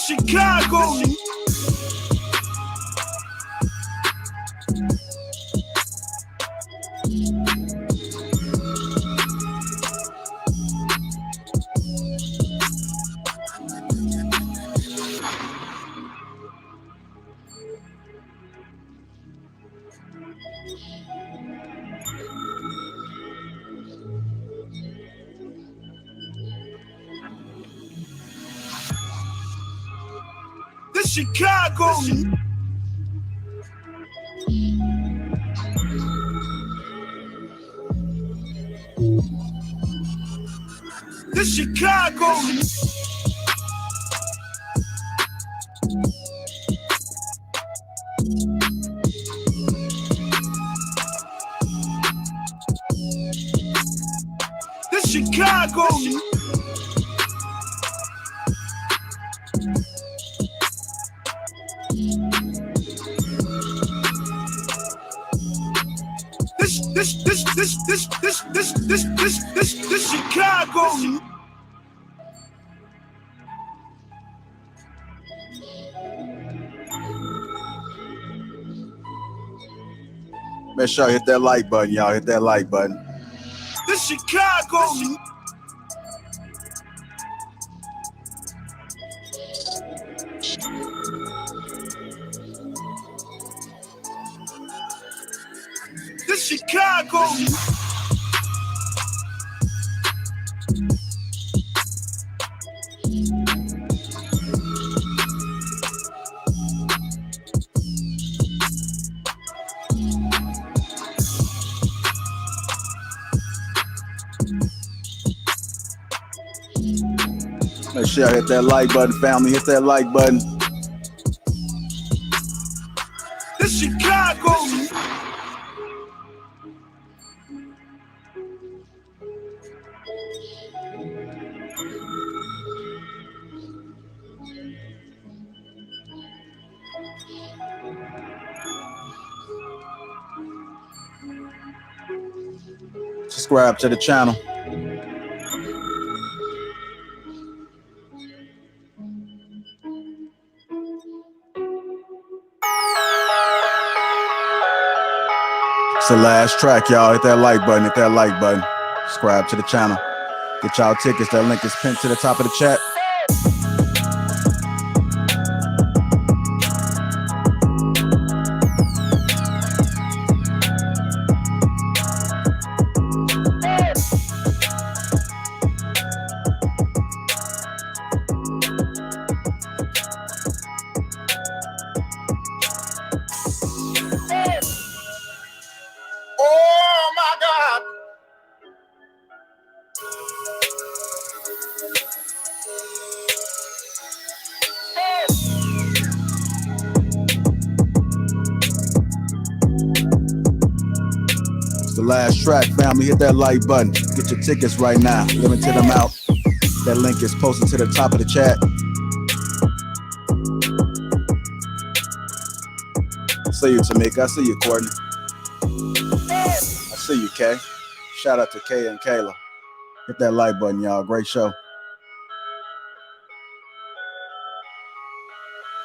A: Chicago. Chicago. This Chicago. This Chicago. This Chicago.
B: Make sure you hit that like button, y'all. Hit that like button.
A: This Chicago. This Chicago.
B: Make sure you hit that like button, family. Hit that like button.
A: This Chicago.
B: Subscribe to the channel. It's the last track, y'all. Hit that like button. Hit that like button. Subscribe to the channel. Get y'all tickets. That link is pinned to the top of the chat.
I: Oh my God.
B: It's the last track, family. Hit that like button. Get your tickets right now. Limited amount. That link is posted to the top of the chat. I see you, Tamika. I see you, Courtney. I see you, Kay. Shout out to Kay and Kayla. Hit that like button, y'all. Great show.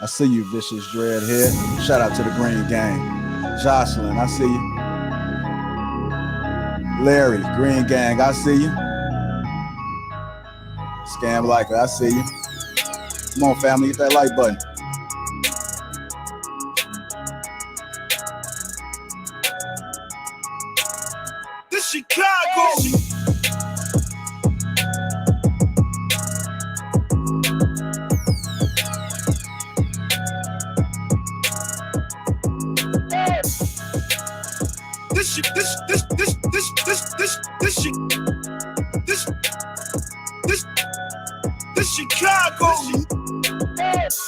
B: I see you, Vicious Dread here. Shout out to the Green Gang. Jocelyn, I see you. Larry, Green Gang, I see you. Scam Liker, I see you. Come on, family, hit that like button.
A: This Chicago. This Chicago.